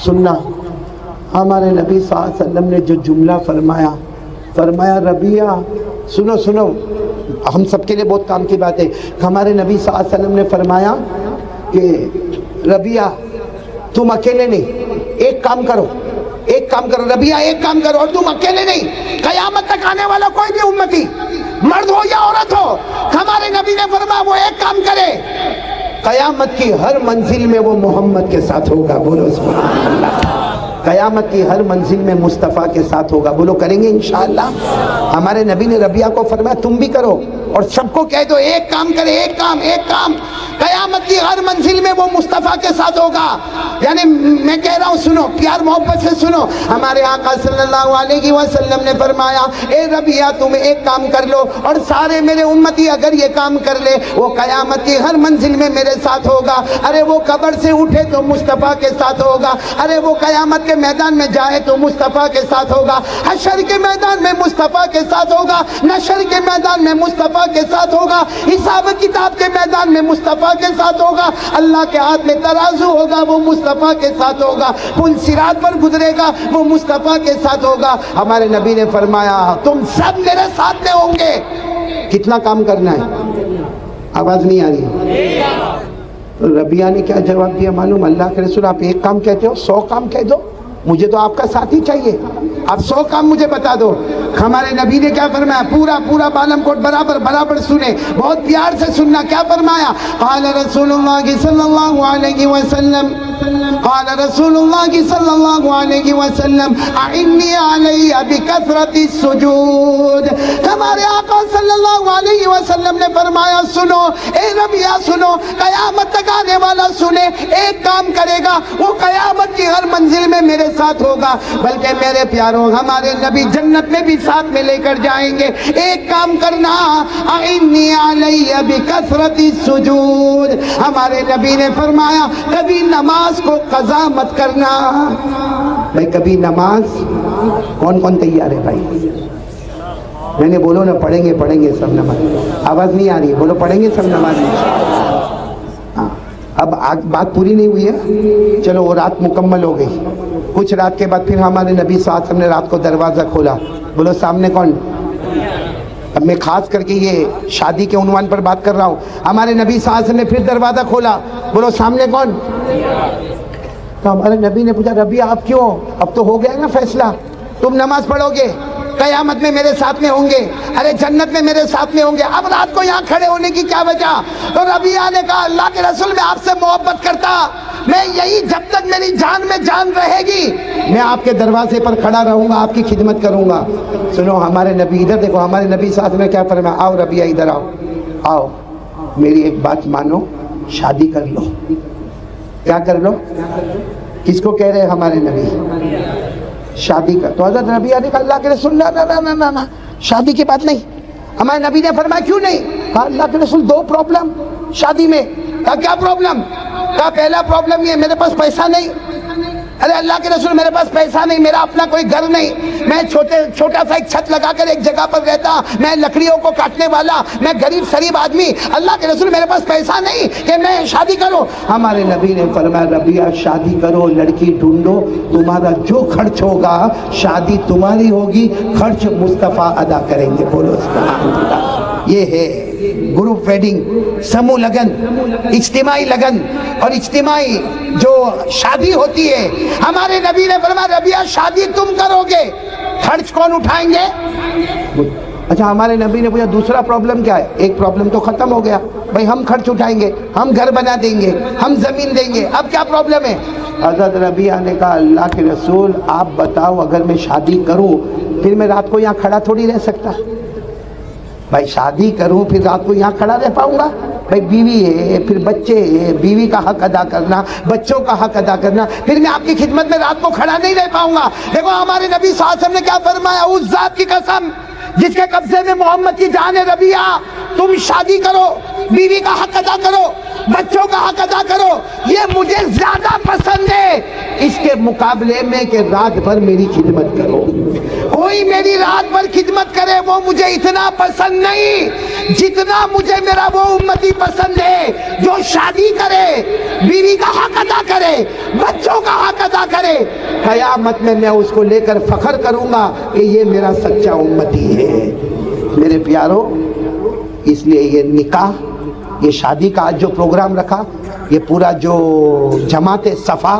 سننا ہمارے نبی صلی اللہ علیہ وسلم نے جو جملہ فرمایا ربیہ سنو, ہم سب کے لیے بہت کام کی بات ہے. ہمارے نبی صلی اللہ علیہ وسلم نے فرمایا کہ ربیہ تم اکیلے نہیں, ایک کام کرو ربیہ، ایک کام کرو، اور تم اکیلے نہیں، قیامت تک آنے والا کوئی بھی امتی، مرد ہو یا عورت ہو، ہمارے نبی نے فرمایا وہ ایک کام کرے، قیامت کی ہر منزل میں وہ محمد کے ساتھ ہوگا، بولو سبحان اللہ، قیامت کی ہر منزل میں مصطفیٰ کے ساتھ ہوگا، بولو کریں گے انشاءاللہ۔ ہمارے نبی نے ربیہ کو فرمایا تم بھی کرو، اور سب کو کہہ دو ایک کام کرے، ایک کام، قیامت کی ہر منزل میں وہ مصطفیٰ کے ساتھ ہوگا۔ یعنی میں کہہ رہا ہوں، سنو، پیار محبت سے سنو، ہمارے آقا صلی اللہ علیہ وسلم نے فرمایا اے ربیہ تم ایک کام کر لو، اور سارے میرے امتی اگر یہ کام کر لے وہ قیامت کی ہر منزل میں میرے ساتھ ہوگا۔ ارے وہ قبر سے اٹھے تو مصطفیٰ کے ساتھ ہوگا، ارے وہ قیامت کے میدان میں جائے تو مصطفیٰ کے ساتھ ہوگا، حشر کے میدان میں مصطفیٰ کے ساتھ ہوگا، نشر کے میدان میں مصطفیٰ کے ساتھ ہوگا، حساب کتاب کے میدان میں مصطفیٰ کے ساتھ ہوگا، اللہ کے ہاتھ میں ترازو ہوگا وہ مصطفیٰ کے ساتھ ہوگا، پل صراط پر گزرے گا وہ مصطفیٰ کے ساتھ ہوگا۔ ہمارے نبی نے فرمایا تم سب میرے ساتھ میں ہوں گے۔ کتنا کام کرنا ہے؟ آواز نہیں آ رہی؟ ربیہ نے کیا جواب دیا معلوم؟ اللہ کے رسول آپ ایک کام کہتے ہو، 100 کام کہہ دو، مجھے تو آپ کا ساتھی چاہیے، آپ 100 کام مجھے بتا دو۔ ہمارے نبی نے کیا فرمایا؟ پورا بالم کوٹ برابر سنیں، بہت پیار سے سننا۔ کیا فرمایا؟ قال رسول اللہ صلی اللہ علیہ وسلم، قال رسول اللہ صلی اللہ علیہ وسلم اعنی علی بکثرت السجود۔ ہمارے آقا صلی اللہ علیہ وسلم نے فرمایا سنو اے ربیہ سنو، قیامت تک آنے والا سنے، ایک کام کرے گا وہ قیامت کی ہر منزل میں میرے ساتھ ہوگا، بلکہ میرے پیاروں ہمارے نبی جنت میں بھی ساتھ میں لے کر جائیں گے۔ ایک کام کرنا، اعنی علی بکثرت السجود۔ ہمارے نبی نے فرمایا کبھی نماز کو قضا مت کرنا۔ بھائی کبھی نماز کون تیار ہے بھائی؟ میں نے بولو نا پڑھیں گے سب نماز۔ آواز نہیں آ رہی ہے، بولو پڑھیں گے سب نماز۔ ہاں اب بات پوری نہیں ہوئی ہے، چلو وہ رات مکمل ہو گئی۔ کچھ رات کے بعد پھر ہمارے نبی صلی اللہ علیہ وسلم نے رات کو دروازہ کھولا، بولو سامنے کون؟ اب میں خاص کر کے یہ شادی کے عنوان پر بات کر رہا ہوں۔ ہمارے نبی صلی اللہ علیہ وسلم نے پھر دروازہ کھولا، بولو سامنے کون؟ تو ہمارے نبی نے پوچھا ربیہ آپ کیوں؟ اب تو ہو گیا نا فیصلہ، تم نماز پڑھو گے، قیامت میں میرے ساتھ میں ہوں گے، ارے جنت میں میرے ساتھ میں ہوں گے، اب رات کو یہاں کھڑے ہونے کی کیا وجہ؟ تو ربیہ نے کہا اللہ کے رسول میں آپ سے محبت کرتا، میں یہی جب تک میری جان میں جان رہے گی میں آپ کے دروازے پر کھڑا رہوں گا، آپ کی خدمت کروں گا۔ سنو ہمارے نبی، ادھر دیکھو ہمارے نبی صلی اللہ علیہ وسلم نے کیا فرمایا؟ آؤ ربیہ ادھر آؤ، میری ایک بات مانو، شادی کر لو۔ کیا کر لو؟ کس کو کہہ رہے ہیں ہمارے نبی؟ شادی کر۔ تو حضرت ربیہ نے کہا اللہ کے رسول نہ شادی کی بات نہیں۔ ہمارے نبی نے فرمایا کیوں نہیں؟ کہا اللہ کے رسول 2 پرابلم شادی میں۔ کہا کیا پرابلم؟ کہا پہلا پرابلم یہ میرے پاس پیسہ نہیں۔ ارے اللہ کے رسول میرے پاس پیسہ نہیں، میرا اپنا کوئی گھر نہیں، میں چھوٹا سا ایک چھت لگا کر ایک جگہ پر رہتا، میں لکڑیوں کو کاٹنے والا، میں غریب شریف آدمی، اللہ کے رسول میرے پاس پیسہ نہیں کہ میں شادی کروں۔ ہمارے نبی نے فرمایا ربیہ شادی کرو، لڑکی ڈھونڈو، تمہارا جو خرچ ہوگا شادی تمہاری ہوگی، خرچ مصطفیٰ ادا کریں گے، بولو سبحان اللہ۔ یہ ہے گروپ ویڈنگ، سمو لگن، اجتماعی لگن اور اجتماعی جو شادی ہوتی ہے۔ ہمارے نبی نے فرمایا ربیہ شادی تم کرو گے، خرچ کون اٹھائیں گے؟ اچھا ہمارے نبی نے پوچھا دوسرا پرابلم کیا ہے؟ ایک پرابلم تو ختم ہو گیا، بھائی ہم خرچ اٹھائیں گے، ہم گھر بنا دیں گے، ہم زمین دیں گے، اب کیا پرابلم ہے؟ حضرت ربیہ نے کہا اللہ کے رسول آپ بتاؤ اگر میں شادی کروں پھر میں رات کو یہاں کھڑا تھوڑی رہ سکتا؟ بھائی شادی کروں پھر رات کو یہاں کھڑا رہ پاؤں گا؟ بھائی بیوی ہے، پھر بچے ہیں، بیوی کا حق ادا کرنا، بچوں کا حق ادا کرنا، پھر میں آپ کی خدمت میں رات کو کھڑا نہیں رہ پاؤں گا۔ دیکھو ہمارے نبی صلی اللہ علیہ وسلم نے کیا فرمایا؟ اس ذات کی قسم جس کے قبضے میں محمد کی جان ہے ربیہ تم شادی کرو، بیوی کا حق ادا کرو، بچوں کا حق ادا کرو، یہ مجھے زیادہ پسند ہے اس کے مقابلے میں کہ رات بھر میری خدمت کرو۔ کوئی میری رات بھر خدمت کرے وہ مجھے اتنا پسند نہیں جتنا مجھے میرا وہ امتی پسند ہے جو شادی کرے، بیوی کا حق ادا کرے، بچوں کا حق ادا کرے۔ قیامت میں میں اس کو لے کر فخر کروں گا کہ یہ میرا سچا امتی ہے۔ میرے پیارو اس لیے یہ نکاح، یہ شادی کا آج جو پروگرام رکھا، یہ پورا جو جماعت صفا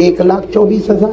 1,24,000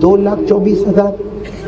2,24,000,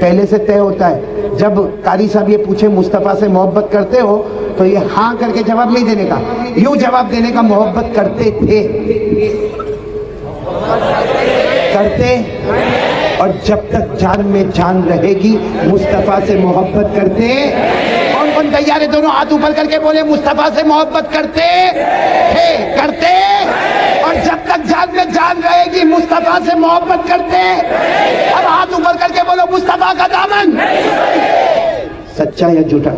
پہلے سے طے ہوتا ہے. جب قاری صاحب یہ پوچھے مصطفیٰ سے محبت کرتے ہو تو یہ ہاں کر کے جواب نہیں دینے کا, یوں جواب دینے کا, محبت کرتے تھے, کرتے, اور جب تک جان میں جان رہے گی مصطفیٰ سے محبت کرتے. کون کون تیار ہے؟ دونوں ہاتھ اوپر کر کے بولے مصطفیٰ سے محبت کرتے تھے, کرتے, اور جب تک جان میں جان رہے گی مصطفیٰ سے محبت کرتے. اب ہاتھ اوپر کر کے بولو مصطفیٰ کا دامن. سچا یا جھوٹا؟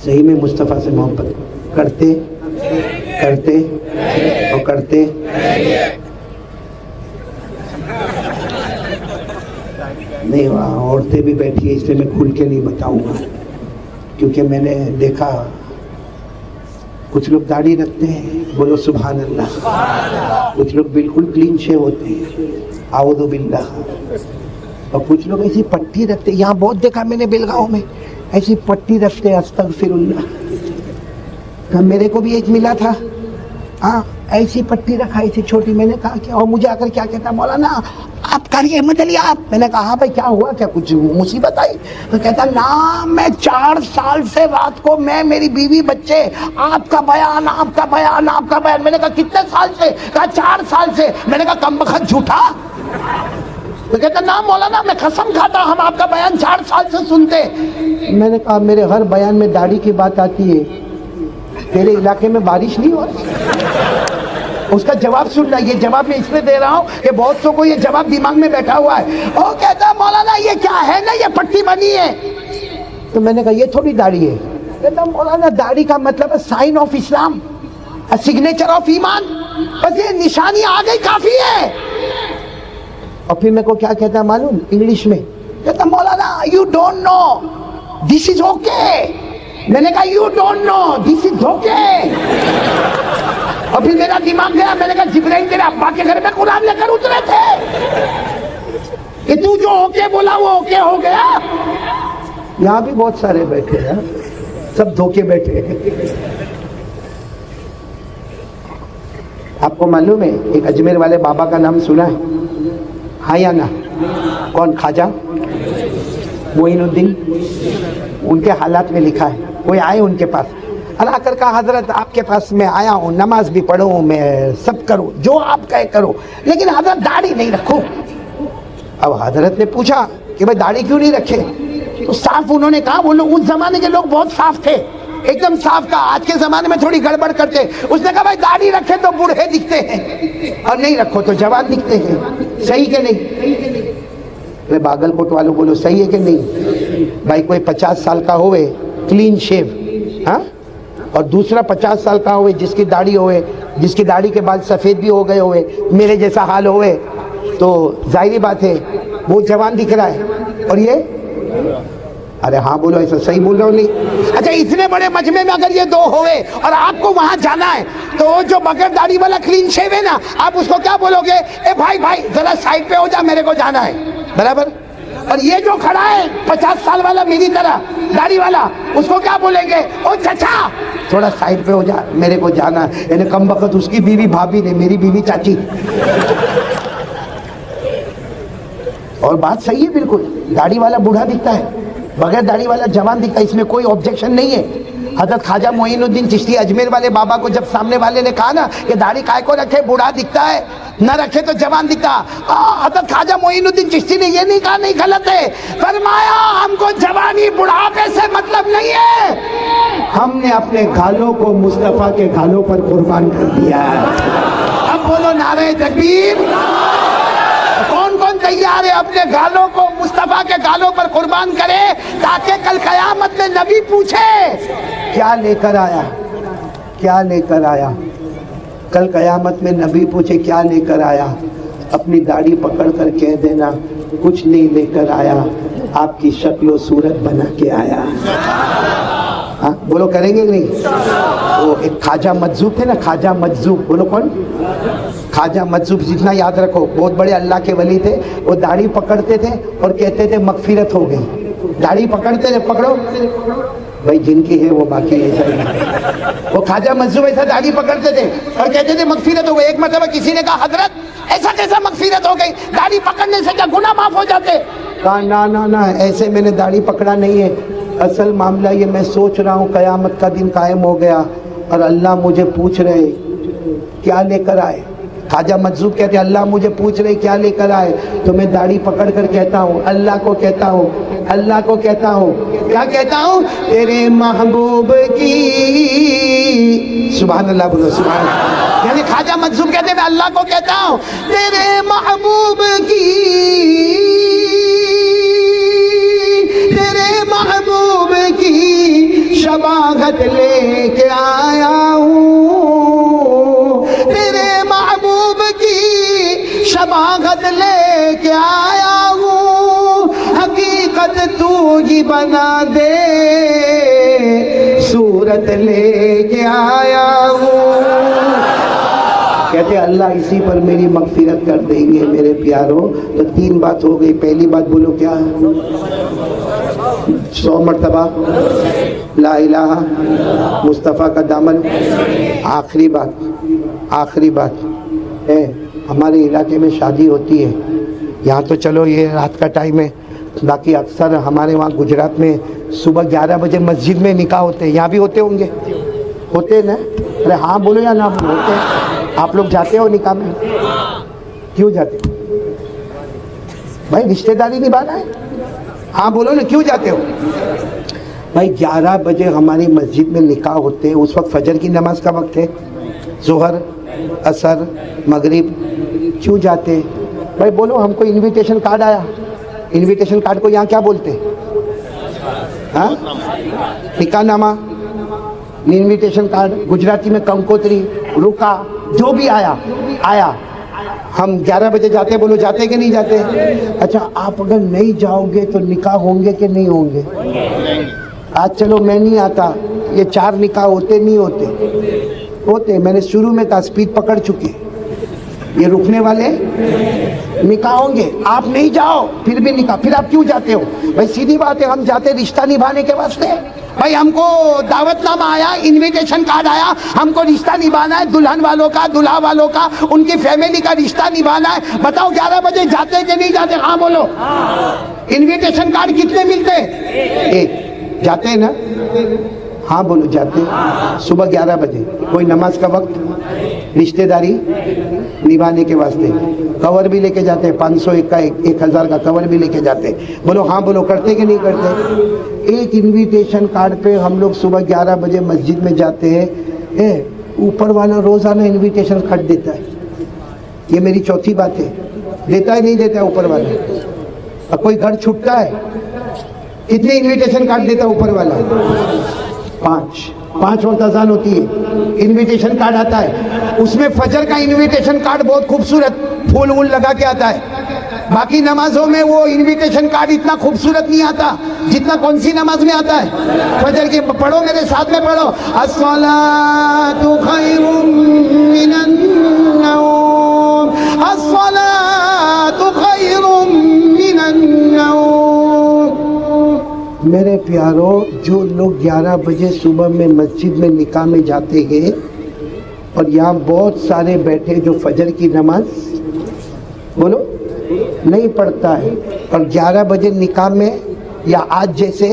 صحیح میں مصطفیٰ سے محبت کرتے, کرتے اور کرتے. نہیں, وہاں عورتیں بھی بیٹھی ہیں, اس لیے میں کھل کے نہیں بتاؤں گا, کیونکہ میں نے دیکھا کچھ لوگ داڑھی رکھتے ہیں, بولو سبحان اللہ, کچھ لوگ بالکل کلین شیو ہوتے ہیں, اعوذ باللہ, اور کچھ لوگ ایسی پٹی رکھتے, یہاں بہت دیکھا میں نے بیلگاؤں میں, ایسی پٹی رکھتے, استغفر اللہ. میرے کو بھی ایک ملا تھا, ہاں ایسی پٹی رکھا, ایسی چھوٹی. میں نے کہا کہ, اور مجھے آ کر کیا کہتا, مولانا آپ قاری احمد علی آپ. میں نے کہا ہاں بھائی کیا ہوا, کیا کچھ مصیبت آئی؟ تو کہتا نا میں 4 سال سے رات کو میں, میری بیوی, بچے, آپ کا بیان, آپ کا بیان, آپ کا بیان. میں نے کہا کتنے سال سے؟ کہا 4 سال سے. میں نے کہا کم بخت جھوٹا. تو کہتا نا مولانا میں قسم کھاتا ہم آپ کا بیان 4 سال سے سنتے. میں نے کہا میرے ہر بیان میں داڑھی کی بات آتی ہے, تیرے علاقے میں بارش نہیں ہو رہی؟ اس کا جواب سن رہا. یہ جواب میں اس لیے دے رہا ہوں کہ بہت سو کو یہ جواب دماغ میں بیٹھا ہوا ہے. وہ کہتا مولانا یہ کیا ہے نا, یہ پٹی بنی ہے. تو میں نے کہا یہ تھوڑی داڑھی ہے. کہتا مولانا داڑھی کا مطلب ہے sign of Islam, signature of ایمان, بس یہ نشانی آ گئی کافی ہے. اور پھر میرے کو کیا کہتا ہے معلوم انگلش میں؟ کہتا مولانا you don't know this is okay. میں نے کہا you don't know this is okay. اور پھر میرا دماغ گیا, میں نے کہا جبرائیل تیرے ابا کے گھر میں قرآن لے کر اترے تھے کہ تو جو اوکے بولا وہ اوکے ہو گیا. یہاں بھی بہت سارے بیٹھے ہیں, سب دھوکے بیٹھے ہیں. آپ کو معلوم ہے ایک اجمیر والے بابا کا نام سنا ہے؟ ہاں یا نا؟ کون؟ خواجہ معین الدین. ان کے حالات میں لکھا ہے, کوئی آئے ان کے پاس, اللہ کر کہا حضرت آپ کے پاس میں آیا ہوں, نماز بھی پڑھوں, میں سب کروں, جو آپ کہے کرو, لیکن حضرت داڑھی نہیں رکھو. اب حضرت نے پوچھا کہ بھائی داڑھی کیوں نہیں رکھے؟ تو صاف انہوں نے کہا, وہ لوگ اس زمانے کے لوگ بہت صاف تھے, ایک دم صاف کا, آج کے زمانے میں تھوڑی گڑبڑ کرتے. اس نے کہا بھائی داڑھی رکھے تو بوڑھے دکھتے ہیں, اور نہیں رکھو تو جوان دکھتے ہیں. صحیح کہ نہیں؟ باگل کوٹ والوں بولو صحیح ہے کہ نہیں؟ بھائی کوئی 50 سال کا ہوئے کلین شیو, ہاں, اور دوسرا 50 سال کا ہوئے جس کی داڑھی ہوئے, جس کی داڑھی کے بال سفید بھی ہو گئے ہوئے, میرے جیسا حال ہوئے, تو ظاہری بات ہے وہ جوان دکھ رہا ہے, اور یہ, ارے ہاں بولو, ایسا صحیح بول رہا ہوں نہیں؟ اچھا اتنے بڑے مجمع میں اگر یہ دو ہوئے اور آپ کو وہاں جانا ہے, تو جو بغیر داڑھی والا کلین شیو ہے نا, آپ اس کو کیا بولو گے؟ اے بھائی بھائی ذرا سائڈ پہ ہو جا, میرے کو جانا ہے, برابر. اور یہ جو کھڑا ہے 50 سال والا میری طرح داڑھی والا, اس کو کیا بولیں گے؟ او چچا تھوڑا سائڈ پہ ہو جا, میرے کو جانا ہے. یعنی کم وقت اس کی بیوی بھابھی نے, میری بیوی چاچی. اور بات صحیح ہے بالکل, داڑھی والا بوڑھا دکھتا ہے, بغیر داڑھی والا جوان دکھتا ہے, اس میں کوئی آبجیکشن نہیں ہے. حضرت خواجہ معین الدین چشتی اجمیر والے بابا کو جب سامنے والے نے کہا نا کہ داڑھی کائے کو رکھے, بوڑھا دکھتا ہے, نہ رکھے تو جوان دکھتا, حضرت خواجہ معین الدین چشتی نے یہ نہیں کہا نہیں غلط ہے, فرمایا ہم کو جوانی بڑھاپے سے مطلب نہیں ہے, ہم نے اپنے گالوں کو مصطفیٰ کے گالوں پر قربان کر دیا ہے. اب بولو نعرہ تکبیر. کون کون تیار ہے اپنے گالوں کو مصطفیٰ کے گالوں پر قربان کرے, تاکہ کل قیامت میں نبی پوچھے کیا لے کر آیا, کیا لے کر آیا. کل قیامت میں نبی پوچھے کیا لے کر آیا, اپنی داڑھی پکڑ کر کہہ دینا کچھ نہیں لے کر آیا, آپ کی شکل و صورت بنا کے آیا. ہاں بولو کریں گے نہیں؟ وہ ایک خواجہ مجذوب تھے نا, خواجہ مجذوب, بولو کون؟ خواجہ مجذوب, جتنا یاد رکھو, بہت بڑے اللہ کے ولی تھے. وہ داڑھی پکڑتے تھے اور کہتے تھے مغفرت ہو گئی. داڑھی پکڑتے تھے, پکڑو, بھائی جن کی ہے وہ باقی ایسا ہی. وہ خواجہ منصور ایسا داڑھی پکڑتے تھے اور کہتے تھے مغفرت ہو گئی. ایک مرتبہ کسی نے کہا حضرت ایسا کیسا مغفرت ہو گئی, داڑھی پکڑنے سے کیا گناہ معاف ہو جاتے؟ کہا نا ایسے میں نے داڑھی پکڑا نہیں ہے, اصل معاملہ یہ میں سوچ رہا ہوں قیامت کا دن قائم ہو گیا اور اللہ مجھے پوچھ رہے کیا لے کر آئے. خواجہ مجذوب کہتے ہیں اللہ مجھے پوچھ رہے کیا لے کر آئے, تو میں داڑھی پکڑ کر کہتا ہوں اللہ کو کہتا ہوں کیا کہتا ہوں, تیرے محبوب کی, سبحان اللہ بولو سبحان اللہ. یعنی خواجہ مجذوب کہتے ہیں میں اللہ کو کہتا ہوں تیرے محبوب کی, تیرے محبوب کی شباہت لے کے آیا ہوں, تیرے محبوب کی شباہت لے کے آیا ہوں, حقیقت تو ہی بنا دے صورت لے کے آیا ہوں. کہتے ہیں اللہ اسی پر میری مغفرت کر دیں گے میرے پیاروں. تو 3 بات ہو گئی. پہلی بات بولو کیا, 100 مرتبہ لا الہ مصطفیٰ کا دامن. آخری بات ہے ہمارے علاقے میں شادی ہوتی ہے, یہاں تو چلو یہ رات کا ٹائم ہے, باقی اکثر ہمارے وہاں گجرات میں صبح 11 بجے مسجد میں نکاح ہوتے ہیں. یہاں بھی ہوتے ہوں گے, ہوتے نا؟ ارے ہاں بولو یا نہ بولو, ہوتے ہیں. آپ لوگ جاتے ہو نکاح میں؟ کیوں جاتے ہو بھائی, رشتہ داری نبھانا ہے. ہاں بولو نا کیوں جاتے ہو بھائی. 11 بجے ہماری مسجد میں نکاح ہوتے ہیں, اس وقت فجر کی نماز کا وقت ہے, ظہر عصر مغرب. کیوں جاتے بھائی بولو؟ ہم کو انویٹیشن کارڈ آیا, انویٹیشن کارڈ کو یہاں کیا بولتے ہیں؟ ہاں نکاح نامہ, انویٹیشن کارڈ, گجراتی میں کنکوتری, رکا, جو بھی آیا. ہم 11 بجے جاتے, بولو جاتے کہ نہیں جاتے؟ اچھا آپ اگر نہیں جاؤ گے تو نکاح ہوں گے کہ نہیں ہوں گے؟ آج چلو میں نہیں آتا, یہ 4 نکاح ہوتے نہیں ہوتے. میں نے شروع میں کہا سپیڈ پکڑ چکے, یہ رکنے والے نکاح ہوں گے. آپ نہیں جاؤ پھر بھی نکاح, پھر آپ کیوں جاتے ہو بھائی؟ سیدھی بات ہے, ہم جاتے رشتہ نبھانے کے واسطے. بھائی ہم کو دعوت نامہ آیا, انویٹیشن کارڈ آیا, ہم کو رشتہ نبھانا ہے, دلہن والوں کا, دلہا والوں کا, ان کی فیملی کا رشتہ نبھانا ہے. بتاؤ 11 بجے جاتے کہ نہیں جاتے؟ ہاں بولو. انویٹیشن کارڈ کتنے ملتے ہیں؟ 1. جاتے ہیں نا؟ ہاں بولو جاتے. صبح 11 بجے کوئی نماز کا وقت, رشتہ داری نبھانے کے واسطے کور بھی لے کے جاتے ہیں, 500 کا 1000 کا کور بھی لے کے جاتے ہیں. بولو ہاں بولو, کرتے کہ نہیں کرتے؟ ایک انویٹیشن کارڈ پہ ہم لوگ صبح 11 بجے مسجد میں جاتے ہیں. اوپر والا روزانہ انویٹیشن کارڈ دیتا ہے. یہ میری چوتھی بات ہے. دیتا ہے نہیں دیتا ہے اوپر والا؟ اب کوئی گھر چھٹتا ہے, کتنے انویٹیشن کارڈ دیتا ہے اوپر والا؟ 5 وقت اذان ہوتی ہے, انویٹیشن کارڈ آتا ہے. اس میں فجر کا انویٹیشن کارڈ بہت خوبصورت پھول وول لگا کے آتا ہے. باقی نمازوں میں وہ انویٹیشن کارڈ اتنا خوبصورت نہیں آتا جتنا کون سی نماز میں آتا ہے؟ فجر کی. پڑھو میرے ساتھ میں پڑھو, الصلاۃ خیر من النوم, الصلاۃ خیر من النوم. میرے پیارو, جو لوگ 11 بجے صبح میں مسجد میں نکاح میں جاتے ہیں, اور یہاں بہت سارے بیٹھے جو فجر کی نماز بولو نہیں پڑھتا ہے, اور 11 بجے نکاح میں یا آج جیسے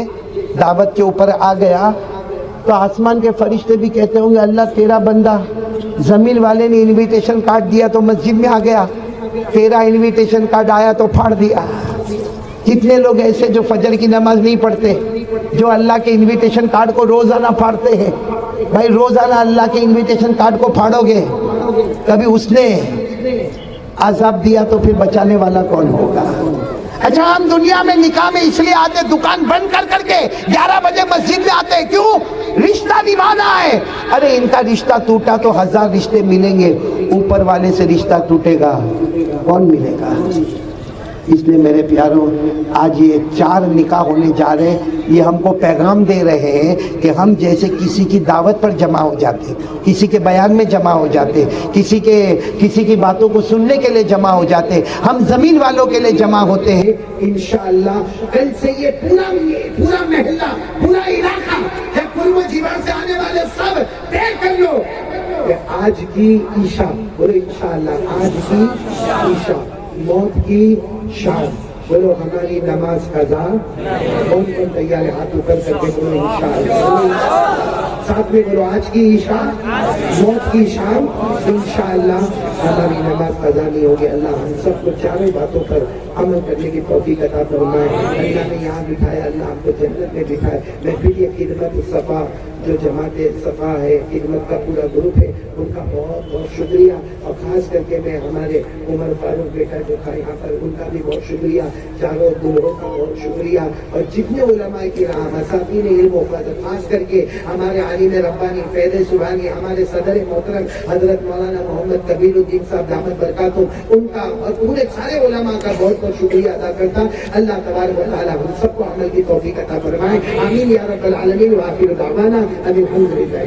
دعوت کے اوپر آ گیا تو آسمان کے فرشتے بھی کہتے ہوں گے اللہ تیرا بندہ, زمین والے نے انویٹیشن کارڈ دیا تو مسجد میں آ گیا, تیرا انویٹیشن کارڈ آیا تو پھاڑ دیا. کتنے لوگ ایسے جو فجر کی نماز نہیں پڑھتے, جو اللہ کے انویٹیشن کارڈ کو روزانہ پھاڑتے ہیں. بھائی روزانہ اللہ کے انویٹیشن کارڈ کو پھاڑو گے, کبھی اس نے عذاب دیا تو پھر بچانے والا کون ہوگا؟ اچھا ہم دنیا میں نکاح میں اس لیے آتے, دکان بند کر کے 11 بجے مسجد میں آتے, کیوں؟ رشتہ نبھانا ہے. ارے ان کا رشتہ ٹوٹا تو 1000 رشتے ملیں گے, اوپر والے سے رشتہ ٹوٹے گا کون ملے گا؟ اس لیے میرے پیاروں, آج یہ 4 نکاح ہونے جا رہے ہیں. یہ ہم کو پیغام دے رہے ہیں کہ ہم جیسے کسی کی دعوت پر جمع ہو جاتے, کسی کے بیان میں جمع ہو جاتے, کسی کی باتوں کو سننے کے لیے جمع ہو جاتے, ہم زمین والوں کے لیے جمع ہوتے ہیں. انشاءاللہ کل سے یہ پورا محلہ, پورا علاقہ آج کی عشاء، بولو انشاءاللہ آج کی عشاء، موت کی شام، بولو ہماری نماز قضا، کون کون تیار ہے ہاتھ اوپر کر کے بولو انشاءاللہ، ساتھ میں بولو آج کی عشاء، موت کی شام، انشاءاللہ ہماری نماز قضا نہیں ہوگی۔ اللہ ہم سب کو چاروں باتوں پر عمل کرنے کی توفیق عطا فرمائے۔ اللہ نے یہاں بٹھایا، اللہ ہم کو جنت میں بٹھائے۔ میں پھر یہ خدمت صفا جو جماعت صفا ہے، خدمت کا پورا گروپ ہے، ان کا بہت بہت شکریہ، اور خاص کر کے میں ہمارے عمر فاروق بیٹا جو تھا یہاں پر، ان کا بھی بہت شکریہ، چاروں دوروں کا بہت شکریہ، اور جتنے علماء کرام اساتذین علم و فضل، خاص کر کے ہمارے عالم ربانی فیض سبحانی، ہمارے صدر محترم حضرت مولانا محمد کبیر الدین صاحب دامت برکاتہم، ان کا اور پورے سارے علماء کا بہت بہت شکریہ ادا کرتا۔ اللہ تبارک و تعالی ہم سب کو عمل کی توفیق عطا فرمائے، آمین یا رب العالمین، وآخر دعوانا ان الحمد للہ۔